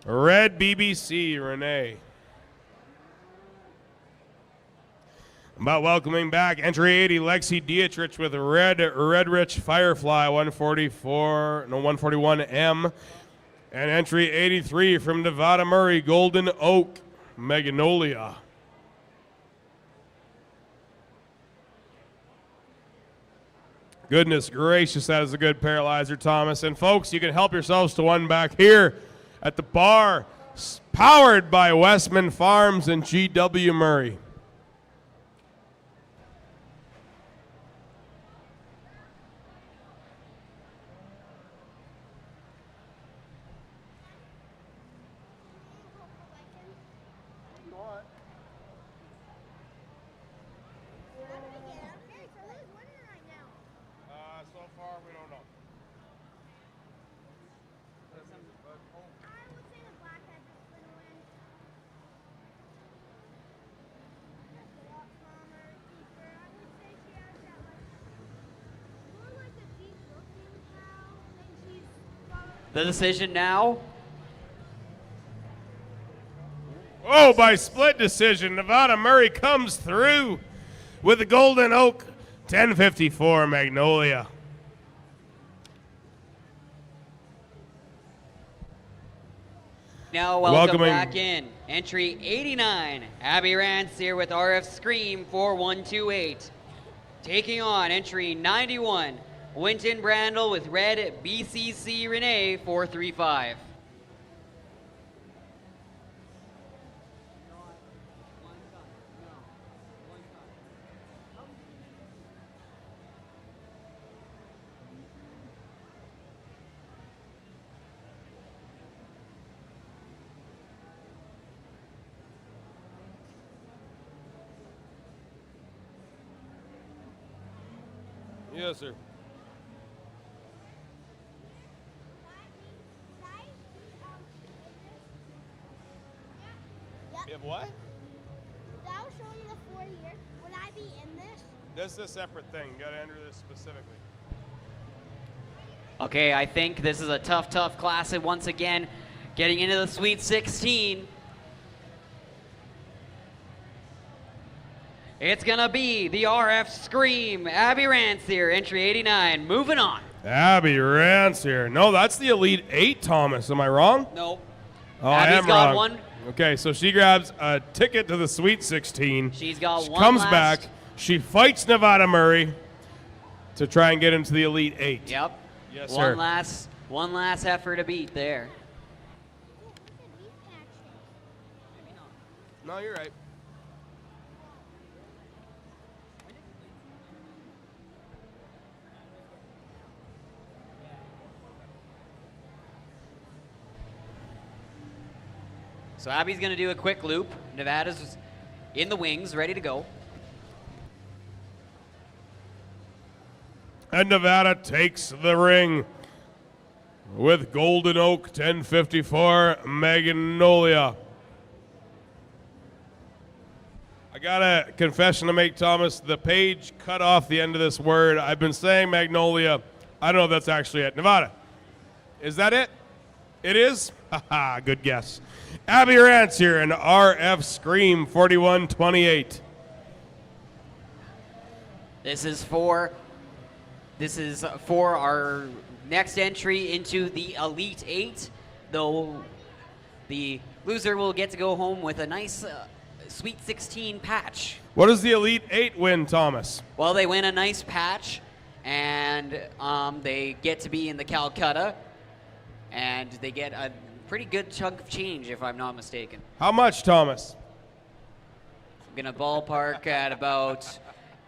Red BBC Renee. About welcoming back entry 80 Lexi Dietrich with Red Rich Firefly 141M. And entry 83 from Nevada Murray Golden Oak Magnolia. Goodness gracious, that is a good paralyzer, Thomas. And folks, you can help yourselves to one back here at the bar, powered by Westman Farms and G.W. Murray. So far, we don't know. The decision now. Oh, by split decision, Nevada Murray comes through with the Golden Oak 1054 Magnolia. Now welcome Welcoming- back in. Entry 89, Abby Rance here with RF Scream 4128. Taking on entry 91, Winton Brandel with red BCC Renee 435. Yes, sir. You have what? Without showing the 4 here, would I be in this? This is a separate thing. You gotta enter this specifically. Okay, I think this is a tough class and once again getting into the Sweet 16. It's gonna be the RF Scream, Abby Rance here, entry 89, moving on. Abby Rance here. No, that's the Elite 8, Thomas. Am I wrong? No. Oh, I Abby's am got wrong. one. Okay, so she grabs a ticket to the Sweet 16. She's got She one comes last- back. She fights Nevada Murray to try and get into the Elite 8. Yep. Yes, one sir. one last effort to beat there. No, you're right. So Abby's gonna do a quick loop. Nevada's in the wings, ready to go. And Nevada takes the ring with Golden Oak 1054 Magnolia. I got a confession to make, Thomas. The page cut off the end of this word. I've been saying Magnolia. I don't know if that's actually it. Nevada, is that it? It is? Haha, good guess. Abby Rance here in RF Scream 4128. This is for our next entry into the Elite 8, though the loser will get to go home with a nice Sweet 16 patch. What does the Elite 8 win, Thomas? Well, they win a nice patch, and they get to be in the Calcutta, and they get a pretty good chunk of change, if I'm not mistaken. How much, Thomas? I'm gonna ballpark at about,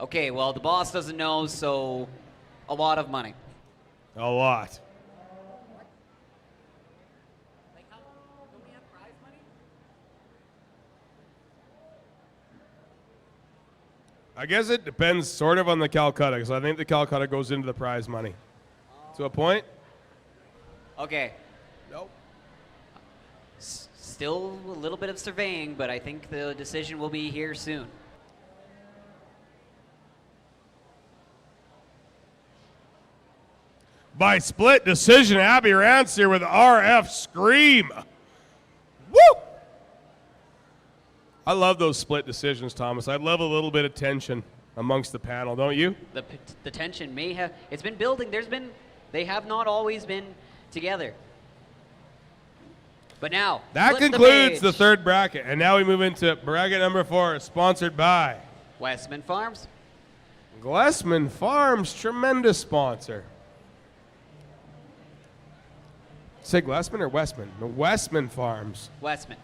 okay, well, the boss doesn't know, so a lot of money. A lot. I guess it depends sort of on the Calcutta, because I think the Calcutta goes into the prize money. To a point? Okay. Nope. Still a little bit of surveying, but I think the decision will be here soon. By split decision, Abby Rance here with RF Scream. Woo! I love those split decisions, Thomas. I love a little bit of tension amongst the panel, don't you? The tension may have, it's been building. They have not always been together. But now, That flip concludes the the third bracket, and now we move into bracket number 4, sponsored by Westman Farms. Glessman Farms, tremendous sponsor. Say Glessman or Westman? The Westman Farms. Westman.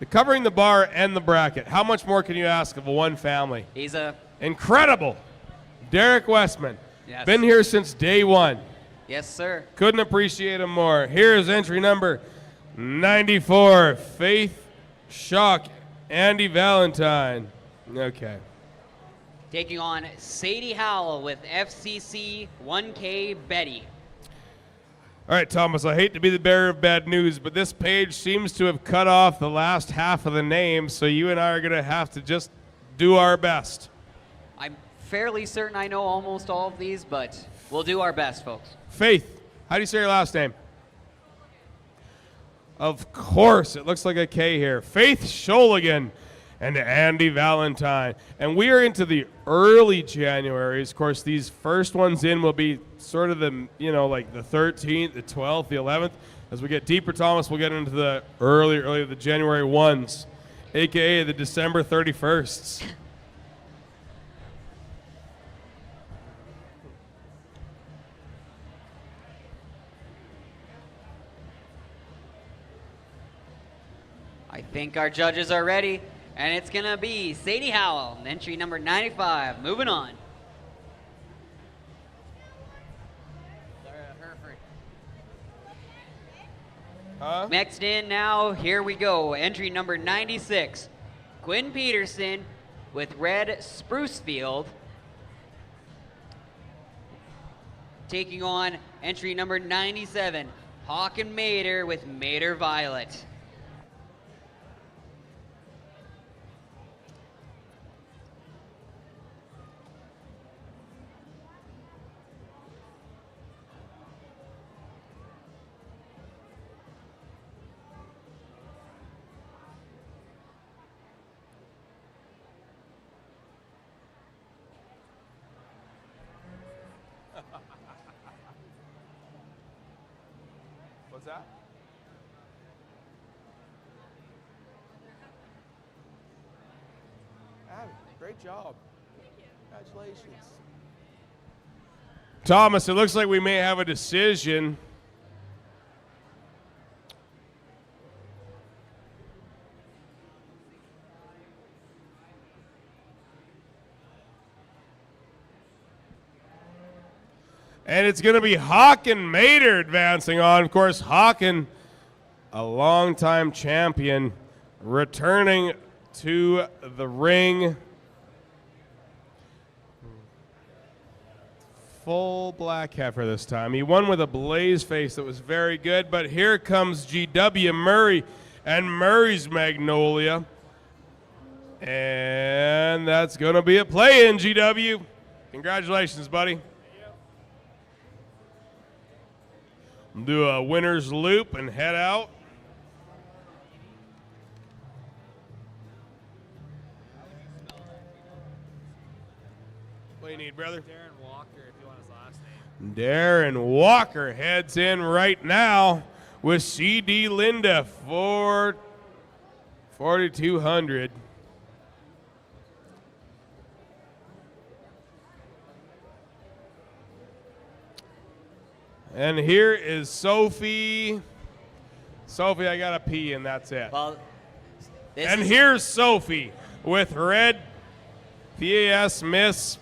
The covering the bar and the bracket. How much more can you ask of a one family? He's a incredible. Derek Westman. Yes. Been here since day one. Yes, sir. Couldn't appreciate him more. Here's entry number 94, Faith Shock, Andy Valentine. Okay. Taking on Sadie Howell with FCC 1K Betty. All right, Thomas, I hate to be the bearer of bad news, but this page seems to have cut off the last half of the name, so you and I are going to have to just do our best. I'm fairly certain I know almost all of these, but we'll do our best, folks. Faith, how do you say your last name? Of course, it looks like a K here. Faith Sholigan and Andy Valentine. And we are into the early Januaries. Of course, these first ones in will be sort of the, like the 13th, the 12th, the 11th. As we get deeper, Thomas, we'll get into the early, the January 1s, a.k.a. the December 31sts. I think our judges are ready, and it's going to be Sadie Howell, entry number 95. Moving on. Next in now, here we go. Entry number 96, Quinn Peterson with Red Sprucefield. Taking on entry number 97, Hawk and Mater with Mater Violet. What's that? Abby, great job. Congratulations. Thomas, it looks like we may have a decision. And it's going to be Hawken Mater advancing on. Of course, Hawken, a longtime champion, returning to the ring. Full black heifer this time. He won with a blaze face that was very good, but here comes GW Murray and Murray's Magnolia. And that's going to be a play-in, GW. Congratulations, buddy. Do a winner's loop and head out. What do you need, brother? Darren Walker, if you want his last name. Darren Walker heads in right now with CD Linda for 4,200. And here is Sophie. Sophie, I got a P and that's it. Well, and here's Sophie with red PAS Miss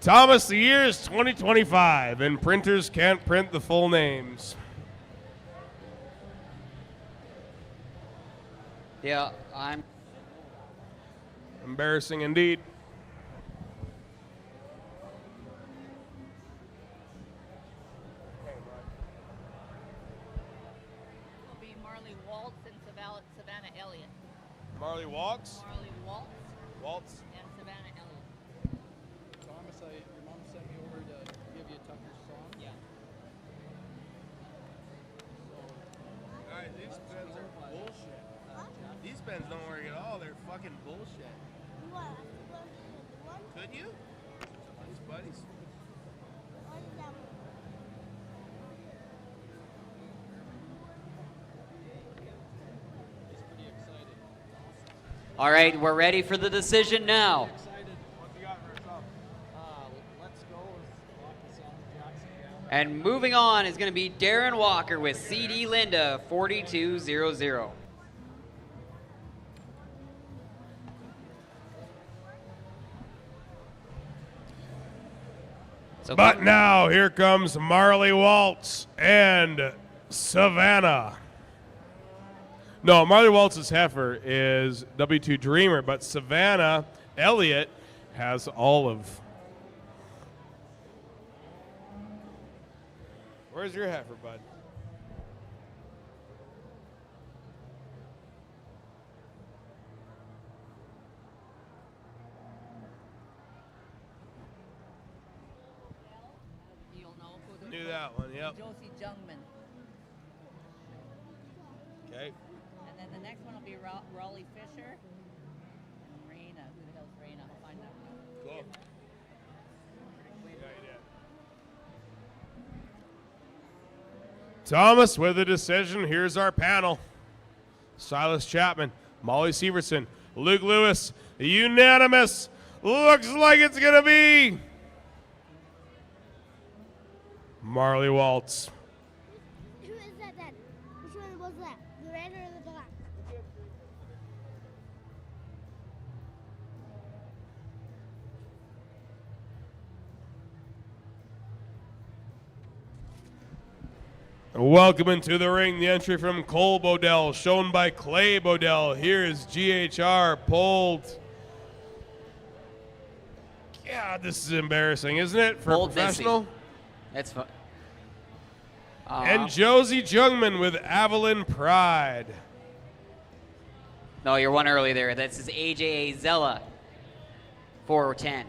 Thomas. The year is 2025, and printers can't print the full names. Yeah, I'm embarrassing indeed. Marley Walks. Marley Waltz. Waltz. And Savannah Elliott. Thomas, your mom sent me over to give you Tucker's song. Yeah. All right, these pens are bullshit. These pens don't work at all. They're fucking bullshit. Could you? These buddies. all right. We're ready for the decision now. And moving on is going to be Darren Walker with CD Linda 4200. But now here comes Marley Waltz and Savannah. No, Marley Waltz's Heifer is W2 Dreamer, but Savannah Elliott has Olive. Where's your Heifer, bud? You'll know who Knew that one, yep. Josie Jungman. Okay. And then the next one will be Raleigh Fisher. And Raina. Who the hell's Raina? I'll find out. Cool. Thomas with the decision. Here's our panel. Silas Chapman, Molly Severson, Luke Lewis, unanimous. Looks like it's going to be Marley Waltz. Who is that then? Which one was that? The red or the black? Welcome into the ring, the entry from Cole Bodell, shown by Clay Bodell. Here is GHR pulled. God, this is embarrassing, isn't it, for a professional? That's fun. And Josie Jungman with Avalon Pride. No, you're one early there. This is AJA Zella, 410.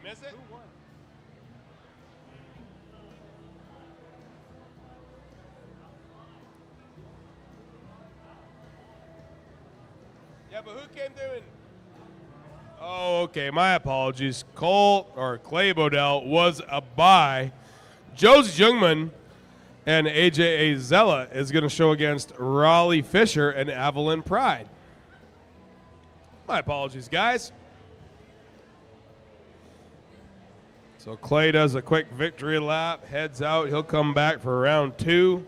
Miss it? Who won? Yeah, but who came through and... Oh, okay, my apologies. Clay Bodell was a bye. Josie Jungman and AJ Azella is going to show against Raleigh Fisher and Avalon Pride. My apologies, guys. So Clay does a quick victory lap, heads out. He'll come back for round 2.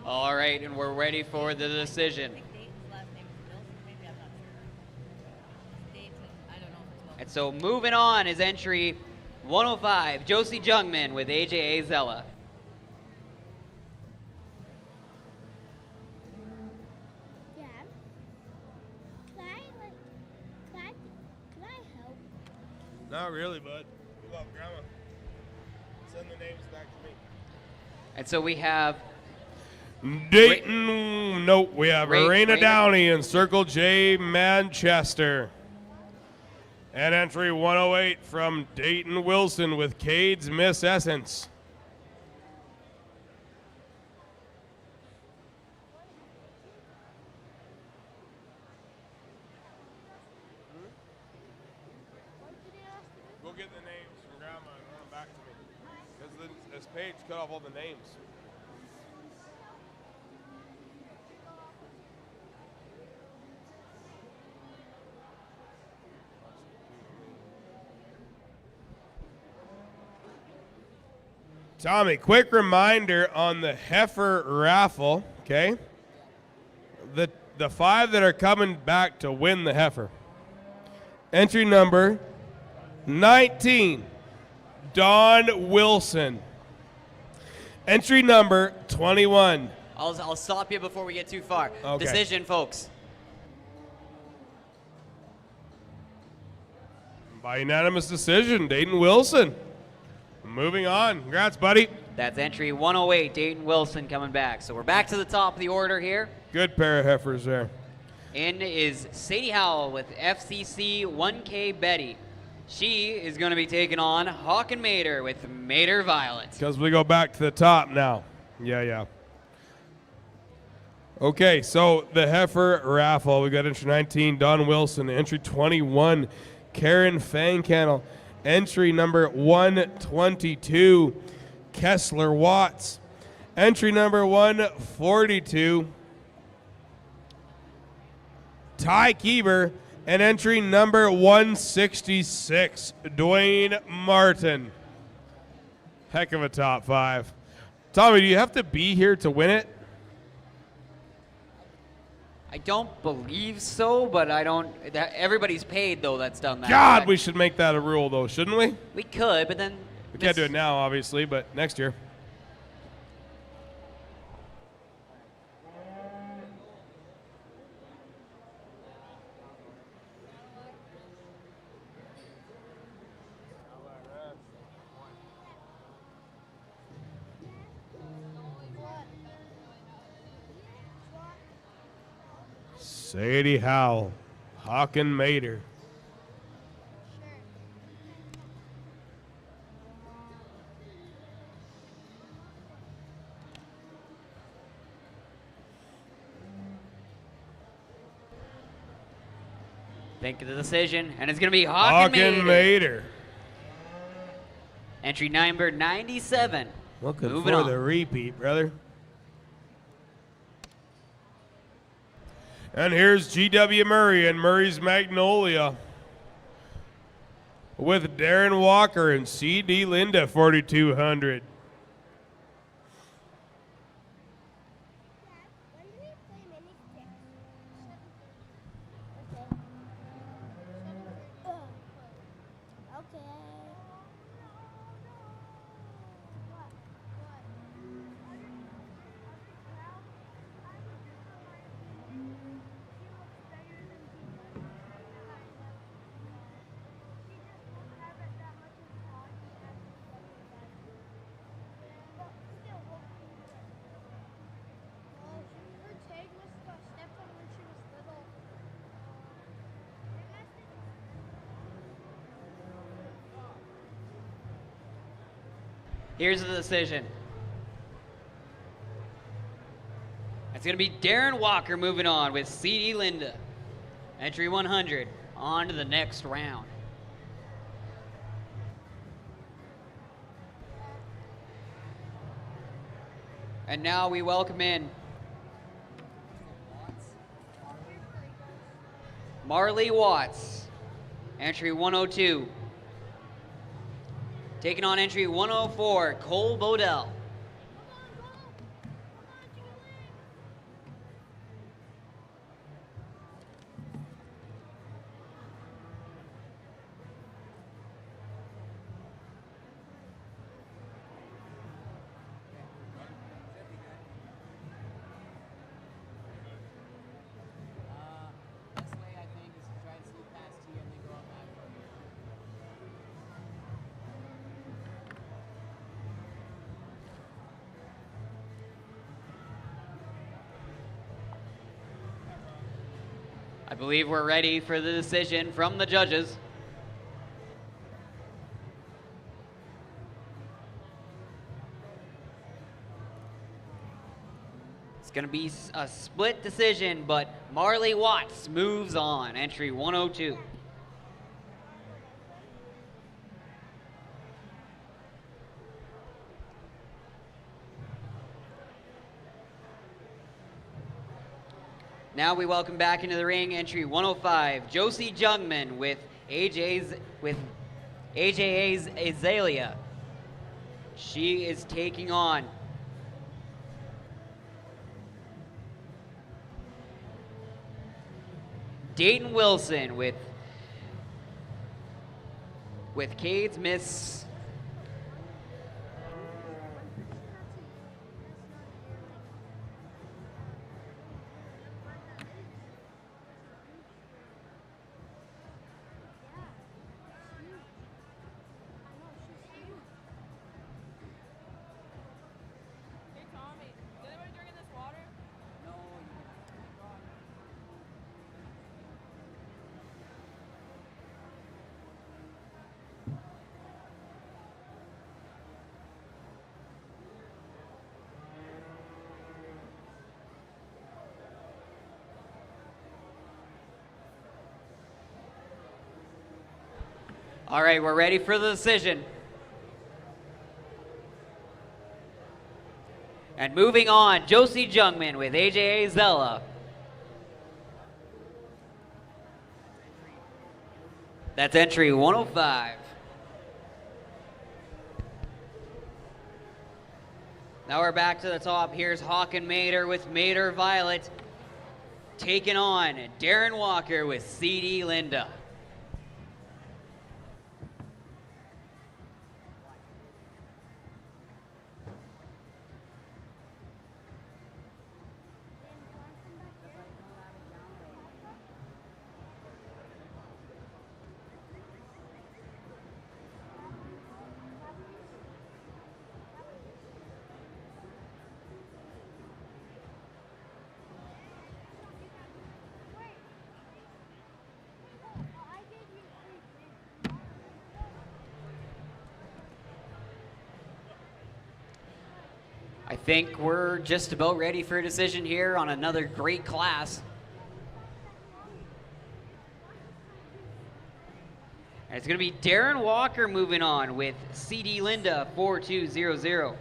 All right, and we're ready for the decision. And so moving on is entry 105, Josie Jungman with AJ Azella. Dad, can I help? Not really, bud. We love Grandma. Send the names back to me. And so we have Dayton, we have Raina Downey and Circle J Manchester. And entry 108 from Dayton Wilson with Cade's Miss Essence. This page cut off all the names. Tommy, quick reminder on the Heifer raffle, okay? The 5 that are coming back to win the Heifer. Entry number 19, Don Wilson. Entry number 21. I'll stop you before we get too far. Okay. Decision, folks. By unanimous decision, Dayton Wilson. Moving on. Congrats, buddy. That's entry 108, Dayton Wilson coming back. So we're back to the top of the order here. Good pair of heifers there. In is Sadie Howell with FCC 1K Betty. She is going to be taking on Hawk and Mater with Mater Violet. Because we go back to the top now. Yeah. Okay, so the Heifer raffle. We got entry 19, Don Wilson. Entry 21, Karen Fangcannel. Entry number 122, Kessler Watts. Entry number 142, Ty Kieber. And entry number 166, Dwayne Martin. Heck of a top 5. Tommy, do you have to be here to win it? I don't believe so, but everybody's paid, though, that's done that. God, we should make that a rule, though, shouldn't we? We could, but then... We can't do it now, obviously, but next year. Sadie Howell, Hawk and Mater. Think of the decision, and it's going to be Hawk and Mater. Entry number 97. Looking Moving for on. the repeat, brother. And here's G.W. Murray and Murray's Magnolia with Darren Walker and C.D. Linda, 4,200. Here's the decision. It's going to be Darren Walker moving on with C.D. Linda. Entry 100. On to the next round. And now we welcome in Marley Watts. Entry 102. Taking on entry 104, Cole Bodell. I believe we're ready for the decision from the judges. It's going to be a split decision, but Marley Watts moves on, entry 102. Now we welcome back into the ring entry 105, Josie Jungman with AJA's Azalea. She is taking on Dayton Wilson with Cade's Miss. All right, we're ready for the decision. And moving on, Josie Jungman with AJA Zella. That's entry 105. Now we're back to the top. Here's Hawk and Mater with Mater Violet taking on Darren Walker with CD Linda. I think we're just about ready for a decision here on another great class. And it's going to be Darren Walker moving on with CD Linda 4200.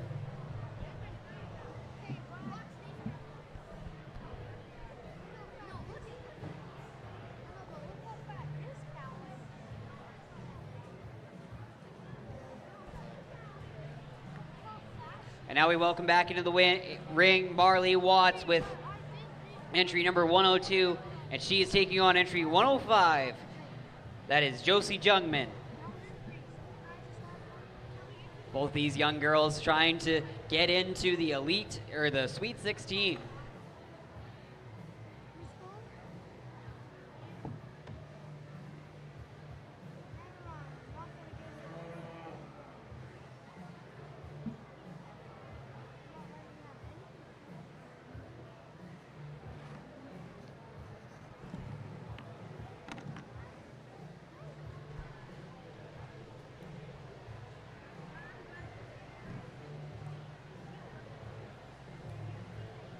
And now we welcome back into the ring Marley Watts with entry number 102, and she is taking on entry 105. That is Josie Jungman. Both these young girls trying to get into the elite or the Sweet 16.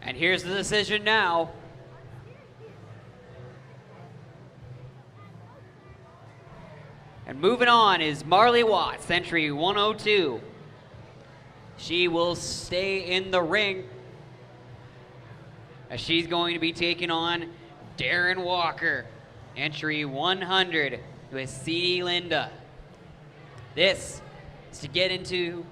And here's the decision now. And moving on is Marley Watts, entry 102. She will stay in the ring as she's going to be taking on Darren Walker, entry 100 with CD Linda. This is to get into,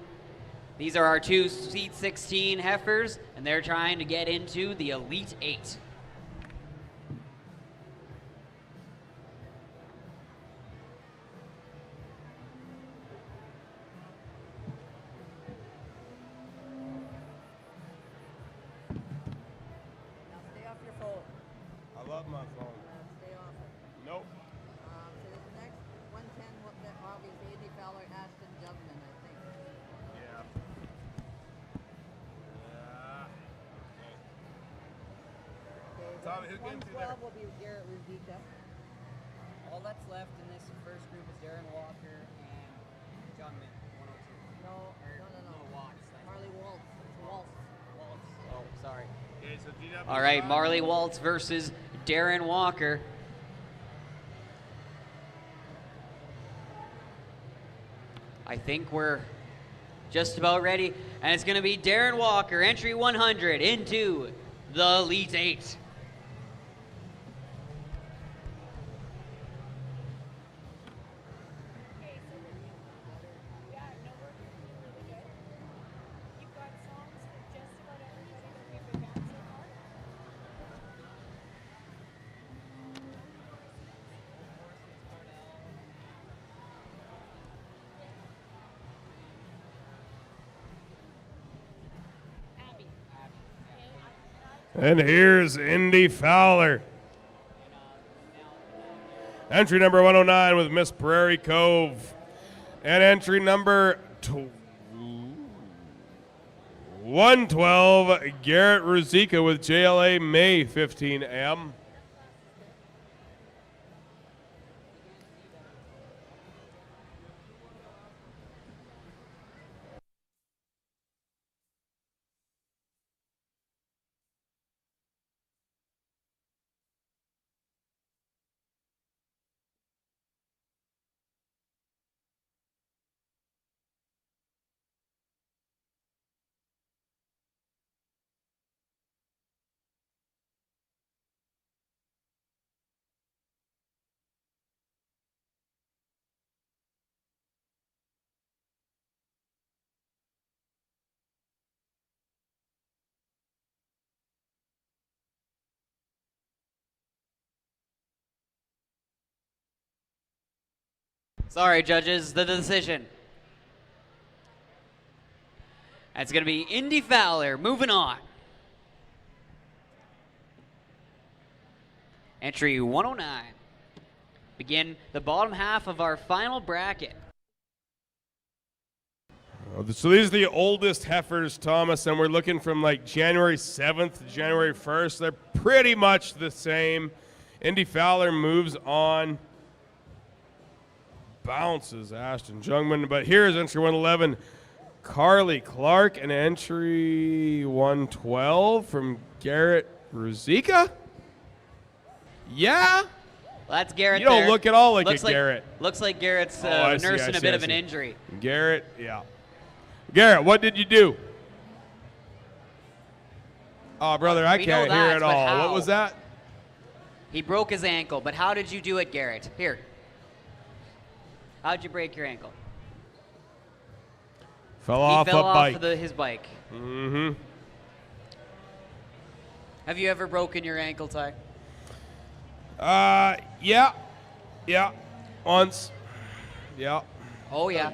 these are our two Sweet 16 heifers, and they're trying to get into the Elite 8. Stay off your phone. I love my phone. Stay off it. Nope. So this next 110 will be Andy Fowler, Ashton Jungman, I think. Yeah. Okay, Tommy, who gets you there? 112 will be Garrett Ruzicka. All that's left in this first group is Darren Walker and Jungman, 102. No. Watts. Marley Waltz. Waltz. Oh, sorry. Okay, so GW. All right, Marley Waltz versus Darren Walker. I think we're just about ready, and it's going to be Darren Walker, entry 100, into the Elite 8. And here's Indy Fowler. Entry number 109 with Miss Prairie Cove. And entry number 112, Garrett Ruzika with JLA May 15M. Sorry, judges, the decision. That's going to be Indy Fowler. Moving on. Entry 109. Begin the bottom half of our final bracket. So these are the oldest heifers, Thomas, and we're looking from like January 7th to January 1st. They're pretty much the same. Indy Fowler moves on. Bounces Ashton Jungman, but here's entry 111, Carly Clark, and entry 112 from Garrett Ruzika. Yeah? Well, that's Garrett. You don't there. look at all like looks a Garrett. Looks like Garrett's I see, nursing I a see, bit I of an see. injury. Garrett, yeah. Garrett, what did you do? Oh, brother, I We can't know hear that, at but all. how? What was that? He broke his ankle, but how did you do it, Garrett? Here. How'd you break your ankle? Fell off He fell a off bike. of his bike. Mm-hmm. Have you ever broken your ankle, Ty? Yeah. Yeah. Once. Yeah. Oh, yeah.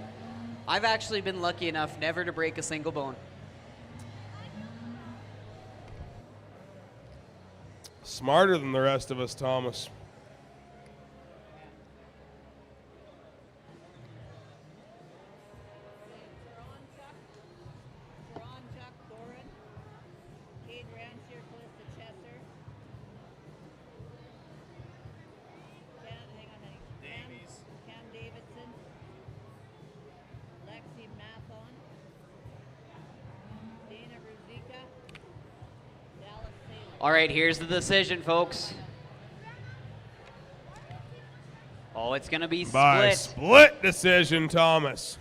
I've actually been lucky enough never to break a single bone. Smarter than the rest of us, Thomas. All right, here's the decision, folks. Oh, it's going to be By split. split decision, Thomas.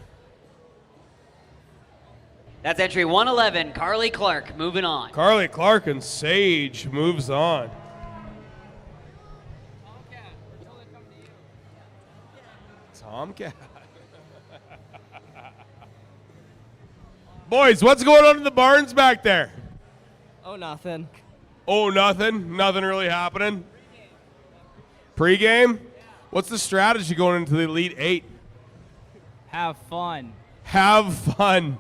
That's entry 111, Carly Clark, moving on. Carly Clark and Sage moves on. Tomcat. Boys, what's going on in the barns back there? Oh, nothing. Oh, nothing? Nothing really happening? Pre-game? What's the strategy going into the Elite Eight? Have fun. Have fun.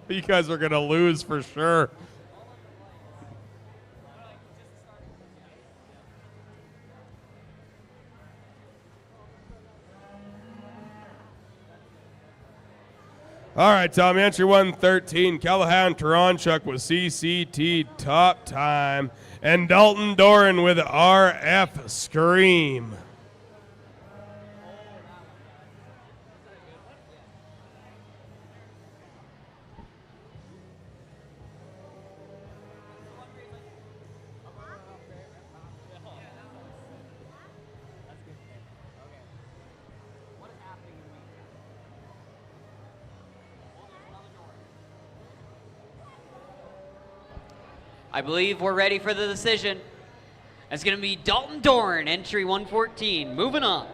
You guys are going to lose for sure. All right, Tommy, entry 113, Callahan Taranchuk with CCT top time, and Dalton Doran with RF Scream. I believe we're ready for the decision. It's going to be Dalton Dorn, entry 114. Moving on.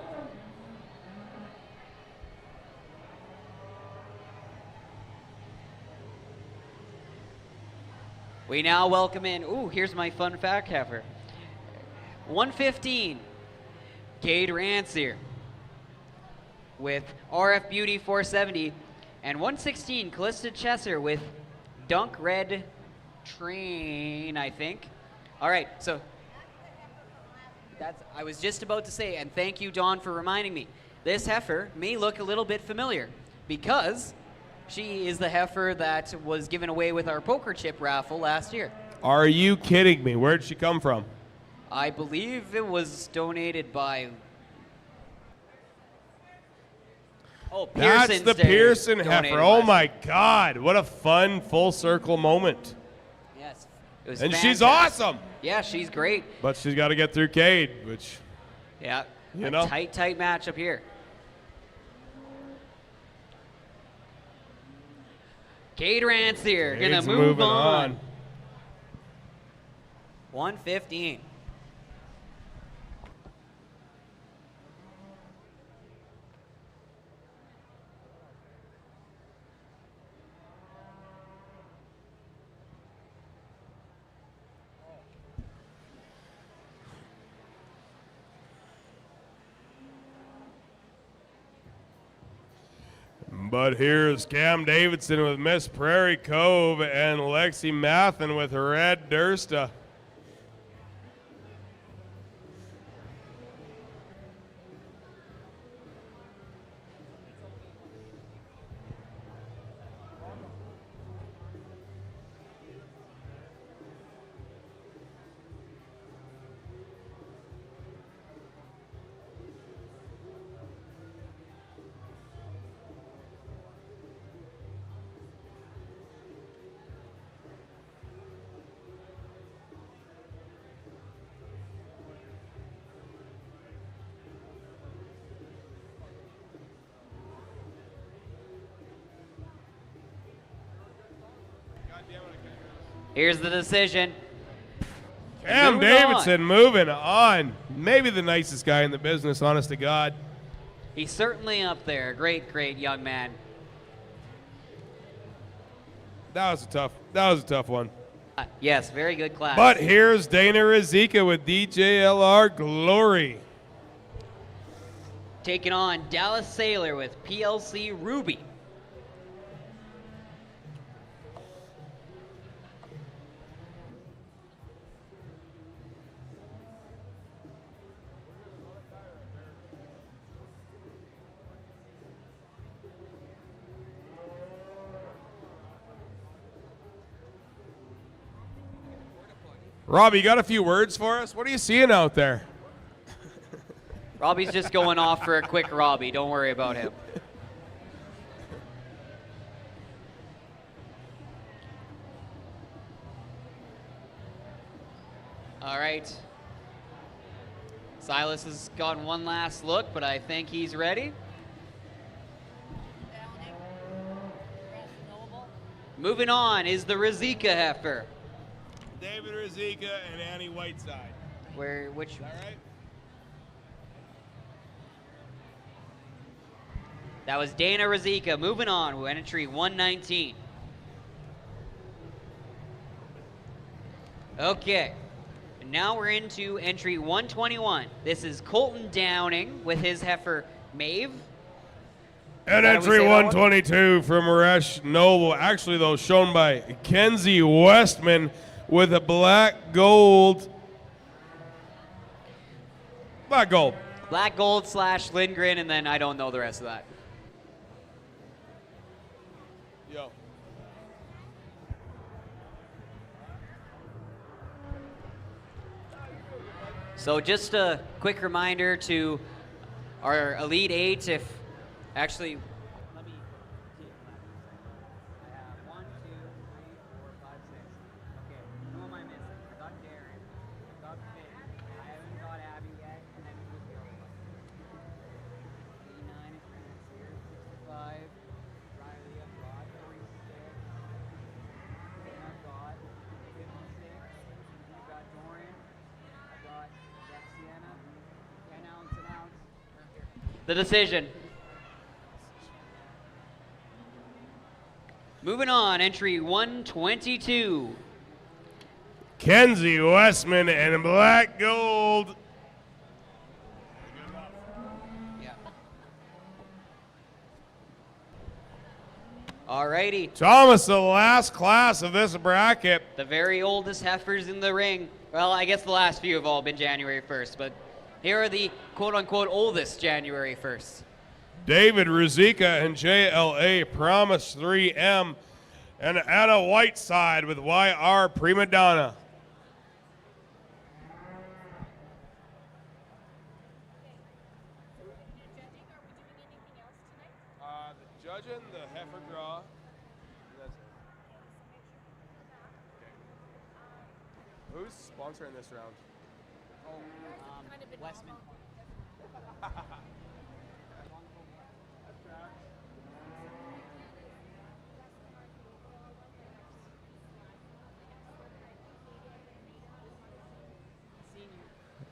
We now welcome in, ooh, here's my fun fact heifer. 115, Cade Rancier with RF Beauty 470. And 116, Callista Chesser with Dunk Red train, I think. All right, so I was just about to say, and thank you, Dawn, for reminding me. This heifer may look a little bit familiar because she is the heifer that was given away with our poker chip raffle last year. Are you kidding me? Where'd she come from? I believe it was donated by... Oh, That's Pearson's the Pearson donated heifer. Oh last my year. God, what a fun full circle moment. Yes. It was And fantastic. she's awesome. Yeah, she's great. But she's got to get through Cade, which, Yeah, you a know. tight matchup here. Cade Rancier gonna Cade's move moving on. 115. But here's Cam Davidson with Miss Prairie Cove and Lexi Mathen with Red Dursta. Here's the decision. Cam Moving Davidson moving on. Maybe the nicest guy in the business, honest to God. He's certainly up there. Great young man. That was a tough one. Yes, very good class. But here's Dana Razika with DJLR Glory. Taking on Dallas Sailor with PLC Ruby. Robbie, you got a few words for us? What are you seeing out there? Robbie's just going off for a quick Robbie. Don't worry about him. All right. Silas has gotten one last look, but I think he's ready. Moving on is the Razika heifer. David Razika and Annie Whiteside. Which? Is that right? That was Dana Razika. Moving on with entry 119. Okay. And now we're into entry 121. This is Colton Downing with his heifer Maeve. And entry 122 from Resh Noble. Actually, though, shown by Kenzie Westman with a black gold. Black gold. Black gold / Lindgren, and then I don't know the rest of that. Yo. So just a quick reminder to our Elite Eight, if actually, let me see. I have 1, 2, 3, 4, 5, 6. Okay, who am I missing? I got Darren, I got Finn, I haven't got Abby yet, and then who's the other one? 89 is here, 65. Riley, I've got 46. And I've got 56. I've got Dorian. I've got Sienna. 10 ounce and ounce. The decision. Moving on, entry 122. Kenzie Westman and black gold. Alrighty. Thomas, the last class of this bracket. The very oldest heifers in the ring. Well, I guess the last few have all been January 1st, but here are the quote-unquote oldest January 1st. David Ruzika and JLA Promise 3M, and Anna Whiteside with YR Prima Donna. The judging, the heifer draw. Who's sponsoring this round? Westman.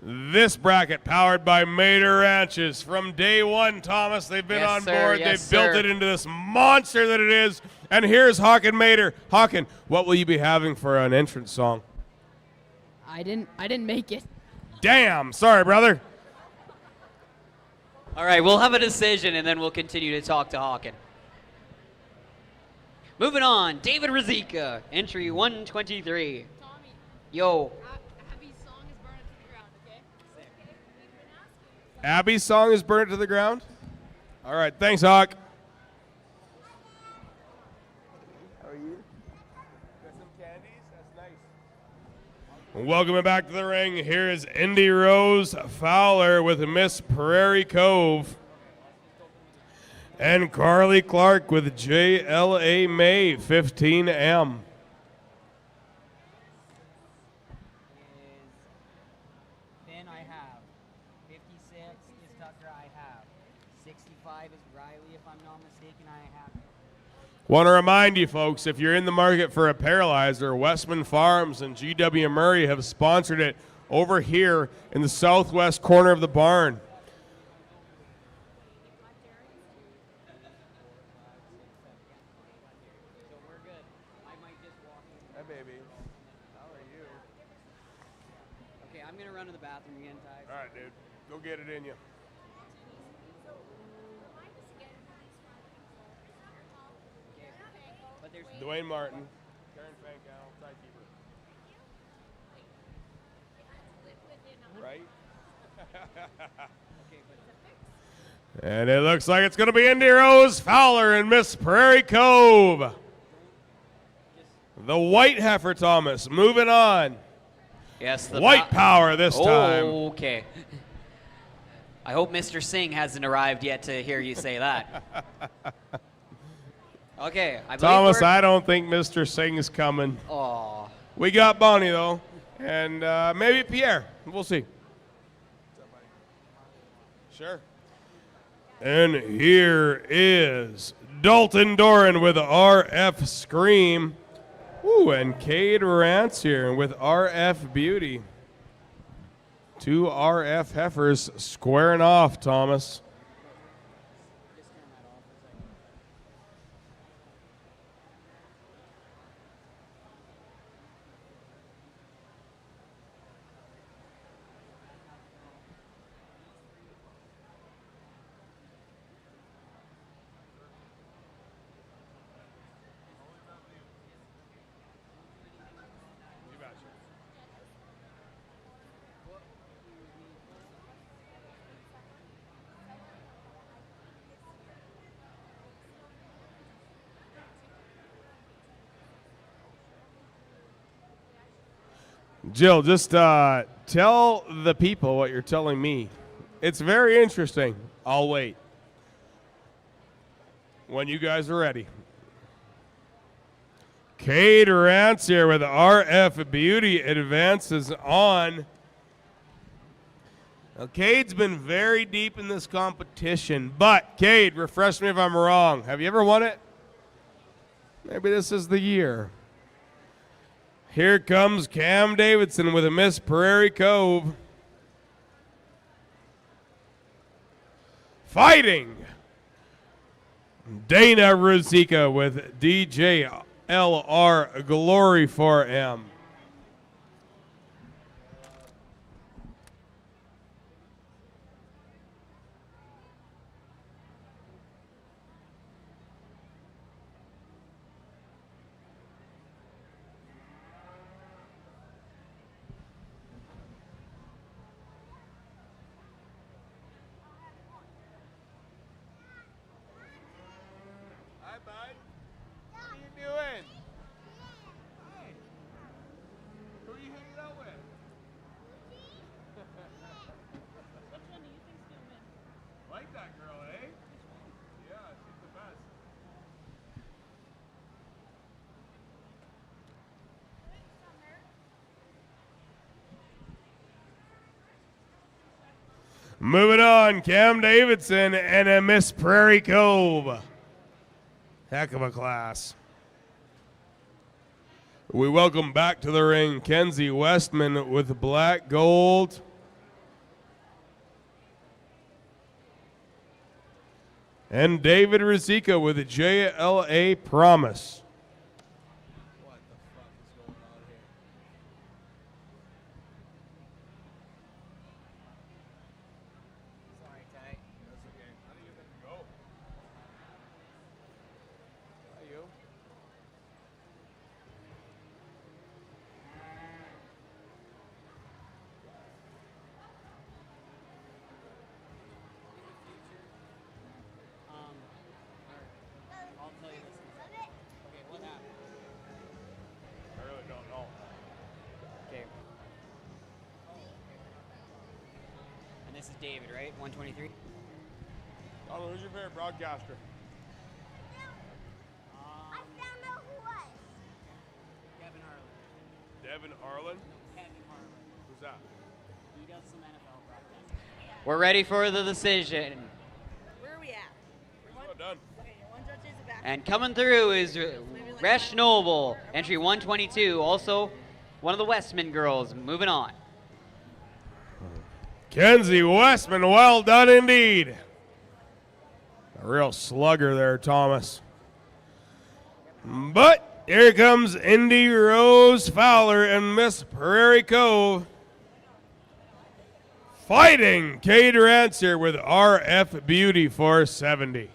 This bracket powered by Mater Ranches. From day one, Thomas, they've been on board. They've built it into this monster that it is. And here's Hawken Mater. Hawken, what will you be having for an entrance song? I didn't make it. Damn, sorry, brother. All right, we'll have a decision, and then we'll continue to talk to Hawken. Moving on, David Ruzika, entry 123. Yo. Abby's song is burnt to the ground? All right, thanks, Hawk. How are you? Got some candies? That's nice. Welcome back to the ring. Here is Indy Rose Fowler with Miss Prairie Cove. And Carly Clark with JLA May 15M. Finn, I have. 56 is Tucker, I have. 65 is Riley, if I'm not mistaken, I have. Want to remind you folks, if you're in the market for a paralyzer, Westman Farms and GW Murray have sponsored it over here in the southwest corner of the barn. Hi, baby. How are you? Okay, I'm going to run to the bathroom again, Ty. All right, dude. Go get it in you. But there's Dwayne Martin. Karen Fankow, timekeeper. Right? And it looks like it's going to be Indy Rose Fowler and Miss Prairie Cove. The white heifer, Thomas. Moving on. Yes, the white power this time. Okay. I hope Mr. Singh hasn't arrived yet to hear you say that. Okay, I believe Thomas, we're... I don't think Mr. Singh's coming. Aw. We got Bonnie, though. And maybe Pierre. We'll see. Sure. And here is Dalton Doran with RF Scream. Ooh, and Cade Rance here with RF Beauty. Two RF heifers squaring off, Thomas. Jill, just tell the people what you're telling me. It's very interesting. I'll wait. When you guys are ready. Cade Rance here with RF Beauty advances on. Now, Cade's been very deep in this competition, but Cade, refresh me if I'm wrong. Have you ever won it? Maybe this is the year. Here comes Cam Davidson with a Miss Prairie Cove. Fighting Dana Ruzika with DJLR Glory 4M. Moving on, Cam Davidson and a Miss Prairie Cove. Heck of a class. We welcome back to the ring Kenzie Westman with black gold. And David Rizika with a JLA Promise. This is David, right? 123? Oh, who's your favorite broadcaster? I found out who was. Devin Harlan? Kevin Harlan. Who's that? He does some NFL broadcasting. We're ready for the decision. Where are we at? Oh, done. Okay, one judge is back. And coming through is Resh Noble, entry 122. Also, one of the Westman girls. Moving on. Kenzie Westman, well done indeed. A real slugger there, Thomas. But here comes Indy Rose Fowler and Miss Prairie Cove. Fighting Kate Rancer with RF Beauty 470.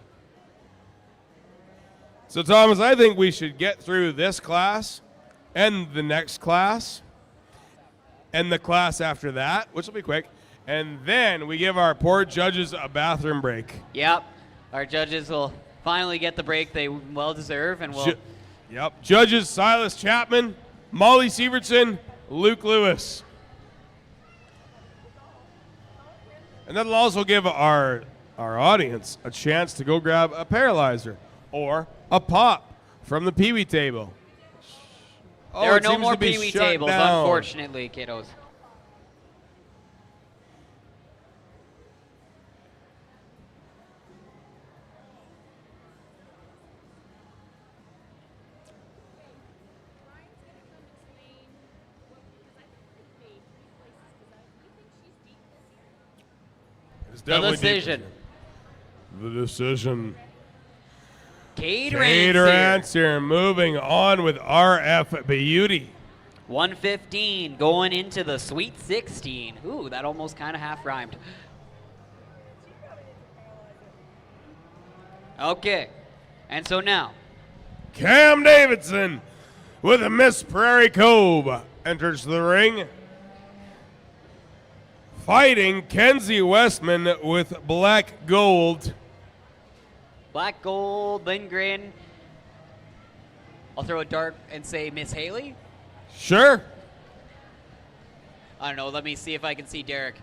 So, Thomas, I think we should get through this class and the next class and the class after that, which will be quick. And then we give our poor judges a bathroom break. Yep. Our judges will finally get the break they well deserve, and we'll. Yep. Judges Silas Chapman, Molly Sievertson, Luke Lewis. And that'll also give our audience a chance to go grab a paralyzer or a pop from the Pee Wee table. There are no more Pee Wee tables, unfortunately, kiddos. The decision. The decision. Kate Rancer moving on with RF Beauty. 115 going into the Sweet 16. Ooh, that almost kind of half rhymed. Okay, and so now. Cam Davidson with a Miss Prairie Cove enters the ring. Fighting Kenzie Westman with black gold. Black gold, Lindgren. I'll throw a dart and say Miss Haley. Sure. I don't know. Let me see if I can see Derek.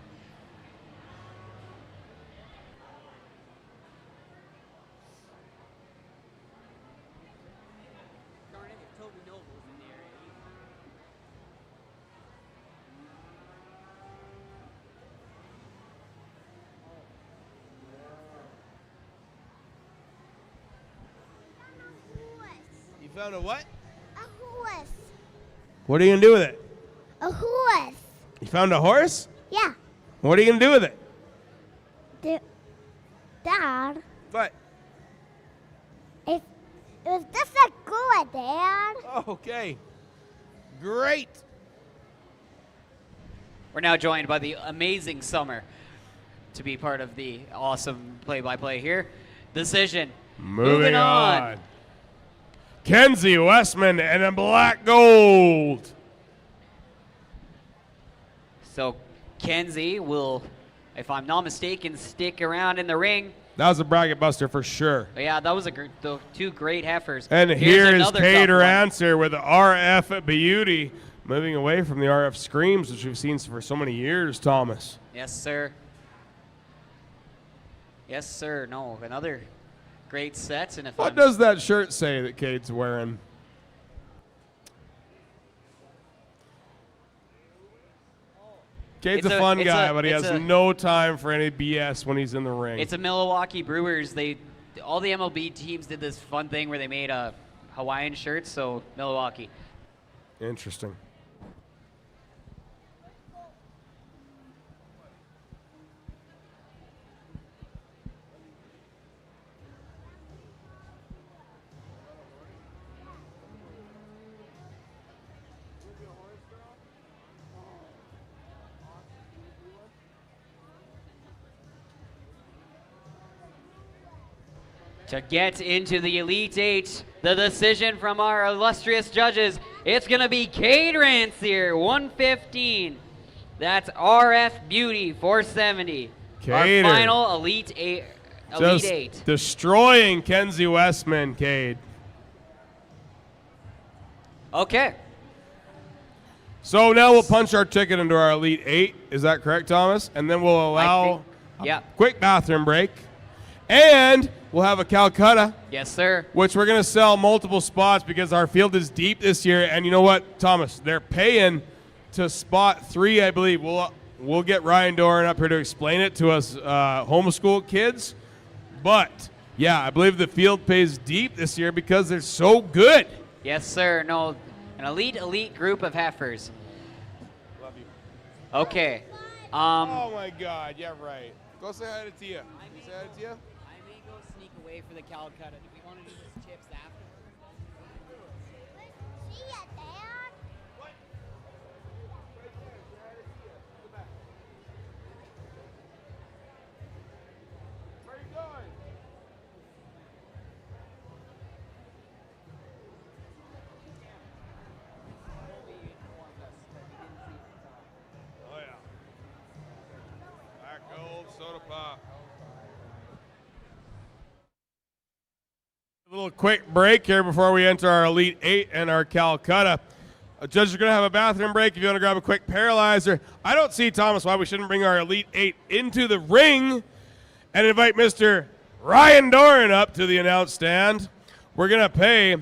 You found a what? A horse. What are you going to do with it? A horse. You found a horse? Yeah. What are you going to do with it? Dad. What? It was just a good, Dad. Okay. Great. We're now joined by the amazing Summer to be part of the awesome play-by-play here. Decision. Moving on. Kenzie Westman and a black gold. So Kenzie will, if I'm not mistaken, stick around in the ring. That was a bracket buster for sure. But yeah, that was the two great heifers. And here's another Kate tough one. Rancer with RF Beauty, moving away from the RF Screams, which we've seen for so many years, Thomas. Yes, sir. Yes, sir. No, another great set. And if What I'm, does that shirt say that Kate's wearing? Cade's a fun guy, but he has no time for any BS when he's in the ring. It's a Milwaukee Brewers. All the MLB teams did this fun thing where they made Hawaiian shirts, so Milwaukee. Interesting. To get into the Elite Eight, the decision from our illustrious judges, it's going to be Cade Rancier, 115. That's RF Beauty, 470. Cader. Our final Elite Eight. Just destroying Kenzie Westman, Cade. Okay. So now we'll punch our ticket into our Elite Eight. Is that correct, Thomas? And then we'll allow a quick bathroom break. And we'll have a Calcutta. Yes, sir. Which we're going to sell multiple spots because our field is deep this year. And you know what, Thomas? They're paying to spot 3, I believe. We'll get Ryan Doran up here to explain it to us homeschool kids. But, yeah, I believe the field pays deep this year because they're so good. Yes, sir. No, an elite group of heifers. Love you. Okay. Oh, my God. Yeah, right. Go say hi to Tia. Say hi to Tia. I may go sneak away for the Calcutta. Do we want to do this chips after? See ya, Dad. Where are you going? Oh, yeah. Black gold soda pop. A little quick break here before we enter our Elite Eight and our Calcutta. Judges are going to have a bathroom break if you want to grab a quick paralyzer. I don't see, Thomas, why we shouldn't bring our Elite Eight into the ring and invite Mr. Ryan Doran up to the announce stand. We're going to pay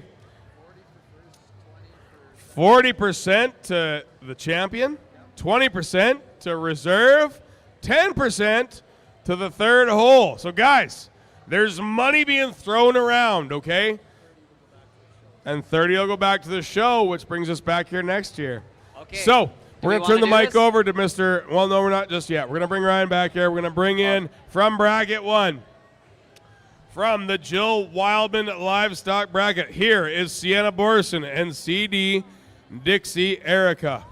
40% to the champion, 20% to reserve, 10% to the third hole. So, guys, there's money being thrown around, okay? And 30 will go back to the show, which brings us back here next year. Okay. So, we're going to turn the mic this? over to Mr. Well, no, we're not just yet. We're going to bring Ryan back here. We're going to bring in from bracket 1, from the Jill Wildman Livestock bracket. Here is Sienna Borson and CD Dixie Erica.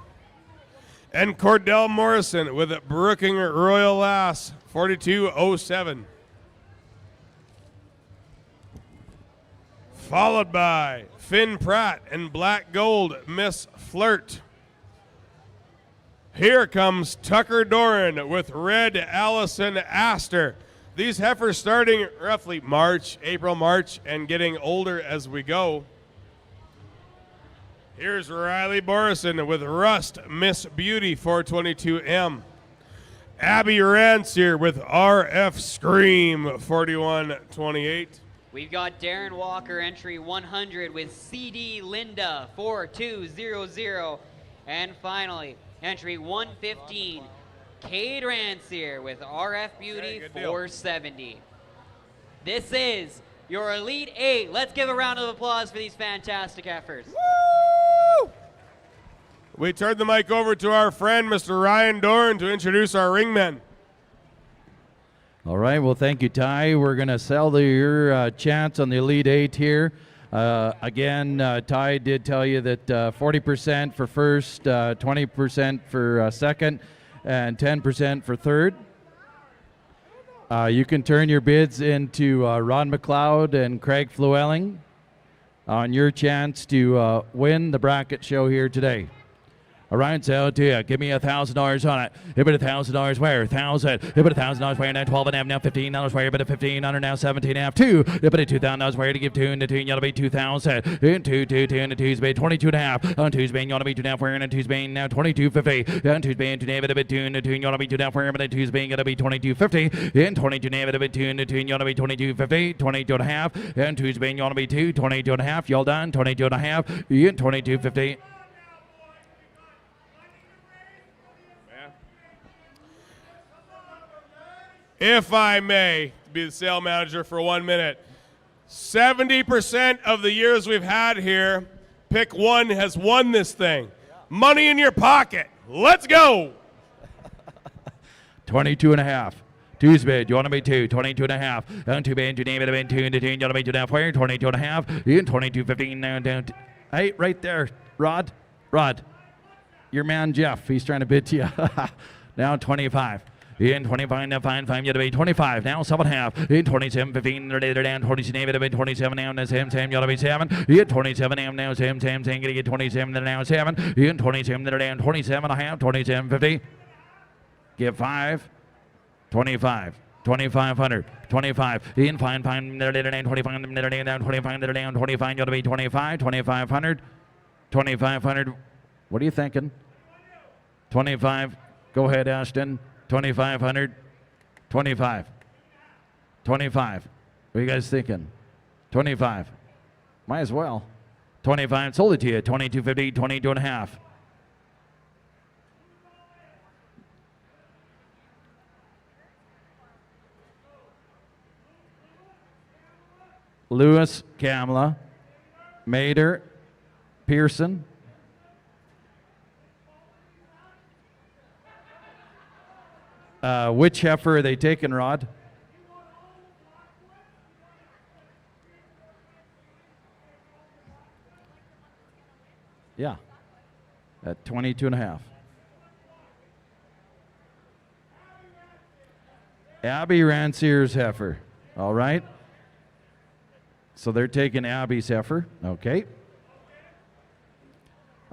And Cordell Morrison with Brooking Royal Lass, 4207. Followed by Finn Pratt and Black Gold Miss Flirt. Here comes Tucker Doran with Red Allison Astor. These heifers starting roughly April, March, and getting older as we go. Here's Riley Borison with Rust Miss Beauty 422M. Abby Rancier with RF Scream 4128. We've got Darren Walker, entry 100 with CD Linda 4200. And finally, entry 115, Cade Rancier with RF Beauty 470. This is your Elite Eight. Let's give a round of applause for these fantastic heifers. Woo! We turn the mic over to our friend, Mr. Ryan Doran, to introduce our ringmen. All right, well, thank you, Ty. We're going to sell your chance on the Elite Eight here. Again, Ty did tell you that 40% for first, 20% for second, and 10% for third. You can turn your bids into Ron McLeod and Craig Flewelling on your chance to win the bracket show here today. All right, so to you, give me $1,000 on it. You put $1,000 where? 1,000. You put $1,000 where? Now 12.5. Now $15 where? You put $1,500. Now 17.5. 2. You put $2,000 where? To give 2 and 2. You ought to be 2,000. In 2, 2, 2, and 2's been 22.5. On 2's been you ought to be 2.5 where? And 2's been now 22.50. On 2's been 2 David a bit 2 and 2. You ought to be 2.5 where? But 2's been gonna be 22.50. In 22 David a bit 2 and 2. You ought to be 22.50. 22.5. And 2's been you ought to be 2. 22.5. Y'all done? 22.5. In 22.50. if I may be the sale manager for 1 minute, 70% of the years we've had here, pick one has won this thing. Money in your pocket. Let's go. 22 and a half. Two's bid. You want to be two. 22 and a half. Down two bid. You name it. Bid two into two. You want to be two down fire. 22 and a half. In 22.15 now down. Hey, right there, Rod. Your man Jeff. He's trying to bid to you. Now 25. In 25 now 5 you to be 25 now 7.5 in 27.15 later down 27 to 27 now and same you to be 7 in 27 now same gonna get 27 now 7 in 27 down 27 and a half 27.50 give 5 25 2500 25 in fine later down 25 later down 25 later down 25 you to be 25 2500 2500 what are you thinking 25 go ahead Ashton 2,500, 25, 25. What are you guys thinking? 25. Might as well. 25, sold it to you. 22.50, 22 and a half. Lewis, Kamla, Mader, Pearson. Which heifer are they taking, Rod? Yeah, at 22 and a half. Abby Rancier's heifer, all right? So they're taking Abby's heifer, okay.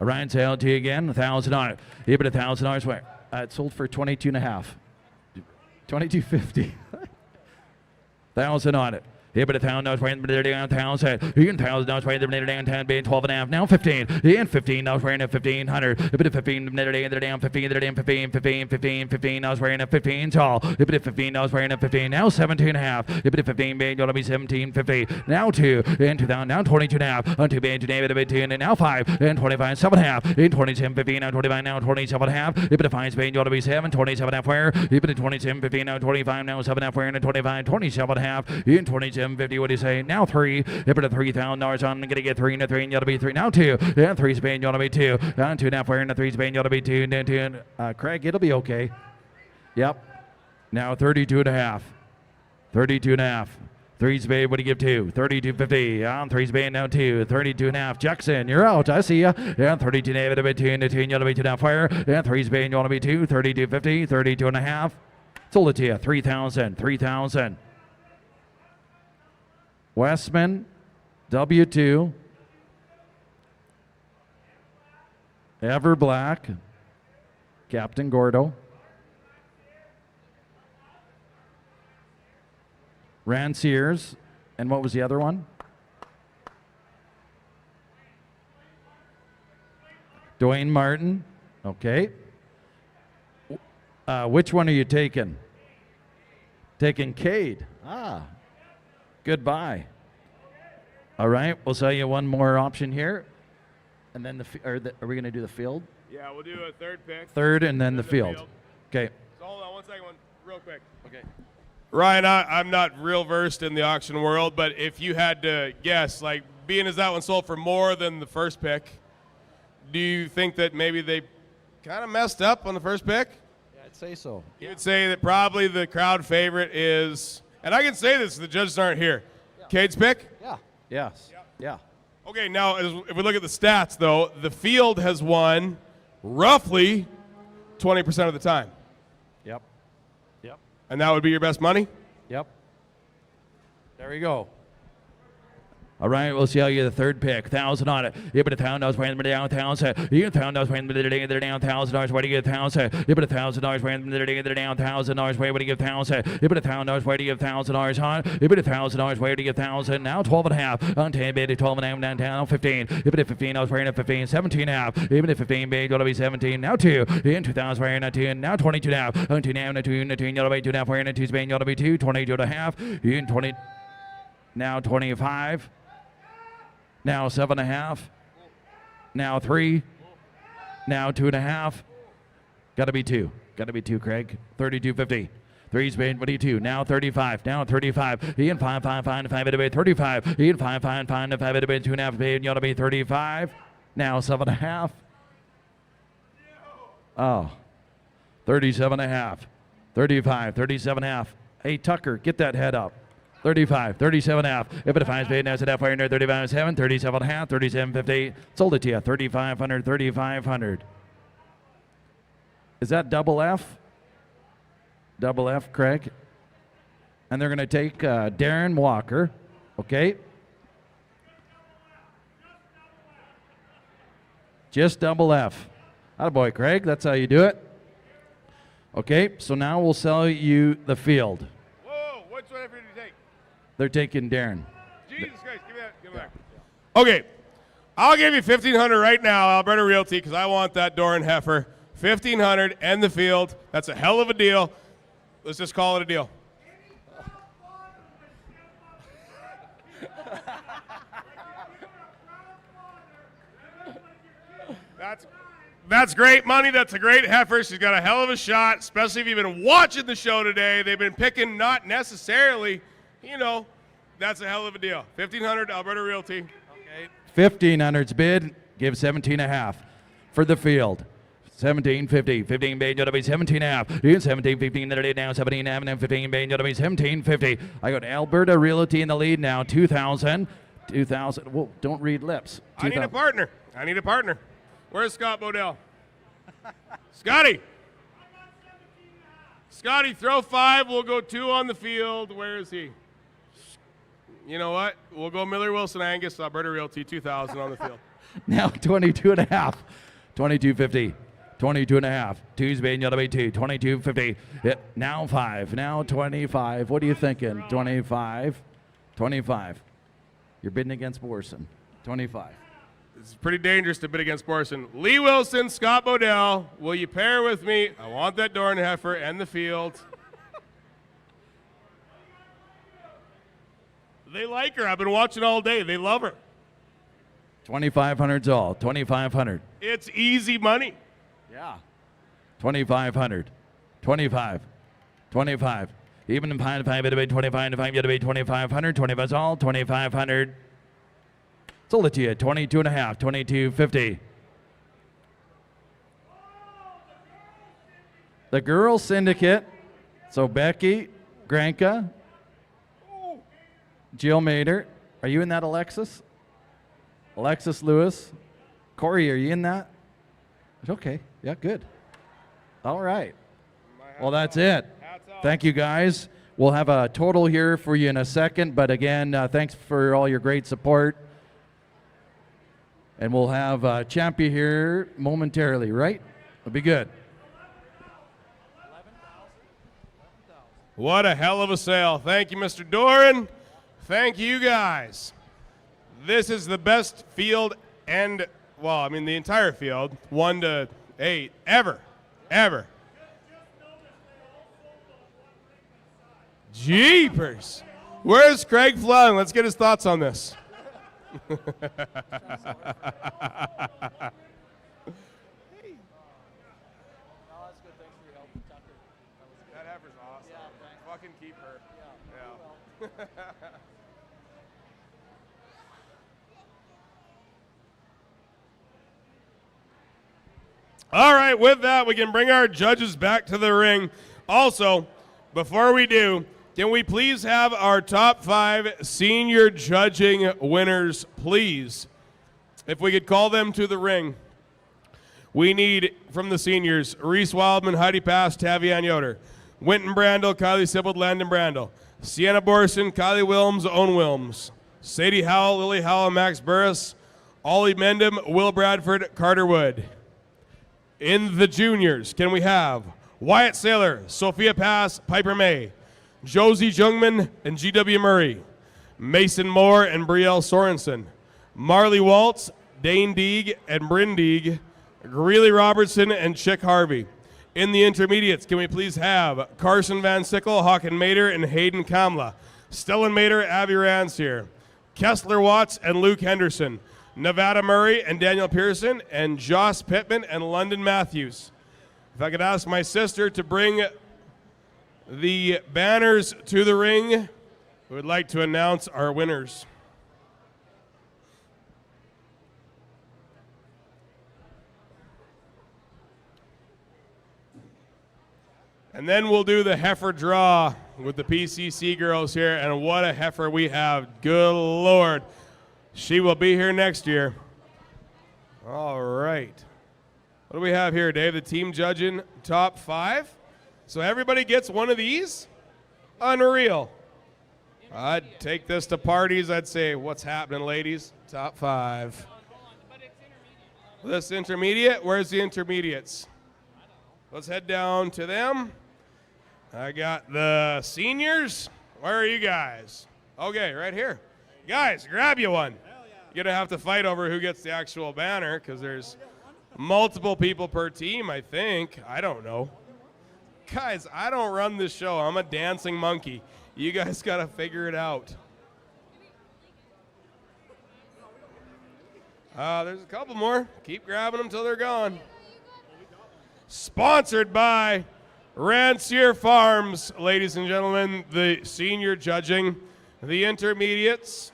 Orion sale to you again, 1,000 on it. You put $1,000 where? It sold for 22 and a half. 22.50. 1,000 on it. Here, but $1,000 weighing the down 1,000. You can $1,000 weighing the down 10, being 12 and a half. Now 15. And $15 weighing at 1,500. A bit of 15 the down 15, the down 15, 15, 15, 15. I was wearing at 15 tall. A bit of 15 I was wearing at 15. Now 17 and a half. A bit of 15 being going to be 17.50. Now 2 and 2,000. Now 22 and a half. On 2 being to David a bit 2 and now 5 and 25 7 and a half. In 27.50 now 25 now 27 and a half. A bit of 5 being going to be 7 27 and a half where. A bit of 27.50 now 25 now 7 and a half where and 25 27 and a half. In 27.50 what do you say? Now 3, a bit of $3,000 on, gonna get 3 and a 3, and you ought to be 3. Now 2, and 3 Spain, you ought to be 2. Down 2 now, and a 3 Spain, you ought to be 2, and then 2. Craig, it'll be okay. Yep. Now 32 and a half. 32 and a half. 3 Spain, what do you give 2? 32.50. On 3 Spain, now 2. 32 and a half. Jackson, you're out. I see ya. And 32 David, a bit 2 and a 2, and you ought to be 2 down fire. And 3 Spain, you ought to be 2. 32.50. 32 and a half. Sold it to you. 3,000. 3,000. Westman, W2, Ever Black, Captain Gordo, Ranciers, and what was the other one? Dwayne Martin, okay. Which one are you taking? Taking Cade. Goodbye. All right, we'll sell you one more option here. And then are we going to do the field? Yeah, we'll do a third pick. Third and then the field. Okay. So hold on 1 second, real quick. Okay. Ryan, I'm not real versed in the auction world, but if you had to guess, like being as that one sold for more than the first pick, do you think that maybe they kind of messed up on the first pick? Yeah, I'd say so. You would say that probably the crowd favorite is, and I can say this, the judges aren't here. Yeah. Cade's pick? Yeah. Yes. Yeah. Okay, now if we look at the stats, though, the field has won roughly 20% of the time. Yep. Yep. And that would be your best money? Yep. There we go. All right, we'll sell you the third pick. 1,000 on it. You put $1,000 weighing them down 1,000. You get $1,000 weighing them down $1,000. Where do you get 1,000? You put $1,000 weighing them down $1,000. Where do you get 1,000? You put $1,000. Where do you get $1,000 on? You put $1,000. Where do you get 1,000? Now 12 and a half. On 10 bid, 12 and a half down down 15. You put $15 weighing at 15. 17 and a half. You put 15 bid, going to be 17. Now 2. In 2,000 weighing at 2. Now 22 and a half. On 2 now, 2 and 2. You're going to be 2 and a half weighing at 2 Spain. You're going to be 2. 22 and a half. In 20. Now 25. Now 7.5. Now 3. Now 2.5. Got to be 2. Got to be 2, Craig. 32.50. Three's been 22. Now 35. Now 35. He and 5, 5, 5, 5 at 35. He and 5, 5, 5, 5 at 2.5. Paid. You ought to be 35. Now 7.5. Oh. 37.5. 35. 37.5. Hey, Tucker, get that head up. 35, 37.5. If it finds paid, now it's at half fire near 35.7, 37.5, 37.50. Sold it to you. 3,500, 3,500. Is that double F? Double F, Craig. And they're going to take Darren Walker. Okay. Just double F. Attaboy, Craig. That's how you do it. Okay, so now we'll sell you the field. Whoa, which one did you take? They're taking Darren. Jesus Christ, give me that. Give me that. Okay, I'll give you $1,500 right now, Alberta Realty, because I want that door in Heifer. $1,500 and the field. That's a hell of a deal. Let's just call it a deal. That's great money. That's a great heifer. She's got a hell of a shot, especially if you've been watching the show today. They've been picking not necessarily, that's a hell of a deal. $1,500 Alberta Realty. Okay. 1,500's bid. Give 17.5 for the field. 17.50. 15 bid. You'll be 17.5. 17.15. That now 17.5 and 15 bid. You'll be 17.50. I got Alberta Realty in the lead now. 2,000. 2,000. Whoa! Don't read lips. I need a partner. Where's Scott Bodell? Scotty, throw 5. We'll go 2 on the field. Where is he? You know what? We'll go Miller Wilson Angus, Alberta Realty, 2,000 on the field. Now 22.5. 22.50. 22.5. Two's being you'll be 2. 22.50. Now 5. Now 25. What are you thinking? 25. 25. You're bidding against Borson. 25. It's pretty dangerous to bid against Borson. Lee Wilson, Scott Bodell, will you pair with me? I want that door in Heifer and the field. They like her. I've been watching all day. They love her. 2,500's all. 2,500. It's easy money. Yeah. 2,500. 25. 25. Even in 5 it'll be 25 to 5, it'll be 2,500. 25's all. 2,500. Sold it to you. 22.5. 22.50. The Girls Syndicate. So Becky, Granka, Jill Mader. Are you in that, Alexis? Alexis Lewis. Corey, are you in that? Okay. Yeah, good. All right. Well, that's it. Thank you, guys. We'll have a total here for you in a second. But again, thanks for all your great support. And we'll have Champion here momentarily, right? It'll be good. What a hell of a sale. Thank you, Mr. Doran. Thank you, guys. This is the best field and, the entire field, 1 to 8, ever. Jeepers. Where's Craig Flung? Let's get his thoughts on this. That heifer's awesome. Yeah, thanks. Fucking keep her. Yeah. All right, with that, we can bring our judges back to the ring. Also, before we do, can we please have our top 5 senior judging winners, please? If we could call them to the ring. We need, from the seniors, Reese Wildman, Heidi Pass, Tavian Yoder. Winton Brandel, Kylie Sibbald, Landon Brandel. Sienna Borson, Kylie Wilms, Owen Wilms. Sadie Howell, Lily Howell, Max Burris. Ollie Mendham, Will Bradford, Carter Wood. In the juniors, can we have Wyatt Saylor, Sophia Pass, Piper May. Josie Jungman and G.W. Murray. Mason Moore and Brielle Sorensen. Marley Waltz, Dane Deeg and Bryn Deeg. Greeley Robertson and Chick Harvey. In the intermediates, can we please have Carson Van Sickle, Hawken Mader, and Hayden Kamla. Stellan Mader, Avi Ransier. Kessler Watts and Luke Henderson. Nevada Murray and Daniel Pearson, and Joss Pittman and London Matthews. If I could ask my sister to bring the banners to the ring. We would like to announce our winners. And then we'll do the heifer draw with the PCC girls here, and what a heifer we have. Good Lord. She will be here next year. All right. What do we have here, Dave? The team judging top 5. So everybody gets one of these? Unreal. I'd take this to parties. I'd say, what's happening, ladies? Top 5. This intermediate? Where's the intermediates? Let's head down to them. I got the seniors. Where are you guys? Okay, right here. Guys, grab you one. You're going to have to fight over who gets the actual banner because there's multiple people per team, I think. I don't know. Guys, I don't run this show. I'm a dancing monkey. You guys got to figure it out. There's a couple more. Keep grabbing them till they're gone. Sponsored by Rancier Farms, ladies and gentlemen, the senior judging, the intermediates.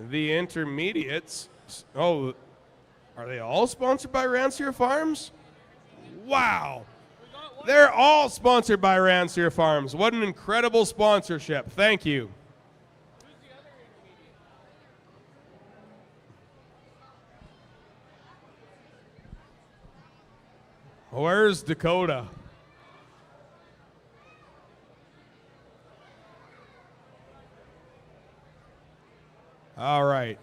The intermediates. Oh, are they all sponsored by Rancier Farms? Wow. They're all sponsored by Rancier Farms. What an incredible sponsorship. Thank you. Where's Dakota? All right.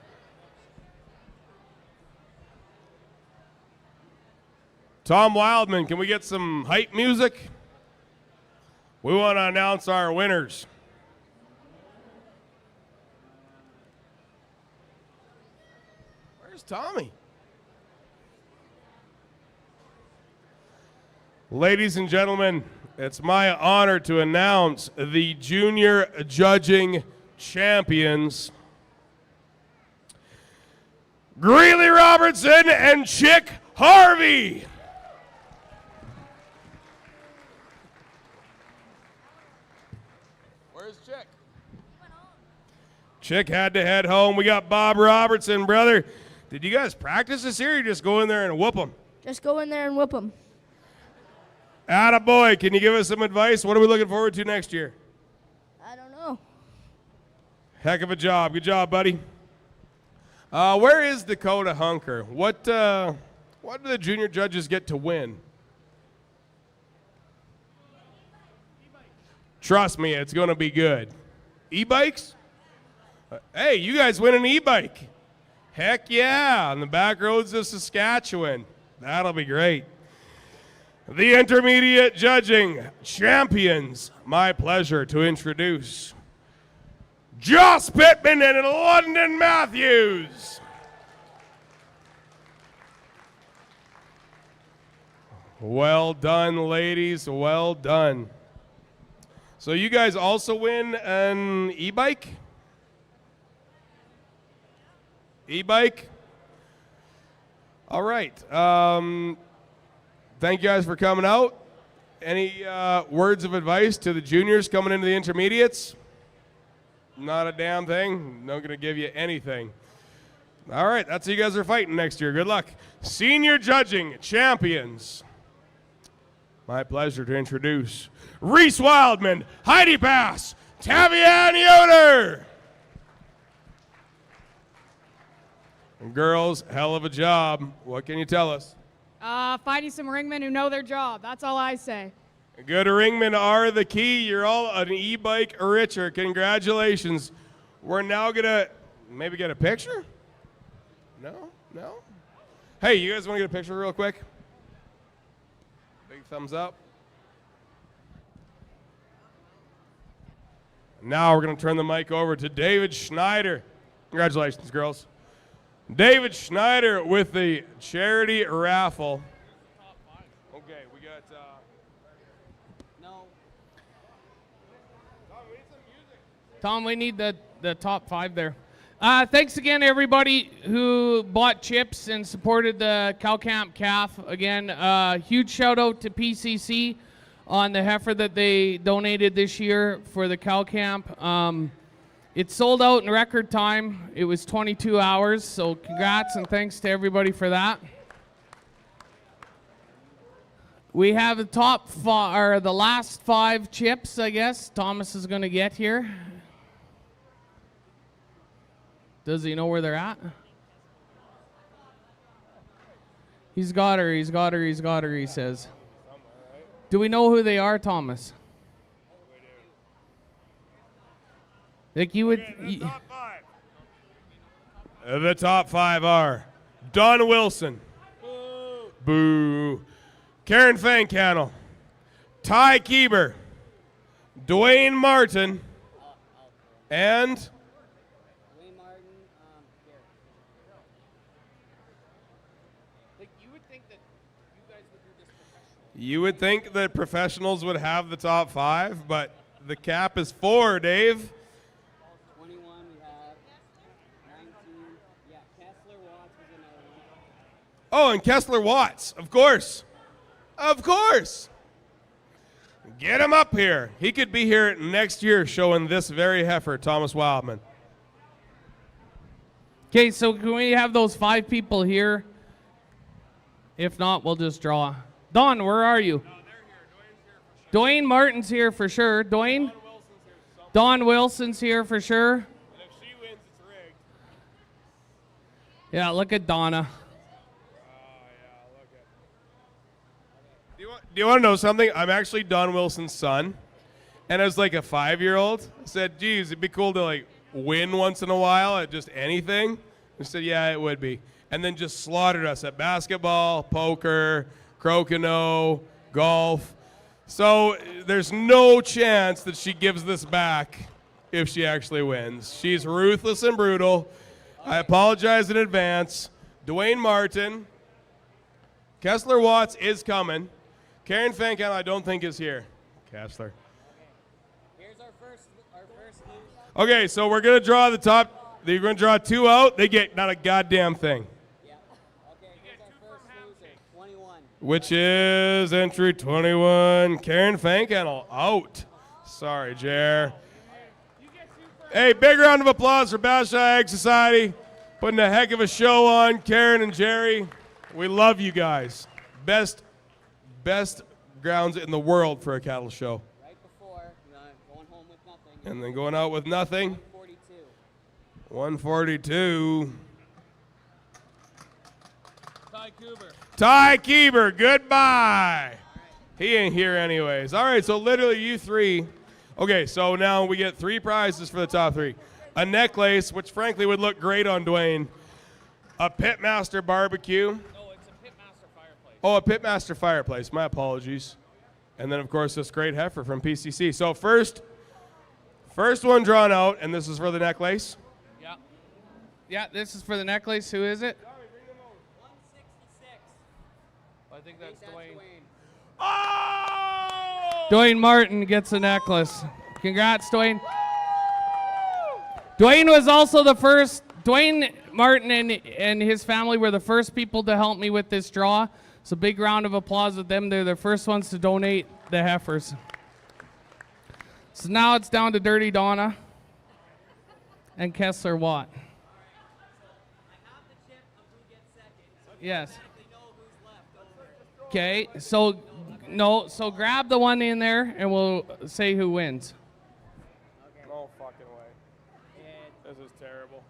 Tom Wildman, can we get some hype music? We want to announce our winners. Where's Tommy? Ladies and gentlemen, it's my honor to announce the junior judging champions. Greeley Robertson and Chick Harvey. Where's Chick? Chick had to head home. We got Bob Robertson, brother. Did you guys practice this here or just go in there and whoop them? Just go in there and whoop them. Attaboy, can you give us some advice? What are we looking forward to next year? I don't know. Heck of a job. Good job, buddy. Where is Dakota Hunker? What do the junior judges get to win? Trust me, it's going to be good. E-bikes? Hey, you guys win an e-bike. Heck yeah, on the back roads of Saskatchewan. That'll be great. The intermediate judging champions. My pleasure to introduce Joss Pittman and London Matthews. Well done, ladies. Well done. So you guys also win an e-bike? E-bike? All right. Thank you guys for coming out. Any words of advice to the juniors coming into the intermediates? Not a damn thing. Not going to give you anything. All right, that's who you guys are fighting next year. Good luck. Senior judging champions. My pleasure to introduce Reese Wildman, Heidi Pass, Tavian Yoder. And girls, hell of a job. What can you tell us? Finding some ringmen who know their job. That's all I say. Good ringmen are the key. You're all an e-bike richer. Congratulations. We're now going to maybe get a picture? No? No? Hey, you guys want to get a picture real quick? Big thumbs up. Now we're going to turn the mic over to David Schneider. Congratulations, girls. David Schneider with the charity raffle. Okay, we got... Tom, we need the top 5 there. Thanks again, everybody who bought chips and supported the Cow Camp Calf. Again, huge shout out to PCC on the heifer that they donated this year for the cow camp. It sold out in record time. It was 22 hours, so congrats and thanks to everybody for that. We have the the last 5 chips, I guess, Thomas is going to get here. Does he know where they're at? He's got her, he says. Do we know who they are, Thomas? Like you would. The top 5 are Don Wilson. Boo. Karen Fankannel. Ty Kieber. Dwayne Martin. And you would think that professionals would have the top 5, but the cap is 4, Dave. 21 we have. 19. Yeah, Kessler Watts was another one. Oh, and Kessler Watts, of course. Of course. Get him up here. He could be here next year showing this very heifer, Thomas Wildman. Okay, so can we have those 5 people here? If not, we'll just draw. Don, where are you? No, they're here. Dwayne Martin's here for sure. Dwayne? Don Wilson's here for sure. And if she wins, it's rigged. Yeah, look at Donna. Do you want to know something? I'm actually Don Wilson's son. And as like a 5-year-old, I said, geez, it'd be cool to like win once in a while at just anything. I said, yeah, it would be. And then just slaughtered us at basketball, poker, crokinole, golf. So there's no chance that she gives this back if she actually wins. She's ruthless and brutal. I apologize in advance. Dwayne Martin. Kessler Watts is coming. Karen Fankannel, I don't think is here. Kessler. Here's our first loser. Okay, so we're going to draw the top. You're going to draw 2 out. They get not a goddamn thing. Yeah. Okay, here's our first loser. 21. Which is entry 21. Karen Fankannel out. Sorry, Jer. Hey, big round of applause for Bashaw Ag Society. Putting a heck of a show on. Karen and Jerry, we love you guys. Best grounds in the world for a cattle show. Right before going home with nothing. And then going out with nothing. 142. 142. Ty Kieber, goodbye. He ain't here anyways. All right, so literally you 3. Okay, so now we get 3 prizes for the top 3. A necklace, which frankly would look great on Dwayne. A Pitmaster barbecue. Oh, a Pitmaster fireplace. My apologies. And then, of course, this great heifer from PCC. So first one drawn out, and this is for the necklace. Yeah. Yeah, this is for the necklace. Who is it? 166. I think that's Dwayne. Oh! Dwayne Martin gets a necklace. Congrats, Dwayne. Dwayne was also the first. Dwayne Martin and his family were the first people to help me with this draw. So big round of applause with them. They're the first ones to donate the heifers. So now it's down to Dirty Donna and Kessler Watt. Yes. Okay, so grab the one in there and we'll say who wins. No fucking way. This is terrible.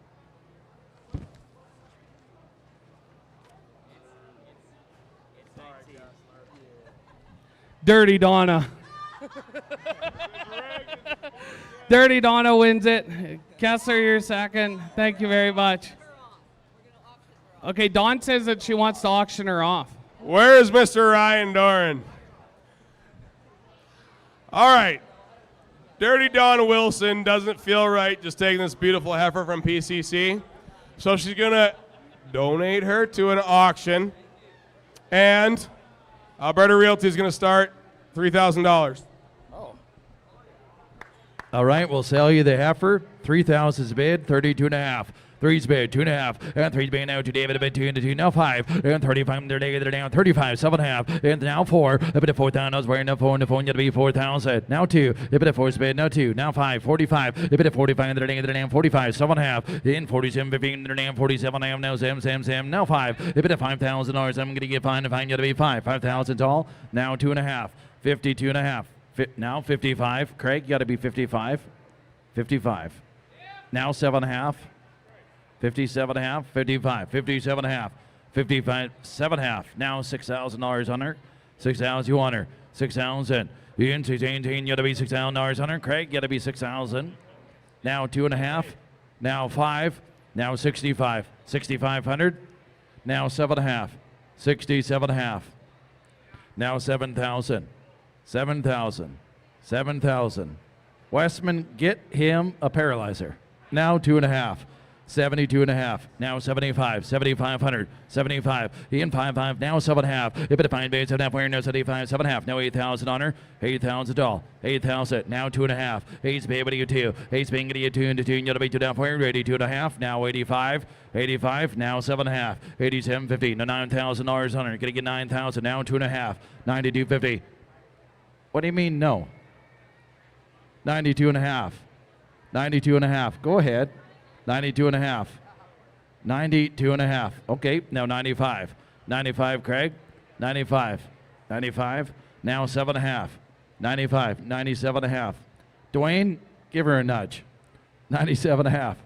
Dirty Donna. Dirty Donna wins it. Kessler, you're second. Thank you very much. Okay, Dawn says that she wants to auction her off. Where is Mr. Ryan Doran? All right. Dirty Dawn Wilson doesn't feel right just taking this beautiful heifer from PCC. So she's going to donate her to an auction. And Alberta Realty is going to start $3,000. Oh. All right, we'll sell you the heifer. 3,000 is bid, 32.5. Three's bid, 2.5, and three's bid now to David, a bid 2 into 2, now 5, and 35, they're down 35, 7.5, and now 4, a bit of 4,000, I was wearing the phone to be 4,000, now 2, a bit of 4's bid, now 2, now 5, 45, a bit of 45, they're down 45, 7.5, in 47, 15, they're down 47, I am now Sam, now 5, a bit of $5,000, I'm going to get fine if I can get to be 5,000 tall, now 2.5, 52.5, now 55, Craig, you got to be 55, 55, now 7.5, 57.5, 55, 57.5, 55, 7.5. Now $6,000 on her. 6,000 you on her. 6,000. In 16, you got to be $6,000 on her. Craig, you got to be 6,000. Now 2.5. Now 5. Now 65. 6,500. Now 7.5. 67.5. Now 7,000. 7,000. 7,000. Westman, get him a paralyzer. Now 2.5. 72.5, now 75, 7,500, 75, in 5.5, now 7.5, a bit of fine base, 7.5, where now 75, 7.5, now 8,000 on her, 8,000 doll, 8,000, now 2.5, 8's pay, what do you 2, 8's paying, get you 2 into 2, and you'll be 2 down for you, ready, 2.5, now 85, 85, now 7.5, 87.50, now $9,000 on her, gonna get 9,000, now 2.5, 92.50. What do you mean no? 92.5, 92.5, go ahead. 92.5. 92.5. Okay, now 95. 95, Craig. 95. 95. Now 7.5. 95. 97.5. Dwayne, give her a nudge. 97.5.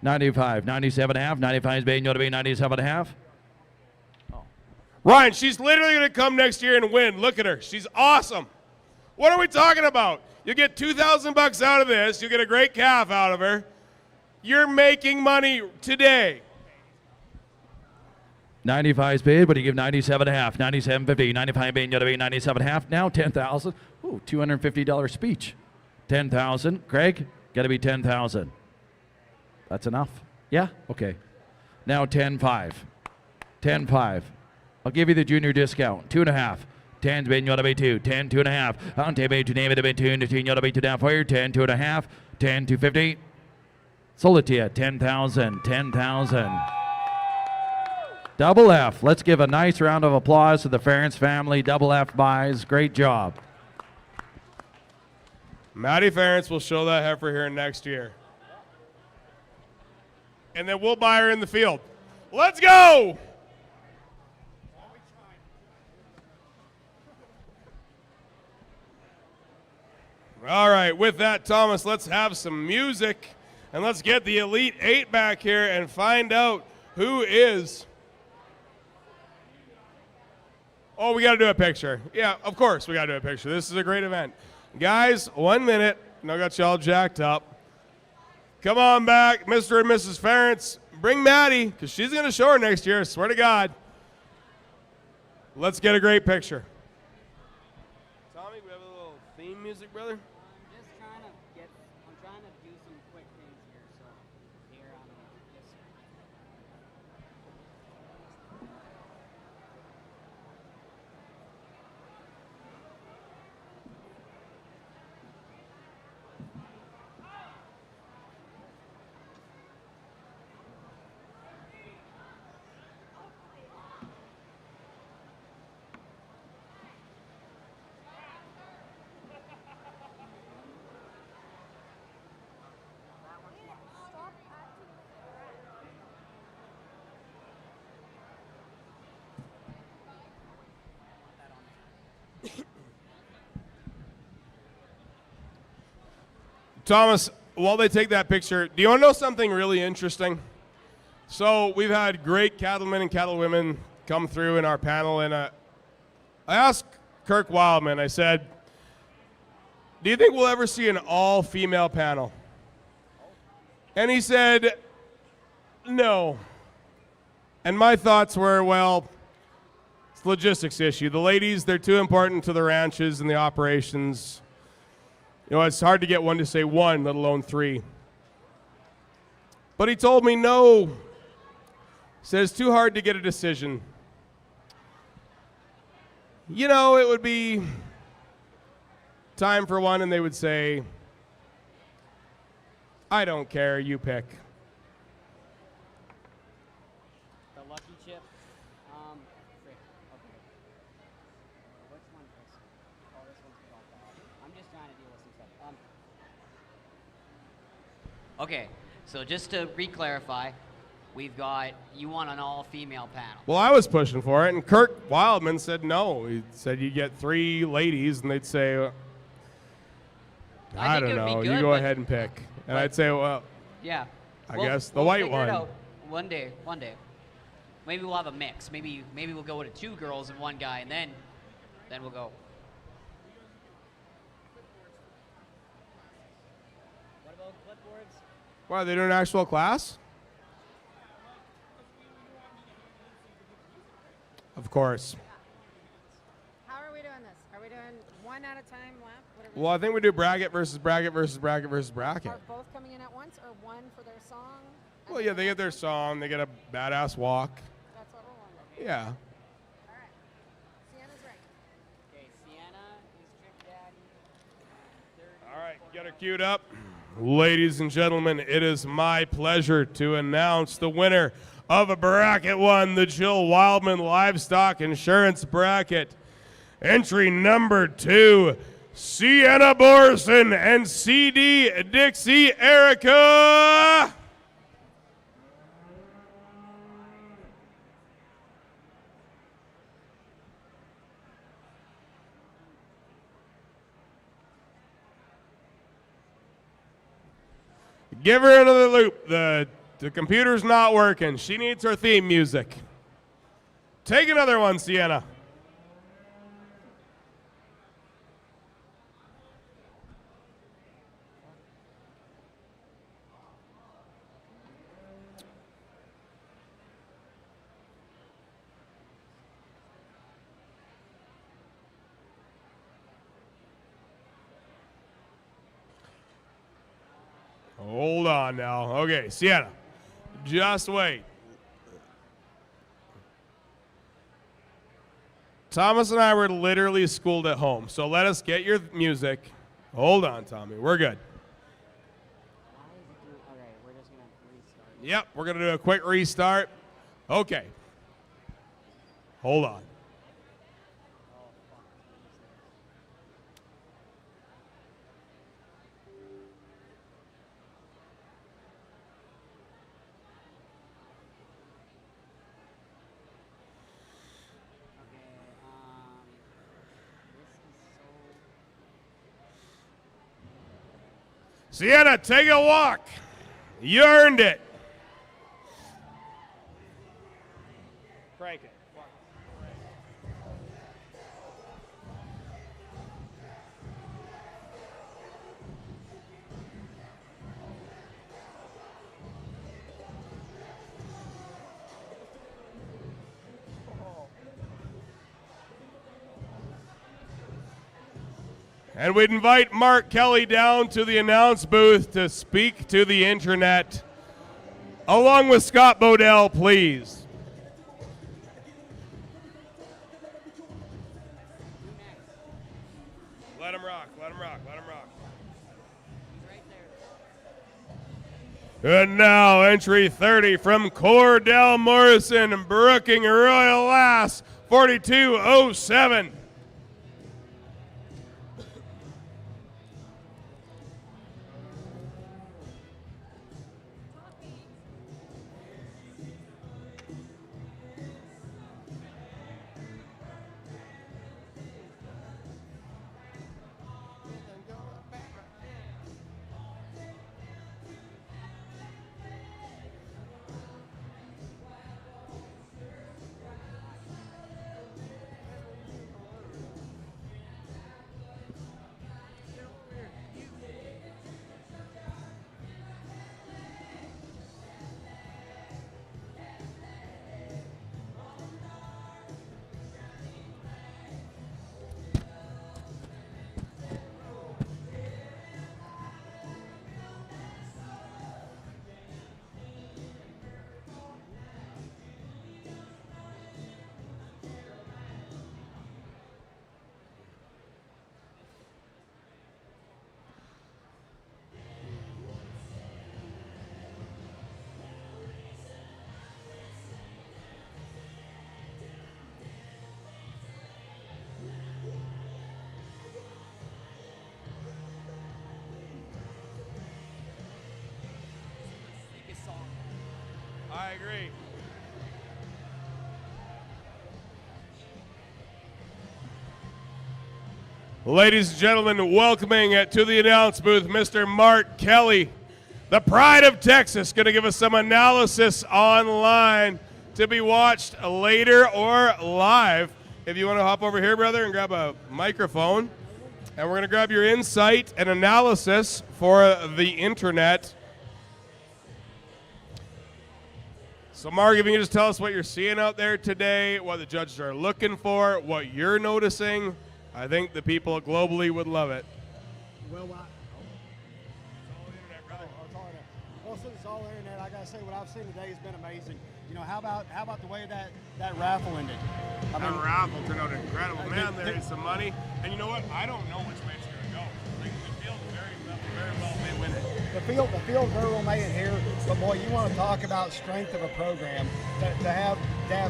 95. 97.5. 95 is being going to be 97.5. Ryan, she's literally going to come next year and win. Look at her. She's awesome. What are we talking about? You get $2,000 out of this. You get a great calf out of her. You're making money today. 95 is paid, but you give 97.5, 97.50, 95 being going to be 97.5. Now 10,000. Ooh, $250 speech. 10,000. Craig, got to be 10,000. That's enough. Yeah. Okay. Now 10.5. 10.5. I'll give you the junior discount. 2.5. 10's been going to be 2. 10, 2.5. On table to name it a bit 2 into 2. You'll be 2 down for you. 10, 2.5. 10, 250. Sold it to you. 10,000. 10,000. Double F. Let's give a nice round of applause to the Ferentz family. Double F buys. Great job. Maddie Ferentz will show that heifer here next year. And then we'll buy her in the field. Let's go! All right, with that, Thomas, let's have some music, and let's get the Elite 8 back here and find out who is. Oh, we got to do a picture. Yeah, of course we got to do a picture. This is a great event. Guys, 1 minute, and I got you all jacked up. Come on back, Mr. and Mrs. Ferentz. Bring Maddie, because she's going to show her next year, I swear to God. Let's get a great picture. Tommy, we have a little theme music, brother? I'm trying to do some quick things here, so here yes, sir. Thomas, while they take that picture, do you want to know something really interesting? So we've had great cattlemen and cattlewomen come through in our panel, and I asked Kirk Wildman, I said, do you think we'll ever see an all-female panel? And he said, no. And my thoughts were, well, it's a logistics issue. The ladies, they're too important to the ranches and the operations. You know, it's hard to get one to say one, let alone three. But he told me no. He said it's too hard to get a decision. You know, it would be time for one, and they would say, I don't care, you pick. lucky chip. Frick. Okay. Which one is? Oh, this one's dropped off. I'm just trying to deal with some stuff. Okay, so just to re-clarify, we've got you want an all-female panel. Well, I was pushing for it, and Kirk Wildman said no. He said you get 3 ladies, and they'd say, I don't know, you go ahead and pick. And I'd say, well, yeah, I guess the white figure it one. out one day. Maybe we'll have a mix. Maybe we'll go with 2 girls and 1 guy, and then we'll go. What about clipboards? Why, are they doing an actual class? Of course. How are we doing this? Are we doing one at a time lap? Well, I think we do bracket versus bracket versus bracket versus bracket. Are both coming in at once, or one for their song? Well, yeah, they get their song, they get a badass walk. That's what we're wondering. Yeah. All right. Sienna's right. Okay, Sienna is Trick Daddy. All right, get her queued up. Ladies and gentlemen, it is my pleasure to announce the winner of a bracket 1, the Jill Wildman Livestock Insurance Bracket. Entry number 2, Sienna Borson and CD Dixie Erica. Give her another loop. The computer's not working. She needs her theme music. Take another one, Sienna. Hold on now. Okay, Sienna, just wait. Thomas and I were literally schooled at home, so let us get your music. Hold on, Tommy. We're good. Okay, we're just gonna restart. Yep, we're going to do a quick restart. Okay. Hold on. Sienna, take a walk. You earned it. Crank it. And we'd invite Mark Kelly down to the announce booth to speak to the internet, along with Scott Bodell, please. Let him rock, let him rock, let him rock. And now, entry 30 from Cordell Morrison, Brooking Royal Lass, 4207. I agree. Ladies and gentlemen, welcoming to the announce booth, Mr. Mark Kelly, the pride of Texas, going to give us some analysis online to be watched later or live. If you want to hop over here, brother, and grab a microphone. And we're going to grab your insight and analysis for the internet. So, Mark, if you can just tell us what you're seeing out there today, what the judges are looking for, what you're noticing, I think the people globally would love it. Well, since it's all internet, I gotta say what I've seen today has been amazing. You know, how about the way that raffle ended? That raffle turned out incredible. Man, there is some money. And you know what? I don't know which way it's going to go. Like, the field very well may win it. The field very well may in here, but boy, you want to talk about strength of a program. To have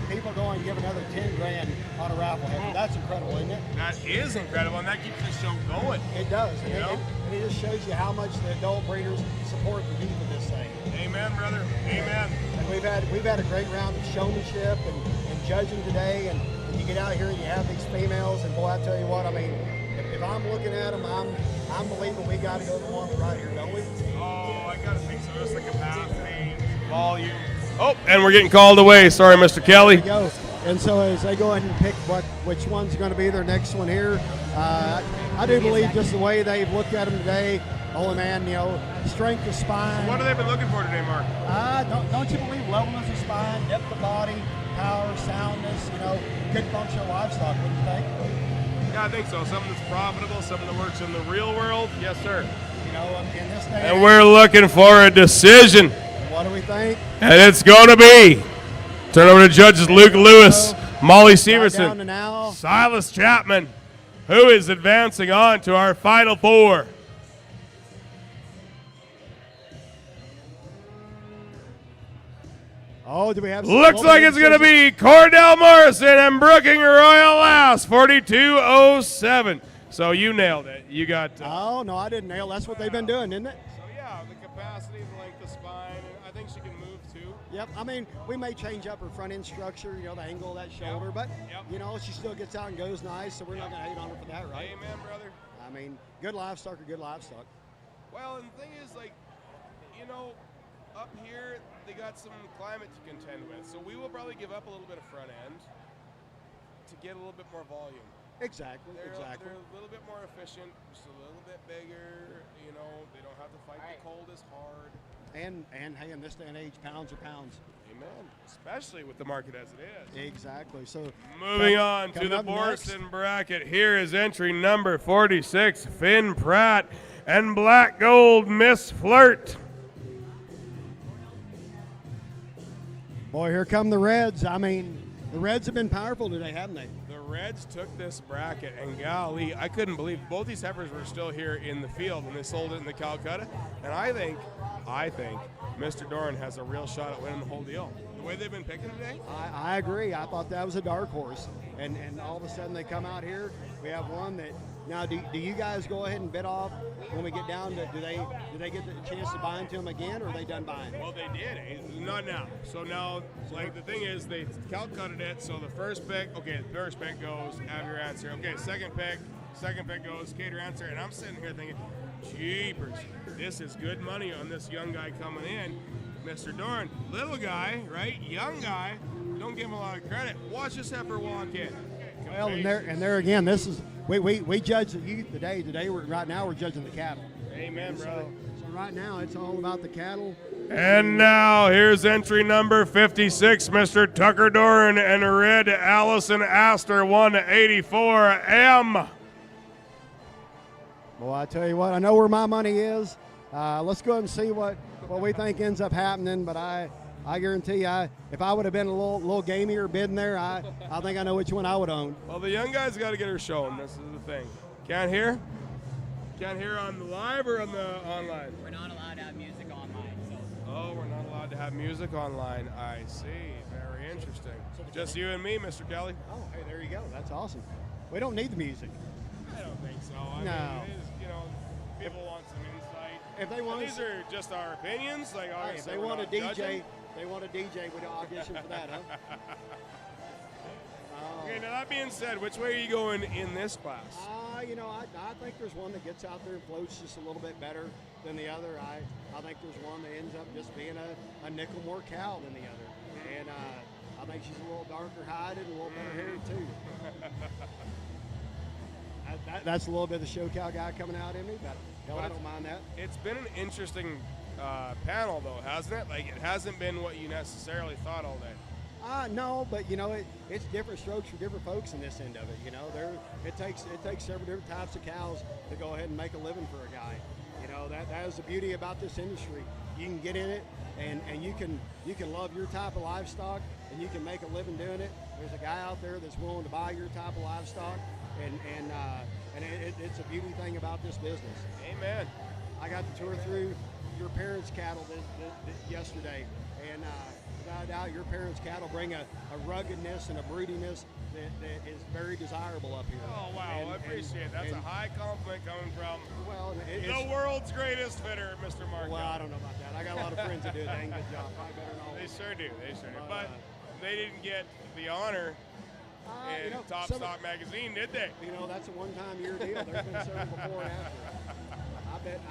people go and give another 10 grand on a raffle, that's incredible, isn't it? That is incredible, and that keeps the show going. It does, and it just shows you how much the adult breeders support the youth of this thing. Amen, brother. Amen. And we've had a great round of showmanship and judging today, and you get out here and you have these females, and boy, I tell you what, I mean, if I'm looking at them, I'm believing we got to go to the one right here, don't we? Oh, I got to think so. Just the capacity, volume. Oh, and we're getting called away. Sorry, Mr. Kelly. There you go. And so as they go ahead and pick which one's going to be their next one here, I do believe just the way they've looked at them today, holy man, you know, strength of spine. So what have they been looking for today, Mark? Don't you believe levelness of spine, depth of body, power, soundness, you know, good functional livestock, wouldn't you think? Yeah, I think so. Something that's profitable, something that works in the real world. Yes, sir. You know, in this day and we're looking for a decision. What do we think? And it's going to be. Turn over to judges Luke Lewis, Molly Severson, Silas Chapman, who is advancing on to our final four. Oh, do we have? Looks like it's going to be Cordell Morrison and Brooking Royal Last, 4207. So you nailed it. You got. Oh no, I didn't nail. That's what they've been doing, isn't it? So yeah, the capacity, the length of spine. I think she can move too. Yep. I mean, we may change up her front end structure, you know, the angle of that shoulder, but you know, she still gets out and goes nice. So we're not going to hate on her for that, right? Amen, brother. I mean, good livestock are good livestock. Well, and the thing is, like, you know, up here they got some climate to contend with, so we will probably give up a little bit of front end to get a little bit more volume. Exactly. They're a little bit more efficient, just a little bit bigger. You know, they don't have to fight the cold as hard. And hey, in this day and age, pounds are pounds. Amen. Especially with the market as it is. Exactly. So moving on to the Borson bracket. Here is entry number 46, Finn Pratt and Black Gold Miss Flirt. Boy, here come the Reds. I mean, the Reds have been powerful today, haven't they? The Reds took this bracket, and golly, I couldn't believe both these heifers were still here in the field when they sold it in the Calcutta. And I think Mr. Doran has a real shot at winning the whole deal. The way they've been picking today. I agree. I thought that was a dark horse. And all of a sudden they come out here. We have one that now. Do you guys go ahead and bid off when we get down to? Do they get the chance to bind to them again, or are they done buying? Well, they did. Not now. So now, like the thing is, they Calcutted it. So the first pick. Okay, the first pick goes. Have your answer. Okay, second pick. Second pick goes. Cater answer. And I'm sitting here thinking, jeepers, this is good money on this young guy coming in. Mr. Doran, little guy, right? Young guy. Don't give him a lot of credit. Watch this heifer walk in. Well, and there again, this is we judge the youth today. Right now we're judging the cattle. Amen, brother. So right now it's all about the cattle. And now here's entry number 56, Mr. Tucker Doran and Red Allison Astor 184M. Well, I tell you what, I know where my money is. Let's go ahead and see what we think ends up happening. But I guarantee you, if I would have been a little gamier bidding there, I think I know which one I would own. Well, the young guy's got to get her shown. This is the thing. Can't hear? Can't hear on the live or on the online? We're not allowed to have music online. So. Oh, we're not allowed to have music online. I see. Very interesting. Just you and me, Mr. Kelly. Oh, hey, there you go. That's awesome. We don't need the music. I don't think so. I No. mean, it is, you know, people want some insight. If they want, these are just our opinions. Like, if they want a DJ, They want a DJ. Would audition for that, huh? Okay, now that being said, which way are you going in this class? You know, I think there's one that gets out there and floats just a little bit better than the other. I think there's one that ends up just being a nickel more cow than the other. And I think she's a little darker hided and a little better haired too. That's a little bit of the show cow guy coming out in me, but hell, I don't mind that. It's been an interesting panel, though, hasn't it? Like, it hasn't been what you necessarily thought all day. No, but you know, it's different strokes for different folks in this end of it. You know, it takes several different types of cows to go ahead and make a living for a guy. You know, that is the beauty about this industry. You can get in it, and you can love your type of livestock, and you can make a living doing it. There's a guy out there that's willing to buy your type of livestock, and it's a beauty thing about this business. Amen. I got to tour through your parents' cattle yesterday, and without a doubt, your parents' cattle bring a ruggedness and a broodiness that is very desirable up here. Oh, wow, I appreciate it. That's a high compliment coming from the world's greatest fitter, Mr. Mark. Well, I don't know about that. I got a lot of friends that do a dang good job. Probably better than all of They us. sure do. They sure do. But they didn't get the honor in Top Stock magazine, did they? You know, that's a one-time year deal. There's been several before and after.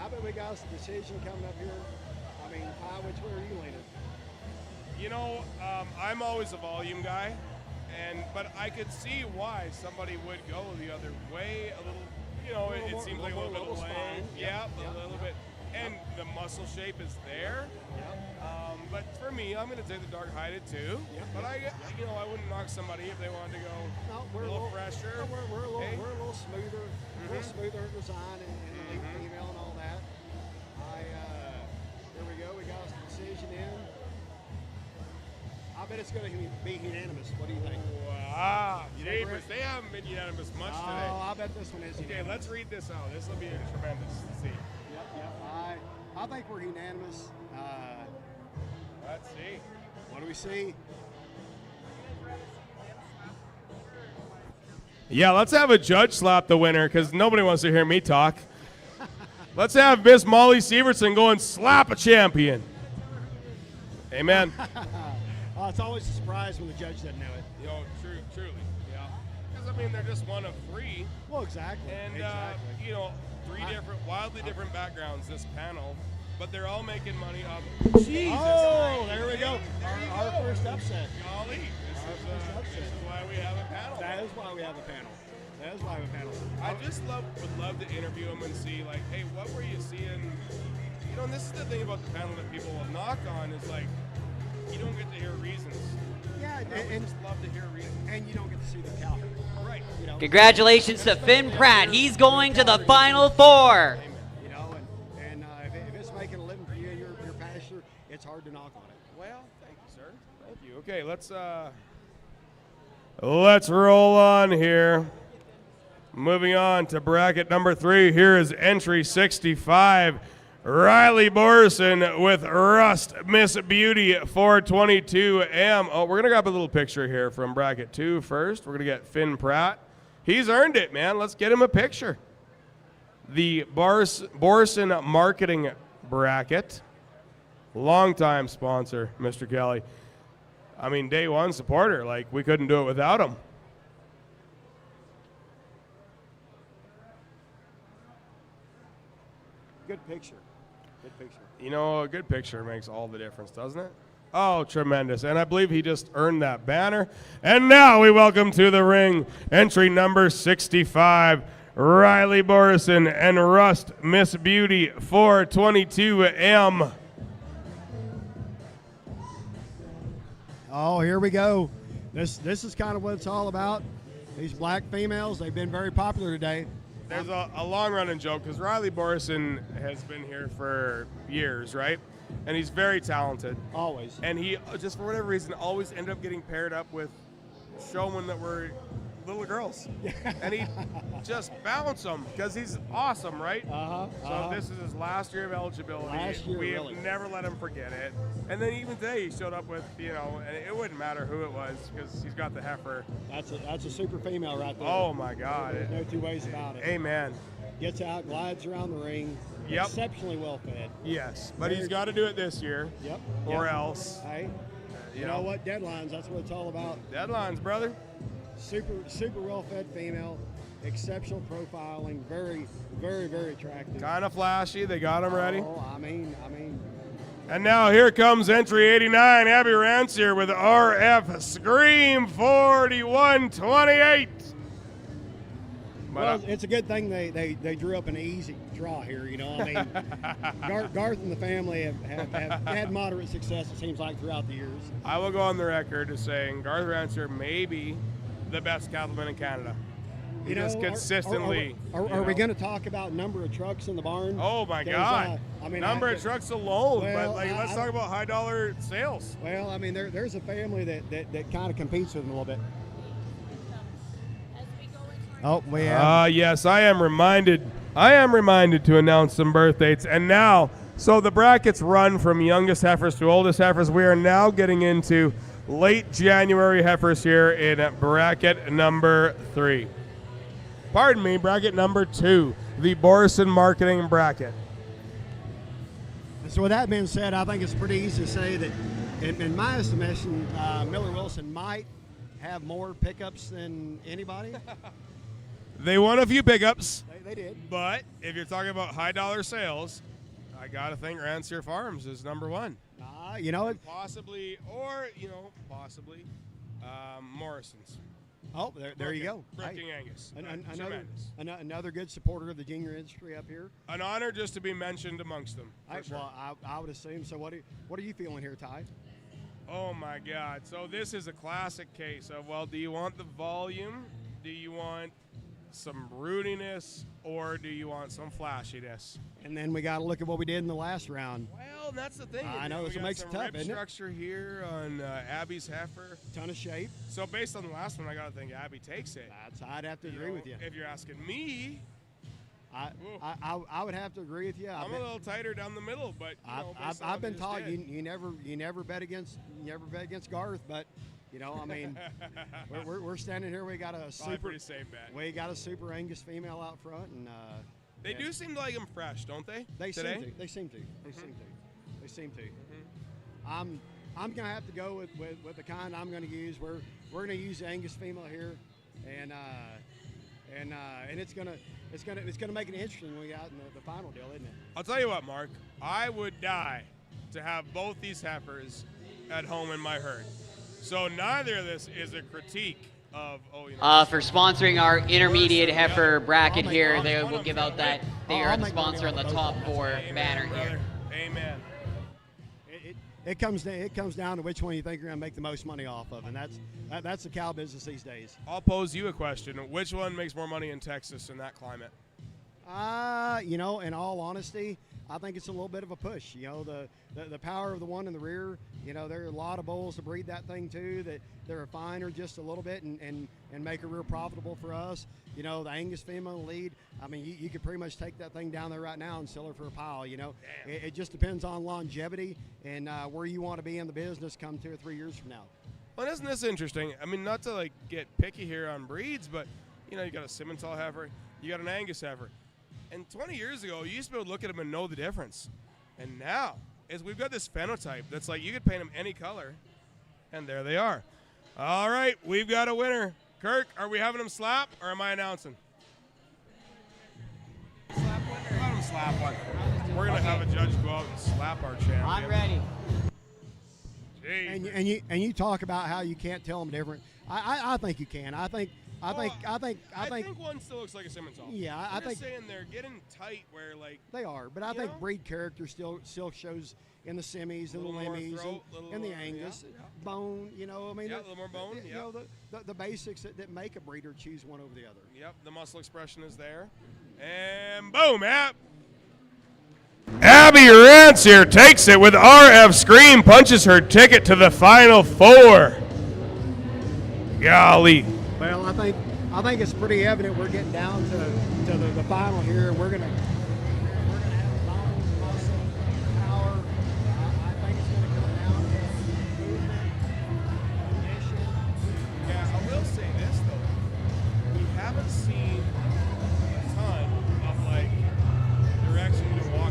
I bet we got a decision coming up here. I mean, Ty, which way are you leaning? You know, I'm always a volume guy, but I could see why somebody would go the other way a little. You know, it seems like a little bit of leg. Yeah, a little bit. And the muscle shape is there. But for me, I'm going to take the dark hided too. But I wouldn't knock somebody if they wanted to go a little fresher. No, we're a little smoother. A little smoother design and elite female and all that. There we go. We got a decision in. I bet it's going to be unanimous. What do you think? Wow, jeepers, they haven't been unanimous much today. Oh, I bet this one is unanimous. Okay, let's read this out. This will be tremendous to see. Yep. I think we're unanimous. Let's see. What do we see? Yeah, let's have a judge slap the winner because nobody wants to hear me talk. Let's have Miss Molly Severson go and slap a champion. Amen. It's always a surprise when the judge doesn't know it. You know, truly. Yeah. Because, I mean, they're just one of three. Well, exactly. And, exactly. you know, wildly different backgrounds, this panel, but they're all making money off. Jesus. Oh, there we go. Our first upset. Golly. This is why we have a panel. That is why we have a panel. I just would love to interview them and see, like, hey, what were you seeing? You know, and this is the thing about the panel that people will knock on is, like, you don't get to hear reasons. Yeah, and just love to hear reasons. And you don't get to see the cow. Right. You know, Congratulations to Finn Pratt. He's going to the Final Four. You know, and if it's making a living for you and your pasture, it's hard to knock on it. Well, thank you, sir. Thank you. Okay, let's roll on here. Moving on to bracket number 3. Here is entry 65. Riley Borson with Rust Miss Beauty 422M. Oh, we're going to grab a little picture here from bracket 2 first. We're going to get Finn Pratt. He's earned it, man. Let's get him a picture. The Borson Marketing Bracket. Longtime sponsor, Mr. Kelly. I mean, day one supporter. Like, we couldn't do it without him. Good picture. Good picture. You know, a good picture makes all the difference, doesn't it? Oh, tremendous. And I believe he just earned that banner. And now we welcome to the ring entry number 65, Riley Borson and Rust Miss Beauty 422M. Oh, here we go. This is kind of what it's all about. These black females, they've been very popular today. There's a long-running joke because Riley Borson has been here for years, right? And he's very talented. Always. And he, just for whatever reason, always ended up getting paired up with showmen that were little girls. And he just bounced them because he's awesome, right? So this is his last year of eligibility. Last year, we really. have never let him forget it. And then even today he showed up with, you know, and it wouldn't matter who it was because he's got the heifer. That's a super female right there. Oh my God. There's no two ways about it. Amen. Gets out, glides around the ring. Yep. exceptionally well fed. Yes, but he's got to do it this year. Yep. Or Yep. else. Hey, you know what? Deadlines, that's what it's all about. Deadlines, brother. Super well fed female, exceptional profiling, very, very, very attractive. Kind of flashy. They got him ready. Oh, I mean. And now here comes entry 89, Abby Rancier with RF Scream 4128. Well, it's a good thing they drew up an easy draw here, you know. I mean, Garth and the family have had moderate success, it seems like, throughout the years. I will go on the record as saying Garth Rancier may be the best cattleman in Canada. He just consistently. Are we going to talk about number of trucks in the barn? Oh my God! Number of trucks alone, well, but let's talk about high dollar sales. Well, I mean, there's a family that kind of competes with them a little bit. Oh, we have. Yes, I am reminded to announce some birth dates, and now, so the brackets run from youngest heifers to oldest heifers. We are now getting into late January heifers here in bracket number 3. Pardon me, bracket number 2, the Borison Marketing bracket. So with that being said, I think it's pretty easy to say that, in my estimation, Miller Wilson might have more pickups than anybody. They won a few pickups. They did. But if you're talking about high dollar sales, I got to think Rancier Farms is number 1. You know it. Possibly Morrison's. Oh, there you go. Brooking Angus. Another good supporter of the junior industry up here. An honor just to be mentioned amongst them. Well, I would assume. So what are you feeling here, Ty? Oh my God! So this is a classic case of, well, do you want the volume? Do you want some rootiness, or do you want some flashiness? And then we got to look at what we did in the last round. Well, that's the thing. I know, this makes it tough, isn't it? Structure here on Abby's heifer. Ton of shape. So based on the last one, I got to think Abby takes it. I'd have to agree with you. If you're asking me, I would have to agree with you. I'm a little tighter down the middle, but I've been taught you never bet against Garth, but. You know, I mean, we're standing here. We got a pretty safe bet. We got a super Angus female out front, and they do seem to like them fresh, don't they? They seem to. They seem to. I'm gonna have to go with the kind I'm gonna use. We're gonna use the Angus female here, and it's gonna make it interesting when we got in the final deal, isn't it? I'll tell you what, Mark. I would die to have both these heifers at home in my herd. So neither of this is a critique of, for sponsoring our intermediate heifer bracket here, they will give out that they are the sponsor on the top 4 banner here. Amen. It comes down to which one you think you're going to make the most money off of, and that's the cow business these days. I'll pose you a question. Which one makes more money in Texas in that climate? You know, in all honesty, I think it's a little bit of a push. You know, the power of the one in the rear. You know, there are a lot of bulls to breed that thing too that refine her just a little bit and make her real profitable for us. You know, the Angus female lead. I mean, you could pretty much take that thing down there right now and sell her for a pile. You know, it just depends on longevity and where you want to be in the business come 2 or 3 years from now. Well, isn't this interesting? I mean, not to get picky here on breeds, but you know, you got a Simmental heifer, you got an Angus heifer. And 20 years ago, you used to be able to look at them and know the difference. And now, we've got this phenotype that's like you could paint them any color, and there they are. All right, we've got a winner. Kirk, are we having them slap, or am I announcing? Slap winner. Let them slap one. We're going to have a judge go out and slap our champion. I'm ready. Jeez. And you talk about how you can't tell them different. I think you can. I think one still looks like a Simmental. Yeah, I think saying they're getting tight where they are, but I think breed character still shows in the semis and the limmies and the Angus bone. You know, I mean, a little more bone. You know, the basics that make a breeder choose one over the other. Yep, the muscle expression is there, and boom, Abby Rancier takes it with RF Scream, punches her ticket to the Final 4. Golly. Well, I think it's pretty evident we're getting down to the final here. We're gonna have bone, muscle, power. I think it's gonna come down to movement, condition. Yeah, I will say this though. We haven't seen a ton of direction to walk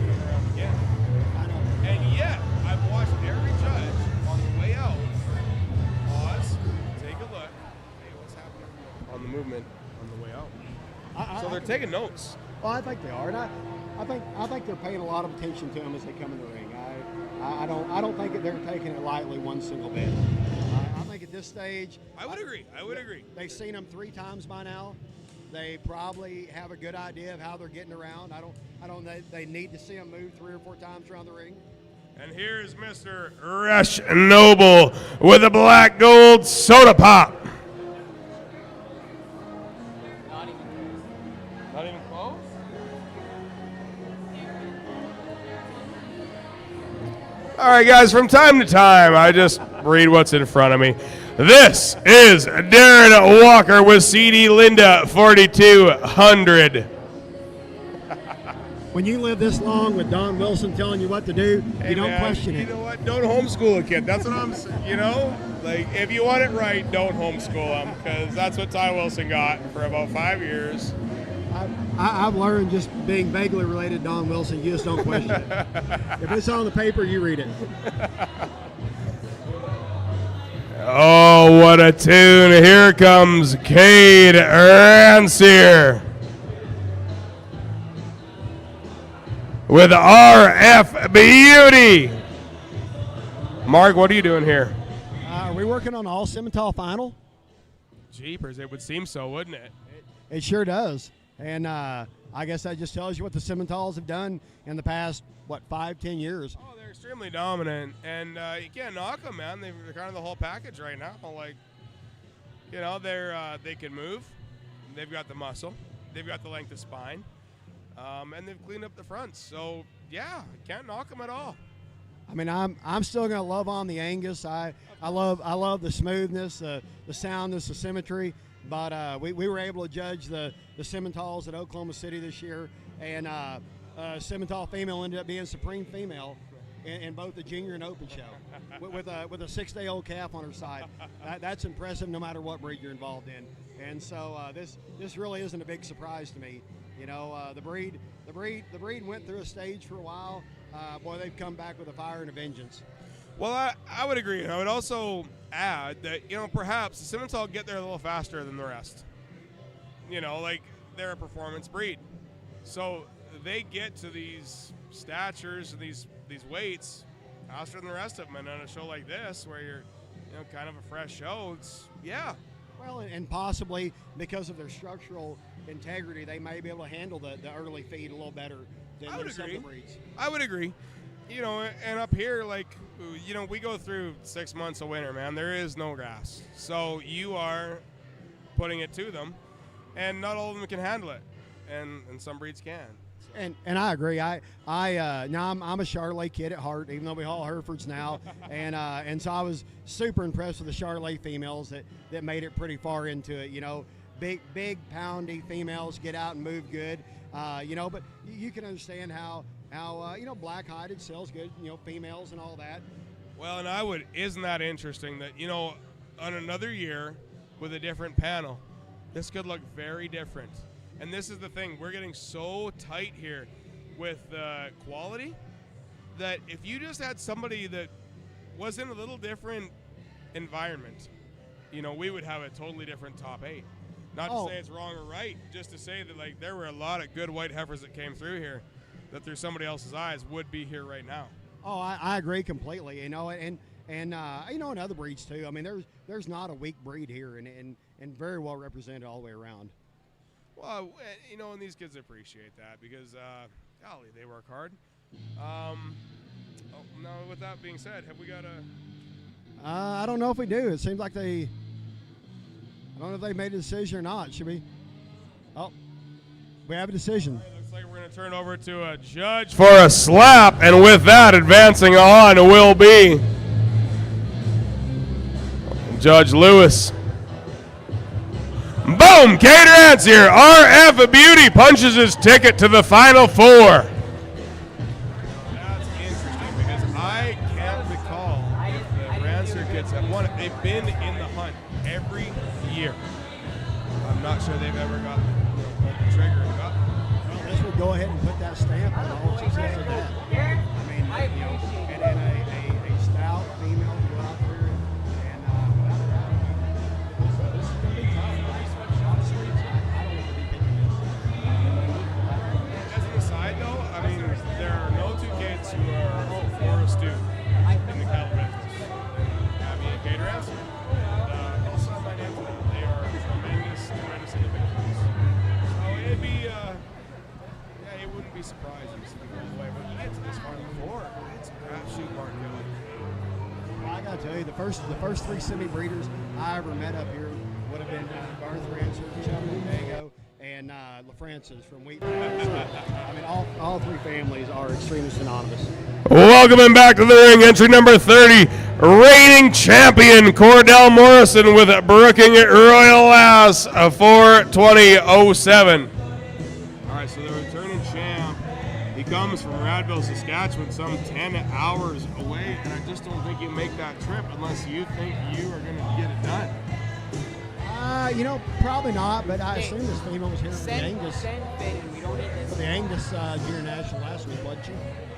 taking notes. Well, I think they are, and I think they're paying a lot of attention to them as they come in the ring. I don't think that they're taking it lightly one single bit. I think at this stage, I would agree. They've seen them 3 times by now. They probably have a good idea of how they're getting around. They need to see them move 3 or 4 times around the ring. And here's Mr. Rush Noble with a black gold soda pop. Not even close? All right, guys, from time to time, I just read what's in front of me. This is Darren Walker with CD Linda 4200. When you live this long with Don Wilson telling you what to do, you don't question it. You know what? Don't homeschool a kid. That's what I'm saying. You know, like if you want it right, don't homeschool them, because that's what Ty Wilson got for about 5 years. I've learned just being vaguely related to Don Wilson, you just don't question it. If it's on the paper, you read it. Oh, what a tune. Here comes Cade Rancier with RF Beauty. Mark, what are you doing here? Are we working on all Simmental final? Jeepers, it would seem so, wouldn't it? It sure does. And I guess that just tells you what the Simmentals have done in the past, 5-10 years. Oh, they're extremely dominant, and you can't knock them, man. They're kind of the whole package right now. Like, you know, they can move. They've got the muscle. They've got the length of spine, and they've cleaned up the fronts. So yeah, can't knock them at all. I mean, I'm still gonna love on the Angus. I love the smoothness, the soundness, the symmetry. But we were able to judge the Simmentals at Oklahoma City this year, and Simmental female ended up being supreme female in both the junior and open show with a 6-day-old calf on her side. That's impressive no matter what breed you're involved in. And so this really isn't a big surprise to me. You know, the breed went through a stage for a while. Boy, they've come back with a fire and a vengeance. Well, I would agree. I would also add that, you know, perhaps the Simmental get there a little faster than the rest. You know, like they're a performance breed. So they get to these statures and these weights faster than the rest of them. And on a show like this, where you're, you know, kind of a fresh show, yeah. Well, and possibly because of their structural integrity, they may be able to handle the early feed a little better than some of the breeds. I would agree. You know, and up here, like, you know, we go through 6 months of winter, man. There is no grass. So you are putting it to them, and not all of them can handle it, and some breeds can. So. And I agree. Now I'm a Charolais kid at heart, even though we haul Herefords now, and so I was super impressed with the Charolais females that made it pretty far into it. You know, big poundy females get out and move good. You know, but you can understand how you know, black-hided sells good, you know, females and all that. Well, and isn't that interesting that, you know, on another year with a different panel, this could look very different. And this is the thing, we're getting so tight here with quality that if you just had somebody that was in a little different environment, you know, we would have a totally different top 8. Not to say it's wrong or right, just to say that, like, there were a lot of good white heifers that came through here that through somebody else's eyes would be here right now. Oh, I agree completely. You know, and you know, in other breeds too. I mean, there's not a weak breed here, and very well represented all the way around. Well, you know, and these kids appreciate that because, golly, they work hard. Now, with that being said, have we got a? I don't know if we do. It seems like I don't know if they made a decision or not. Should we? Oh, we have a decision. Looks like we're going to turn over to a judge for a slap, and with that, advancing on will be Judge Lewis. Boom! Cade Rancier, RF Beauty, punches his ticket to the Final Four. That's interesting because I can't recall if the Rancier kids have won it. They've been in the hunt every year. I'm not sure they've ever got the trigger and got. Well, this would go ahead and put that stamp on all success of that. I mean, you know, and a stout female to go out there and without a doubt, this is going to be tough. Honestly, I don't want to be picking this. okay to answer. And also have my name for them. They are tremendous individuals. So it'd be, yeah, it wouldn't be surprising to see them go away. But you get to this far before, it's a crapshoot, Mark Kelly. Well, I got to tell you, the first three semi-breeders I ever met up here would have been Garth Rancer, Chuck Dago, and LaFrancis from Wheaton. I mean, all three families are extremely synonymous. Welcoming back to the ring, entry number 30, reigning champion Cordell Morrison with Brooking Royal Lass, 4:20:07. All right, so the returning champ, he comes from Radville, Saskatchewan, some 10 hours away, and I just don't think you make that trip unless you think you are going to get it done. You know, probably not, but I assume this female was here for the Angus. We don't need this. For the Angus Junior National last week, wasn't she?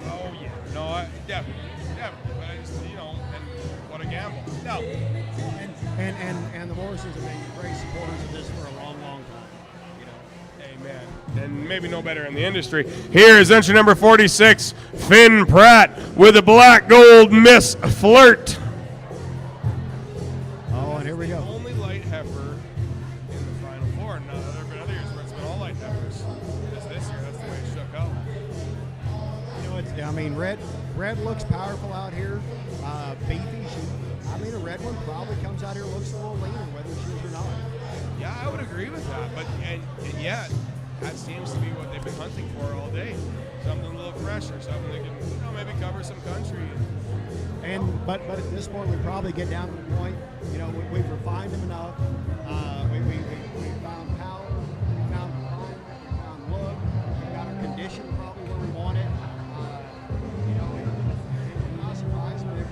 Oh, yeah. No, definitely. But I just, you know, and what a gamble. No. And the Morrisons have been great supporters of this for a long, long time. You know. Amen. And maybe no better in the industry. Here is entry number 46, Finn Pratt with a black gold Miss Flirt. Oh, and here we go. Only light heifer in the Final Four. Now, there have been other years where it's been all light heifers. Just this year, that's the way it shook out. You know, I mean, red looks powerful out here. Beefy. I mean, a red one probably comes out here looks a little leaner, whether she is or not. Yeah, I would agree with that. But and yet, that seems to be what they've been hunting for all day. Something a little fresher, something that can, you know, maybe cover some country. But at this point, we probably get down to the point. You know, we've refined them enough. We found power, we found refinement, we found look. We got our condition probably where we want it. You know, it would not surprise me if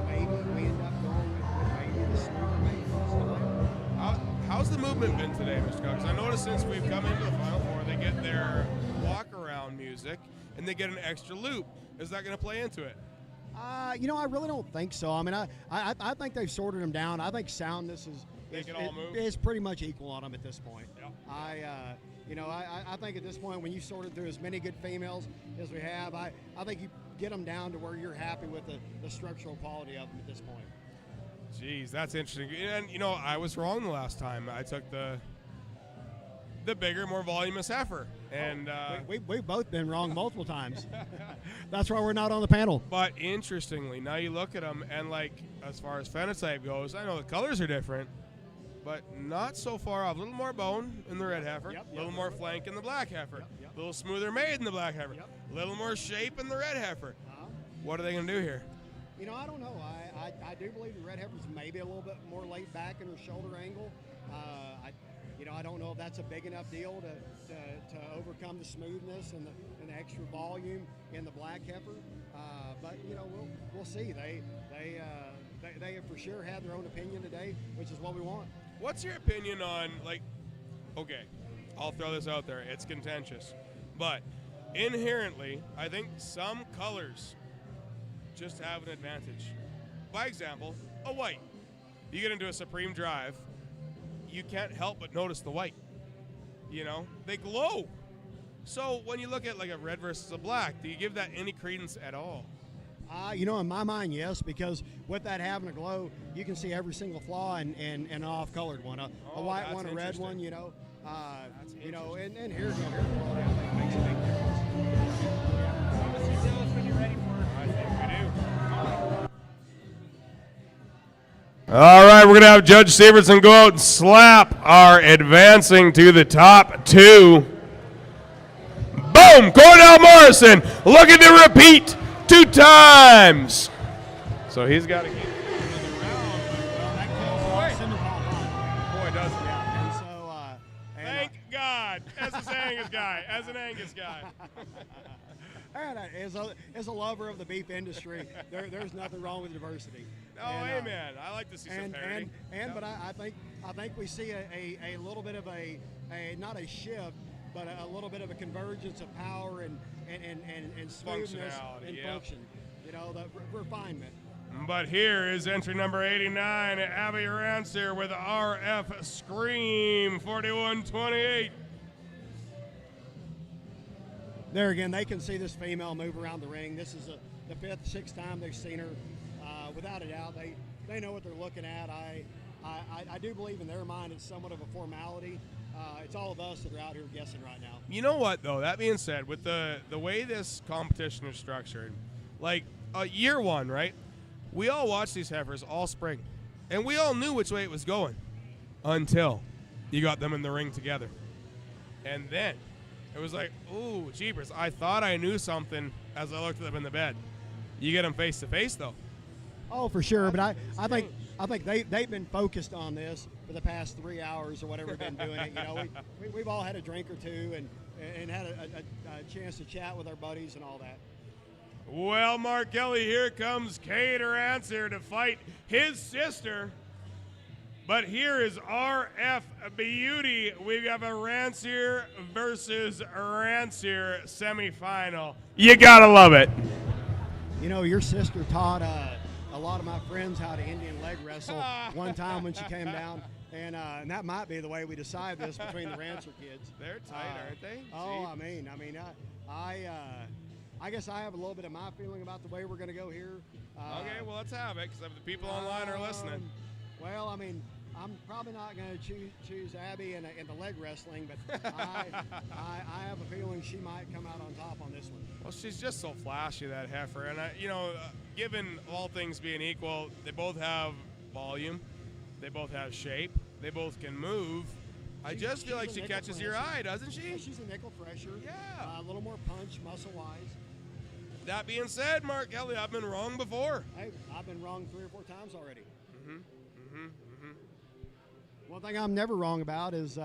maybe we end up going with maybe the smoother maybe. How's the movement been today, Mr. Cox? I noticed since we've come into the Final Four, they get their walk-around music and they get an extra loop. Is that going to play into it? You know, I really don't think so. I mean, I think they've sorted them down. I think soundness is pretty much equal on them at this point. Yep. I think at this point, when you sorted through as many good females as we have, I think you get them down to where you're happy with the structural quality of them at this point. Jeez, that's interesting. And, you know, I was wrong the last time. I took the bigger, more voluminous heifer. And we've both been wrong multiple times. That's why we're not on the panel. But interestingly, now you look at them, and like as far as phenotype goes, I know the colors are different, but not so far off. A little more bone in the red heifer, a little more flank in the black heifer, a little smoother made in the black heifer, a little more shape in the red heifer. What are they going to do here? You know, I don't know. I do believe the red heifer's maybe a little bit more laid back in her shoulder angle. I don't know if that's a big enough deal to overcome the smoothness and the extra volume in the black heifer. But you know, we'll see. They have for sure had their own opinion today, which is what we want. What's your opinion on, like, okay, I'll throw this out there. It's contentious, but inherently, I think some colors just have an advantage. By example, a white. You get into a Supreme Drive, you can't help but notice the white. You know, they glow. So when you look at like a red versus a black, do you give that any credence at all? You know, in my mind, yes, because with that having a glow, you can see every single flaw in an off-colored one. A white one, a red one, you know. You know, and here the quality, I think, makes a big difference. Tell us when you're ready for it. I think we do. All right, we're going to have Judge Severson go out and slap our advancing to the top two. Boom! Cordell Morrison looking to repeat 2 times. So he's got to get another round. Boy, does it. And so, thank God, as an Angus guy. And as a lover of the beef industry, there's nothing wrong with diversity. Oh, amen. I like to see some parity. But I think we see a little bit of a not a shift, but a little bit of a convergence of power and smoothness and function. You know, the refinement. But here is entry number 89, Abby Rancer with RF Scream 4128. There again, they can see this female move around the ring. This is the 5th, 6th time they've seen her. Without a doubt, they know what they're looking at. I do believe in their mind it's somewhat of a formality. It's all of us that are out here guessing right now. You know what, though? That being said, with the way this competition is structured, like year one, right? We all watched these heifers all spring, and we all knew which way it was going until you got them in the ring together. And then it was like, ooh, jeepers, I thought I knew something as I looked at them in the bed. You get them face to face, though. Oh, for sure. But I think they've been focused on this for the past 3 hours or whatever we've been doing it. You know, we've all had a drink or two and had a chance to chat with our buddies and all that. Well, Mark Kelly, here comes Cade Rancier to fight his sister. But here is RF Beauty. We have a Rancier versus Rancier semifinal. You gotta love it. You know, your sister taught a lot of my friends how to Indian leg wrestle one time when she came down. And that might be the way we decide this between the Rancier kids. They're tight, aren't they? Oh, I guess I have a little bit of my feeling about the way we're going to go here. Okay, well, let's have it, because the people online are listening. Well, I mean, I'm probably not going to choose Abby in the leg wrestling, but I have a feeling she might come out on top on this one. Well, she's just so flashy, that heifer. And, given all things being equal, they both have volume. They both have shape. They both can move. I just feel like she catches your eye, doesn't she? Yeah, she's a nickel fresher. Yeah. A little more punch, muscle-wise. That being said, Mark Kelly, I've been wrong before. Hey, I've been wrong 3 or 4 times already. One thing I'm never wrong about is,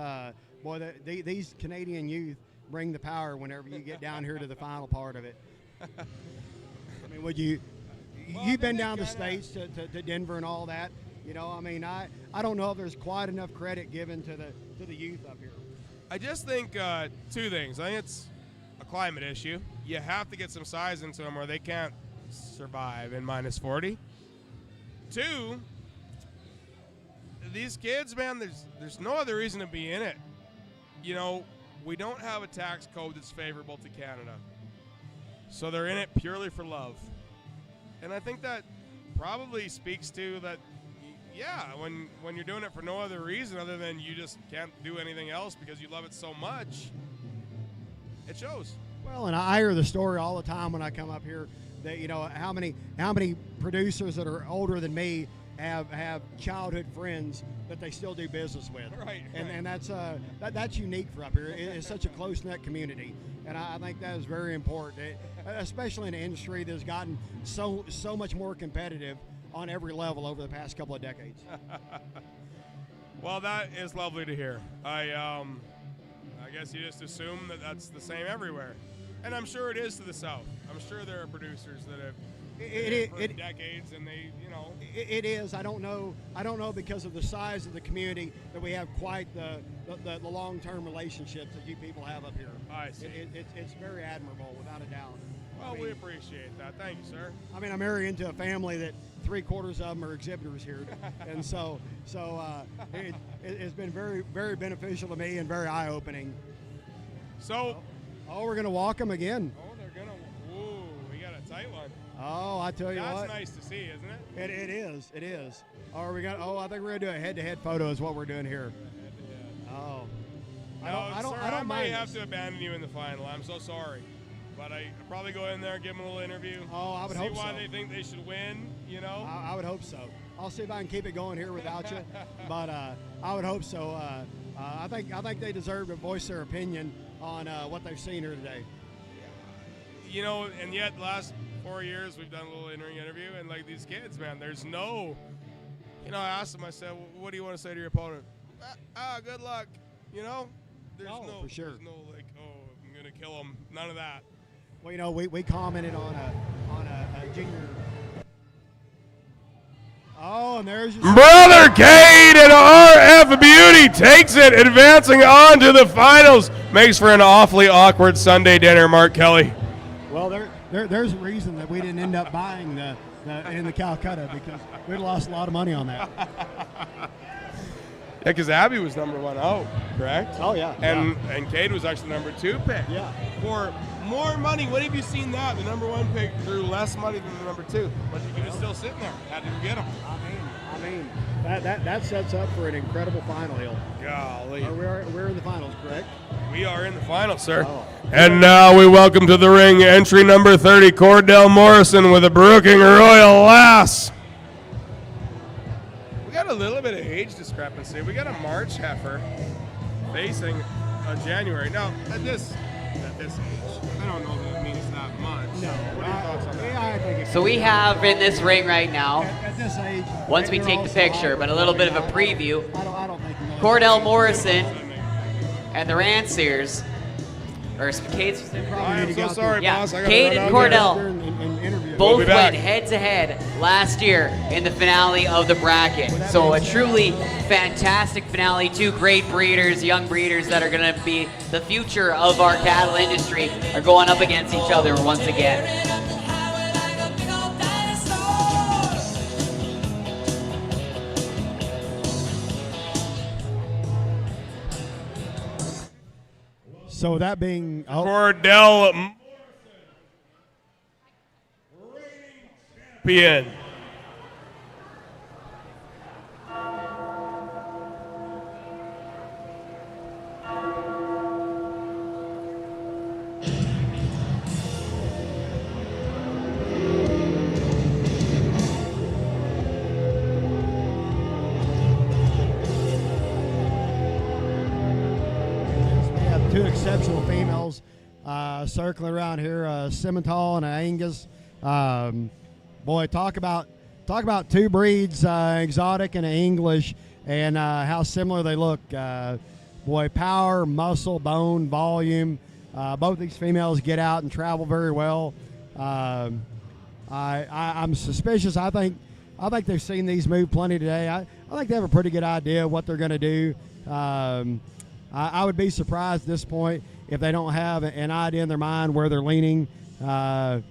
these Canadian youth bring the power whenever you get down here to the final part of it. I mean, you've been down to States, to Denver and all that. You know, I mean, I don't know if there's quite enough credit given to the youth up here. I just think 2 things. I think it's a climate issue. You have to get some size into them or they can't survive in minus 40. 2, these kids, man, there's no other reason to be in it. You know, we don't have a tax code that's favorable to Canada. So they're in it purely for love. And I think that probably speaks to that, yeah, when you're doing it for no other reason other than you just can't do anything else because you love it so much, it shows. Well, and I hear the story all the time when I come up here that, you know, how many producers that are older than me have childhood friends that they still do business with. Right. And that's unique for up here. It's such a close-knit community, and I think that is very important, especially in an industry that's gotten so much more competitive on every level over the past couple of decades. Well, that is lovely to hear. I guess you just assume that that's the same everywhere, and I'm sure it is to the south. I'm sure there are producers that have for decades, and they, you know. It is. I don't know because of the size of the community that we have quite the long-term relationships that you people have up here. I see. It's very admirable, without a doubt. Well, we appreciate that. Thank you, sir. I mean, I'm married into a family that 3/4 of them are exhibitors here, and so it's been very, very beneficial to me and very eye-opening. So, we're gonna walk them again. Oh, they're gonna. Ooh, we got a tight one. Oh, I tell you what. That's nice to see, isn't it? It is. It is. I think we're gonna do a head-to-head photo. Is what we're doing here. Oh. I don't might mind have this. to abandon you in the final. I'm so sorry. But I probably go in there, give them a little interview. Oh, I would hope so. See why they think they should win, you know? I would hope so. I'll see if I can keep it going here without you. But I would hope so. I think they deserve to voice their opinion on what they've seen here today. You know, and yet last 4 years we've done a little interview, and like these kids, man, there's no, you know, I asked them, I said, what do you want to say to your opponent? Good luck. You know? There's for sure. There's no like, oh, I'm going to kill him. None of that. Well, you know, we commented on a junior. Oh, and there's your Brother Cade and RF Beauty takes it, advancing on to the finals. Makes for an awfully awkward Sunday dinner, Mark Kelly. Well, there's a reason that we didn't end up buying in the Calcutta, because we'd lost a lot of money on that. Yeah, because Abby was number 1 out, correct? Oh, yeah. And Cade was actually number 2 pick. Yeah. For more money. When have you seen that? The number 1 pick drew less money than the number 2, but he was still sitting there. Had to get him. I mean, I mean, that sets up for an incredible final, Hill. Golly. We're in the finals, correct? We are in the finals, sir. Oh. And now we welcome to the ring entry number 30, Cordell Morrison with a Brooking Royal Lass. We got a little bit of age discrepancy. We got a March heifer facing a January. Now, at this age, I don't know that it means that much. No. What are your thoughts on that? I think So we have in this ring right now, at this age, once we take the picture, but a little bit of a preview, I don't think Cordell Morrison and the Ranciers, or Cade. I'm so sorry, yeah, boss. I Cade and Cordell both We'll be went back. head-to-head last year in the finale of the bracket. So a truly fantastic finale. Two great breeders, young breeders that are going to be the future of our cattle industry are going up against each other once again. So that being Cordell Morrison, reigning champion. two exceptional females circling around here, Simmental and Angus. Boy, talk about two breeds, exotic and English, and how similar they look. Boy, power, muscle, bone, volume. Both these females get out and travel very well. I'm suspicious. I think they've seen these move plenty today. I think they have a pretty good idea of what they're going to do. I would be surprised at this point if they don't have an idea in their mind where they're leaning. As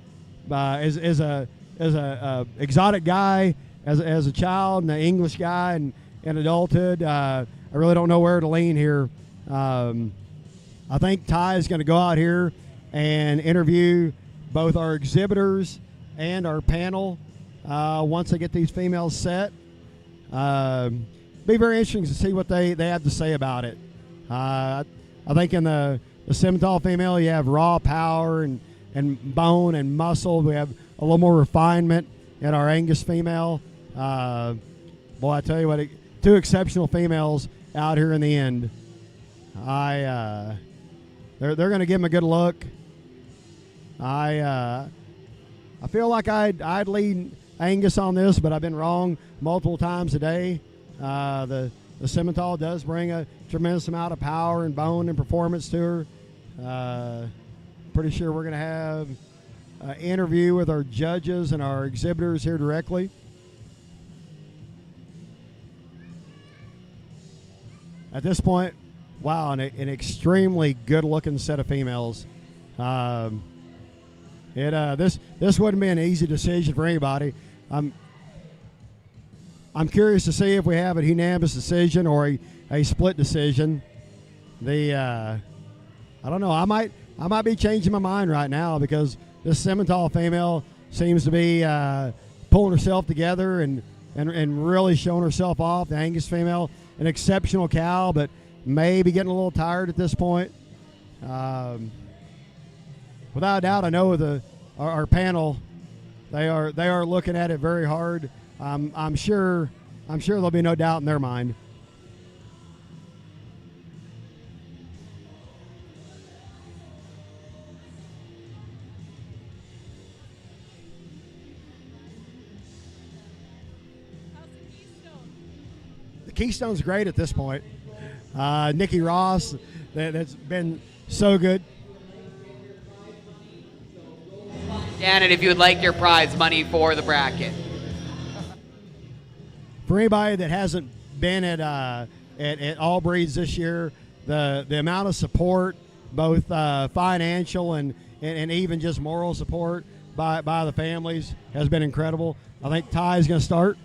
a exotic guy, as a child, and an English guy, and in adulthood, I really don't know where to lean here. I think Ty is going to go out here and interview both our exhibitors and our panel once they get these females set. Be very interesting to see what they have to say about it. I think in the Simmental female, you have raw power and bone and muscle. We have a little more refinement in our Angus female. Boy, I tell you what, two exceptional females out here in the end. They're going to give them a good look. I feel like I'd lead Angus on this, but I've been wrong multiple times today. The Simmental does bring a tremendous amount of power and bone and performance to her. Pretty sure we're going to have an interview with our judges and our exhibitors here directly. At this point, wow, an extremely good-looking set of females. This wouldn't be an easy decision for anybody. I'm curious to see if we have a unanimous decision or a split decision. I don't know. I might be changing my mind right now because this Simmental female seems to be pulling herself together and really showing herself off. The Angus female, an exceptional cow, but maybe getting a little tired at this point. Without a doubt, I know our panel, they are looking at it very hard. I'm sure there'll be no doubt in their mind. The Keystone's great at this point. Nikki Ross, that's been so good. And if you would like your prize money for the bracket. For anybody that hasn't been at All Breeds this year, the amount of support, both financial and even just moral support by the families has been incredible. I think Ty is going to start.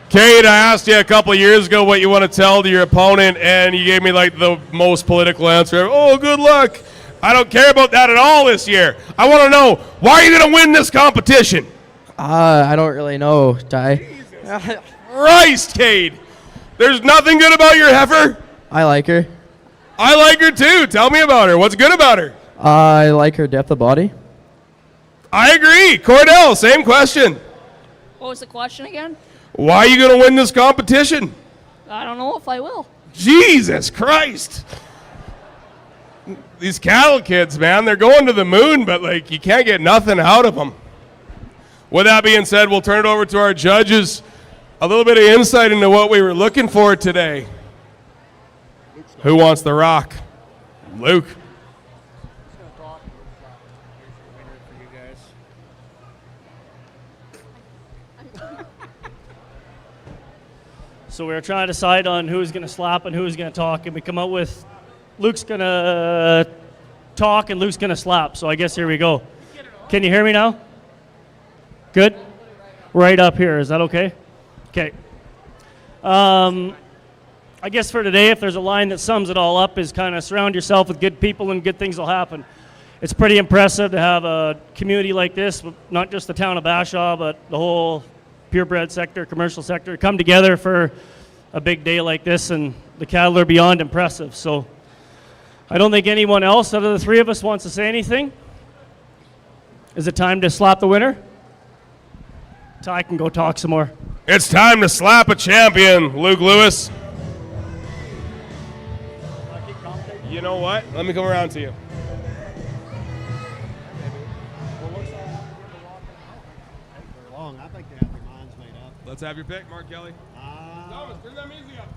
Cade, I asked you a couple of years ago what you want to tell to your opponent, and you gave me like the most political answer. Oh, good luck. I don't care about that at all this year. I want to know, why are you going to win this competition? I don't really know, Ty. Christ, Cade. There's nothing good about your heifer? I like her. I like her too. Tell me about her. What's good about her? I like her depth of body. I agree. Cordell, same question. What was the question again? Why are you going to win this competition? I don't know if I will. Jesus Christ. These cattle kids, man, they're going to the moon, but like you can't get nothing out of them. With that being said, we'll turn it over to our judges. A little bit of insight into what we were looking for today. Who wants the rock? Luke. So we were trying to decide on who's going to slap and who's going to talk, and we come out with Luke's going to talk and Luke's going to slap. So I guess here we go. Can you hear me now? Good? Right up here. Is that okay? Okay. I guess for today, if there's a line that sums it all up, is kind of surround yourself with good people and good things will happen. It's pretty impressive to have a community like this, not just the town of Bashaw, but the whole purebred sector, commercial sector, come together for a big day like this, and the cattle are beyond impressive. So I don't think anyone else out of the three of us wants to say anything. Is it time to slap the winner? Ty can go talk some more. It's time to slap a champion, Luke Lewis. You know what? Let me come around to you. I think they have their minds made up. Let's have your pick, Mark Kelly. Thomas, bring that music up.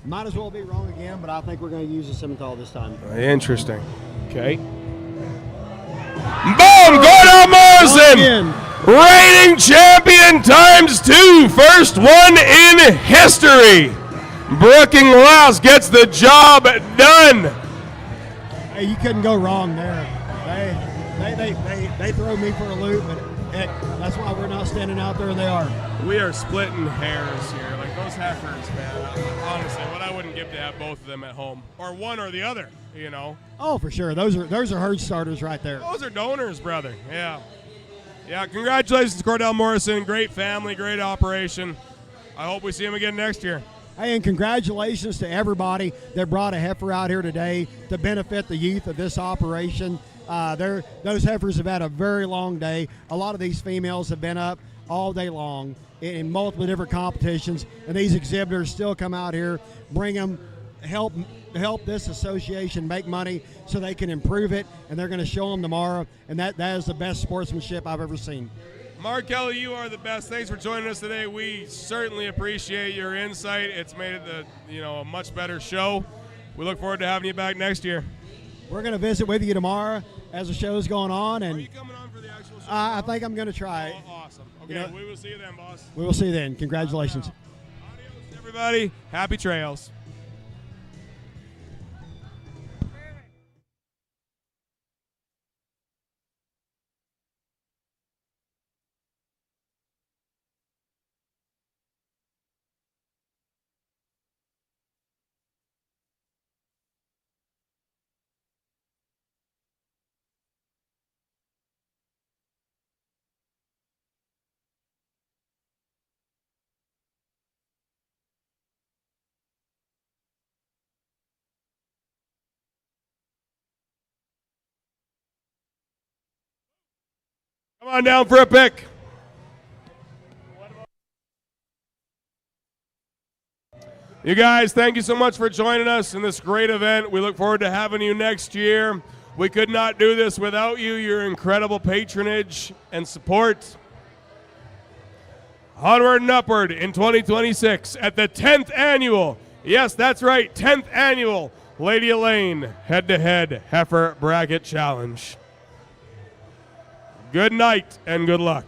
Might as well be wrong again, but I think we're going to use the Simmental this time. Interesting. Okay. Boom! Gordon Morrison! Reigning champion ×2. First one in history. Brooking Lass gets the job done. Hey, you couldn't go wrong there. They throw me for a loop, but heck, that's why we're not standing out there, and they are. We are splitting hairs here. Like those heifers, man. Honestly, what I wouldn't give to have both of them at home. Or one or the other, you know. Oh, for sure. Those are herd starters right there. Those are donors, brother. Yeah. Yeah, congratulations, Cordell Morrison. Great family, great operation. I hope we see him again next year. Hey, and congratulations to everybody that brought a heifer out here today to benefit the youth of this operation. Those heifers have had a very long day. A lot of these females have been up all day long in multiple different competitions, and these exhibitors still come out here, bring them, help this association make money so they can improve it, and they're going to show them tomorrow, and that is the best sportsmanship I've ever seen. Mark Kelly, you are the best. Thanks for joining us today. We certainly appreciate your insight. It's made it a much better show. We look forward to having you back next year. We're going to visit with you tomorrow as the show's going on. And are you coming on for the actual show? I think I'm going to try. Oh, awesome. Okay, we will see you then, boss. We will see you then. Congratulations. Adios, everybody. Happy trails. Come on down for a pick. You guys, thank you so much for joining us in this great event. We look forward to having you next year. We could not do this without you, your incredible patronage and support. Onward and upward in 2026 at the 10th annual, yes, that's right, 10th annual Lady Elaine head-to-head Heifer Bracket Challenge. Good night and good luck.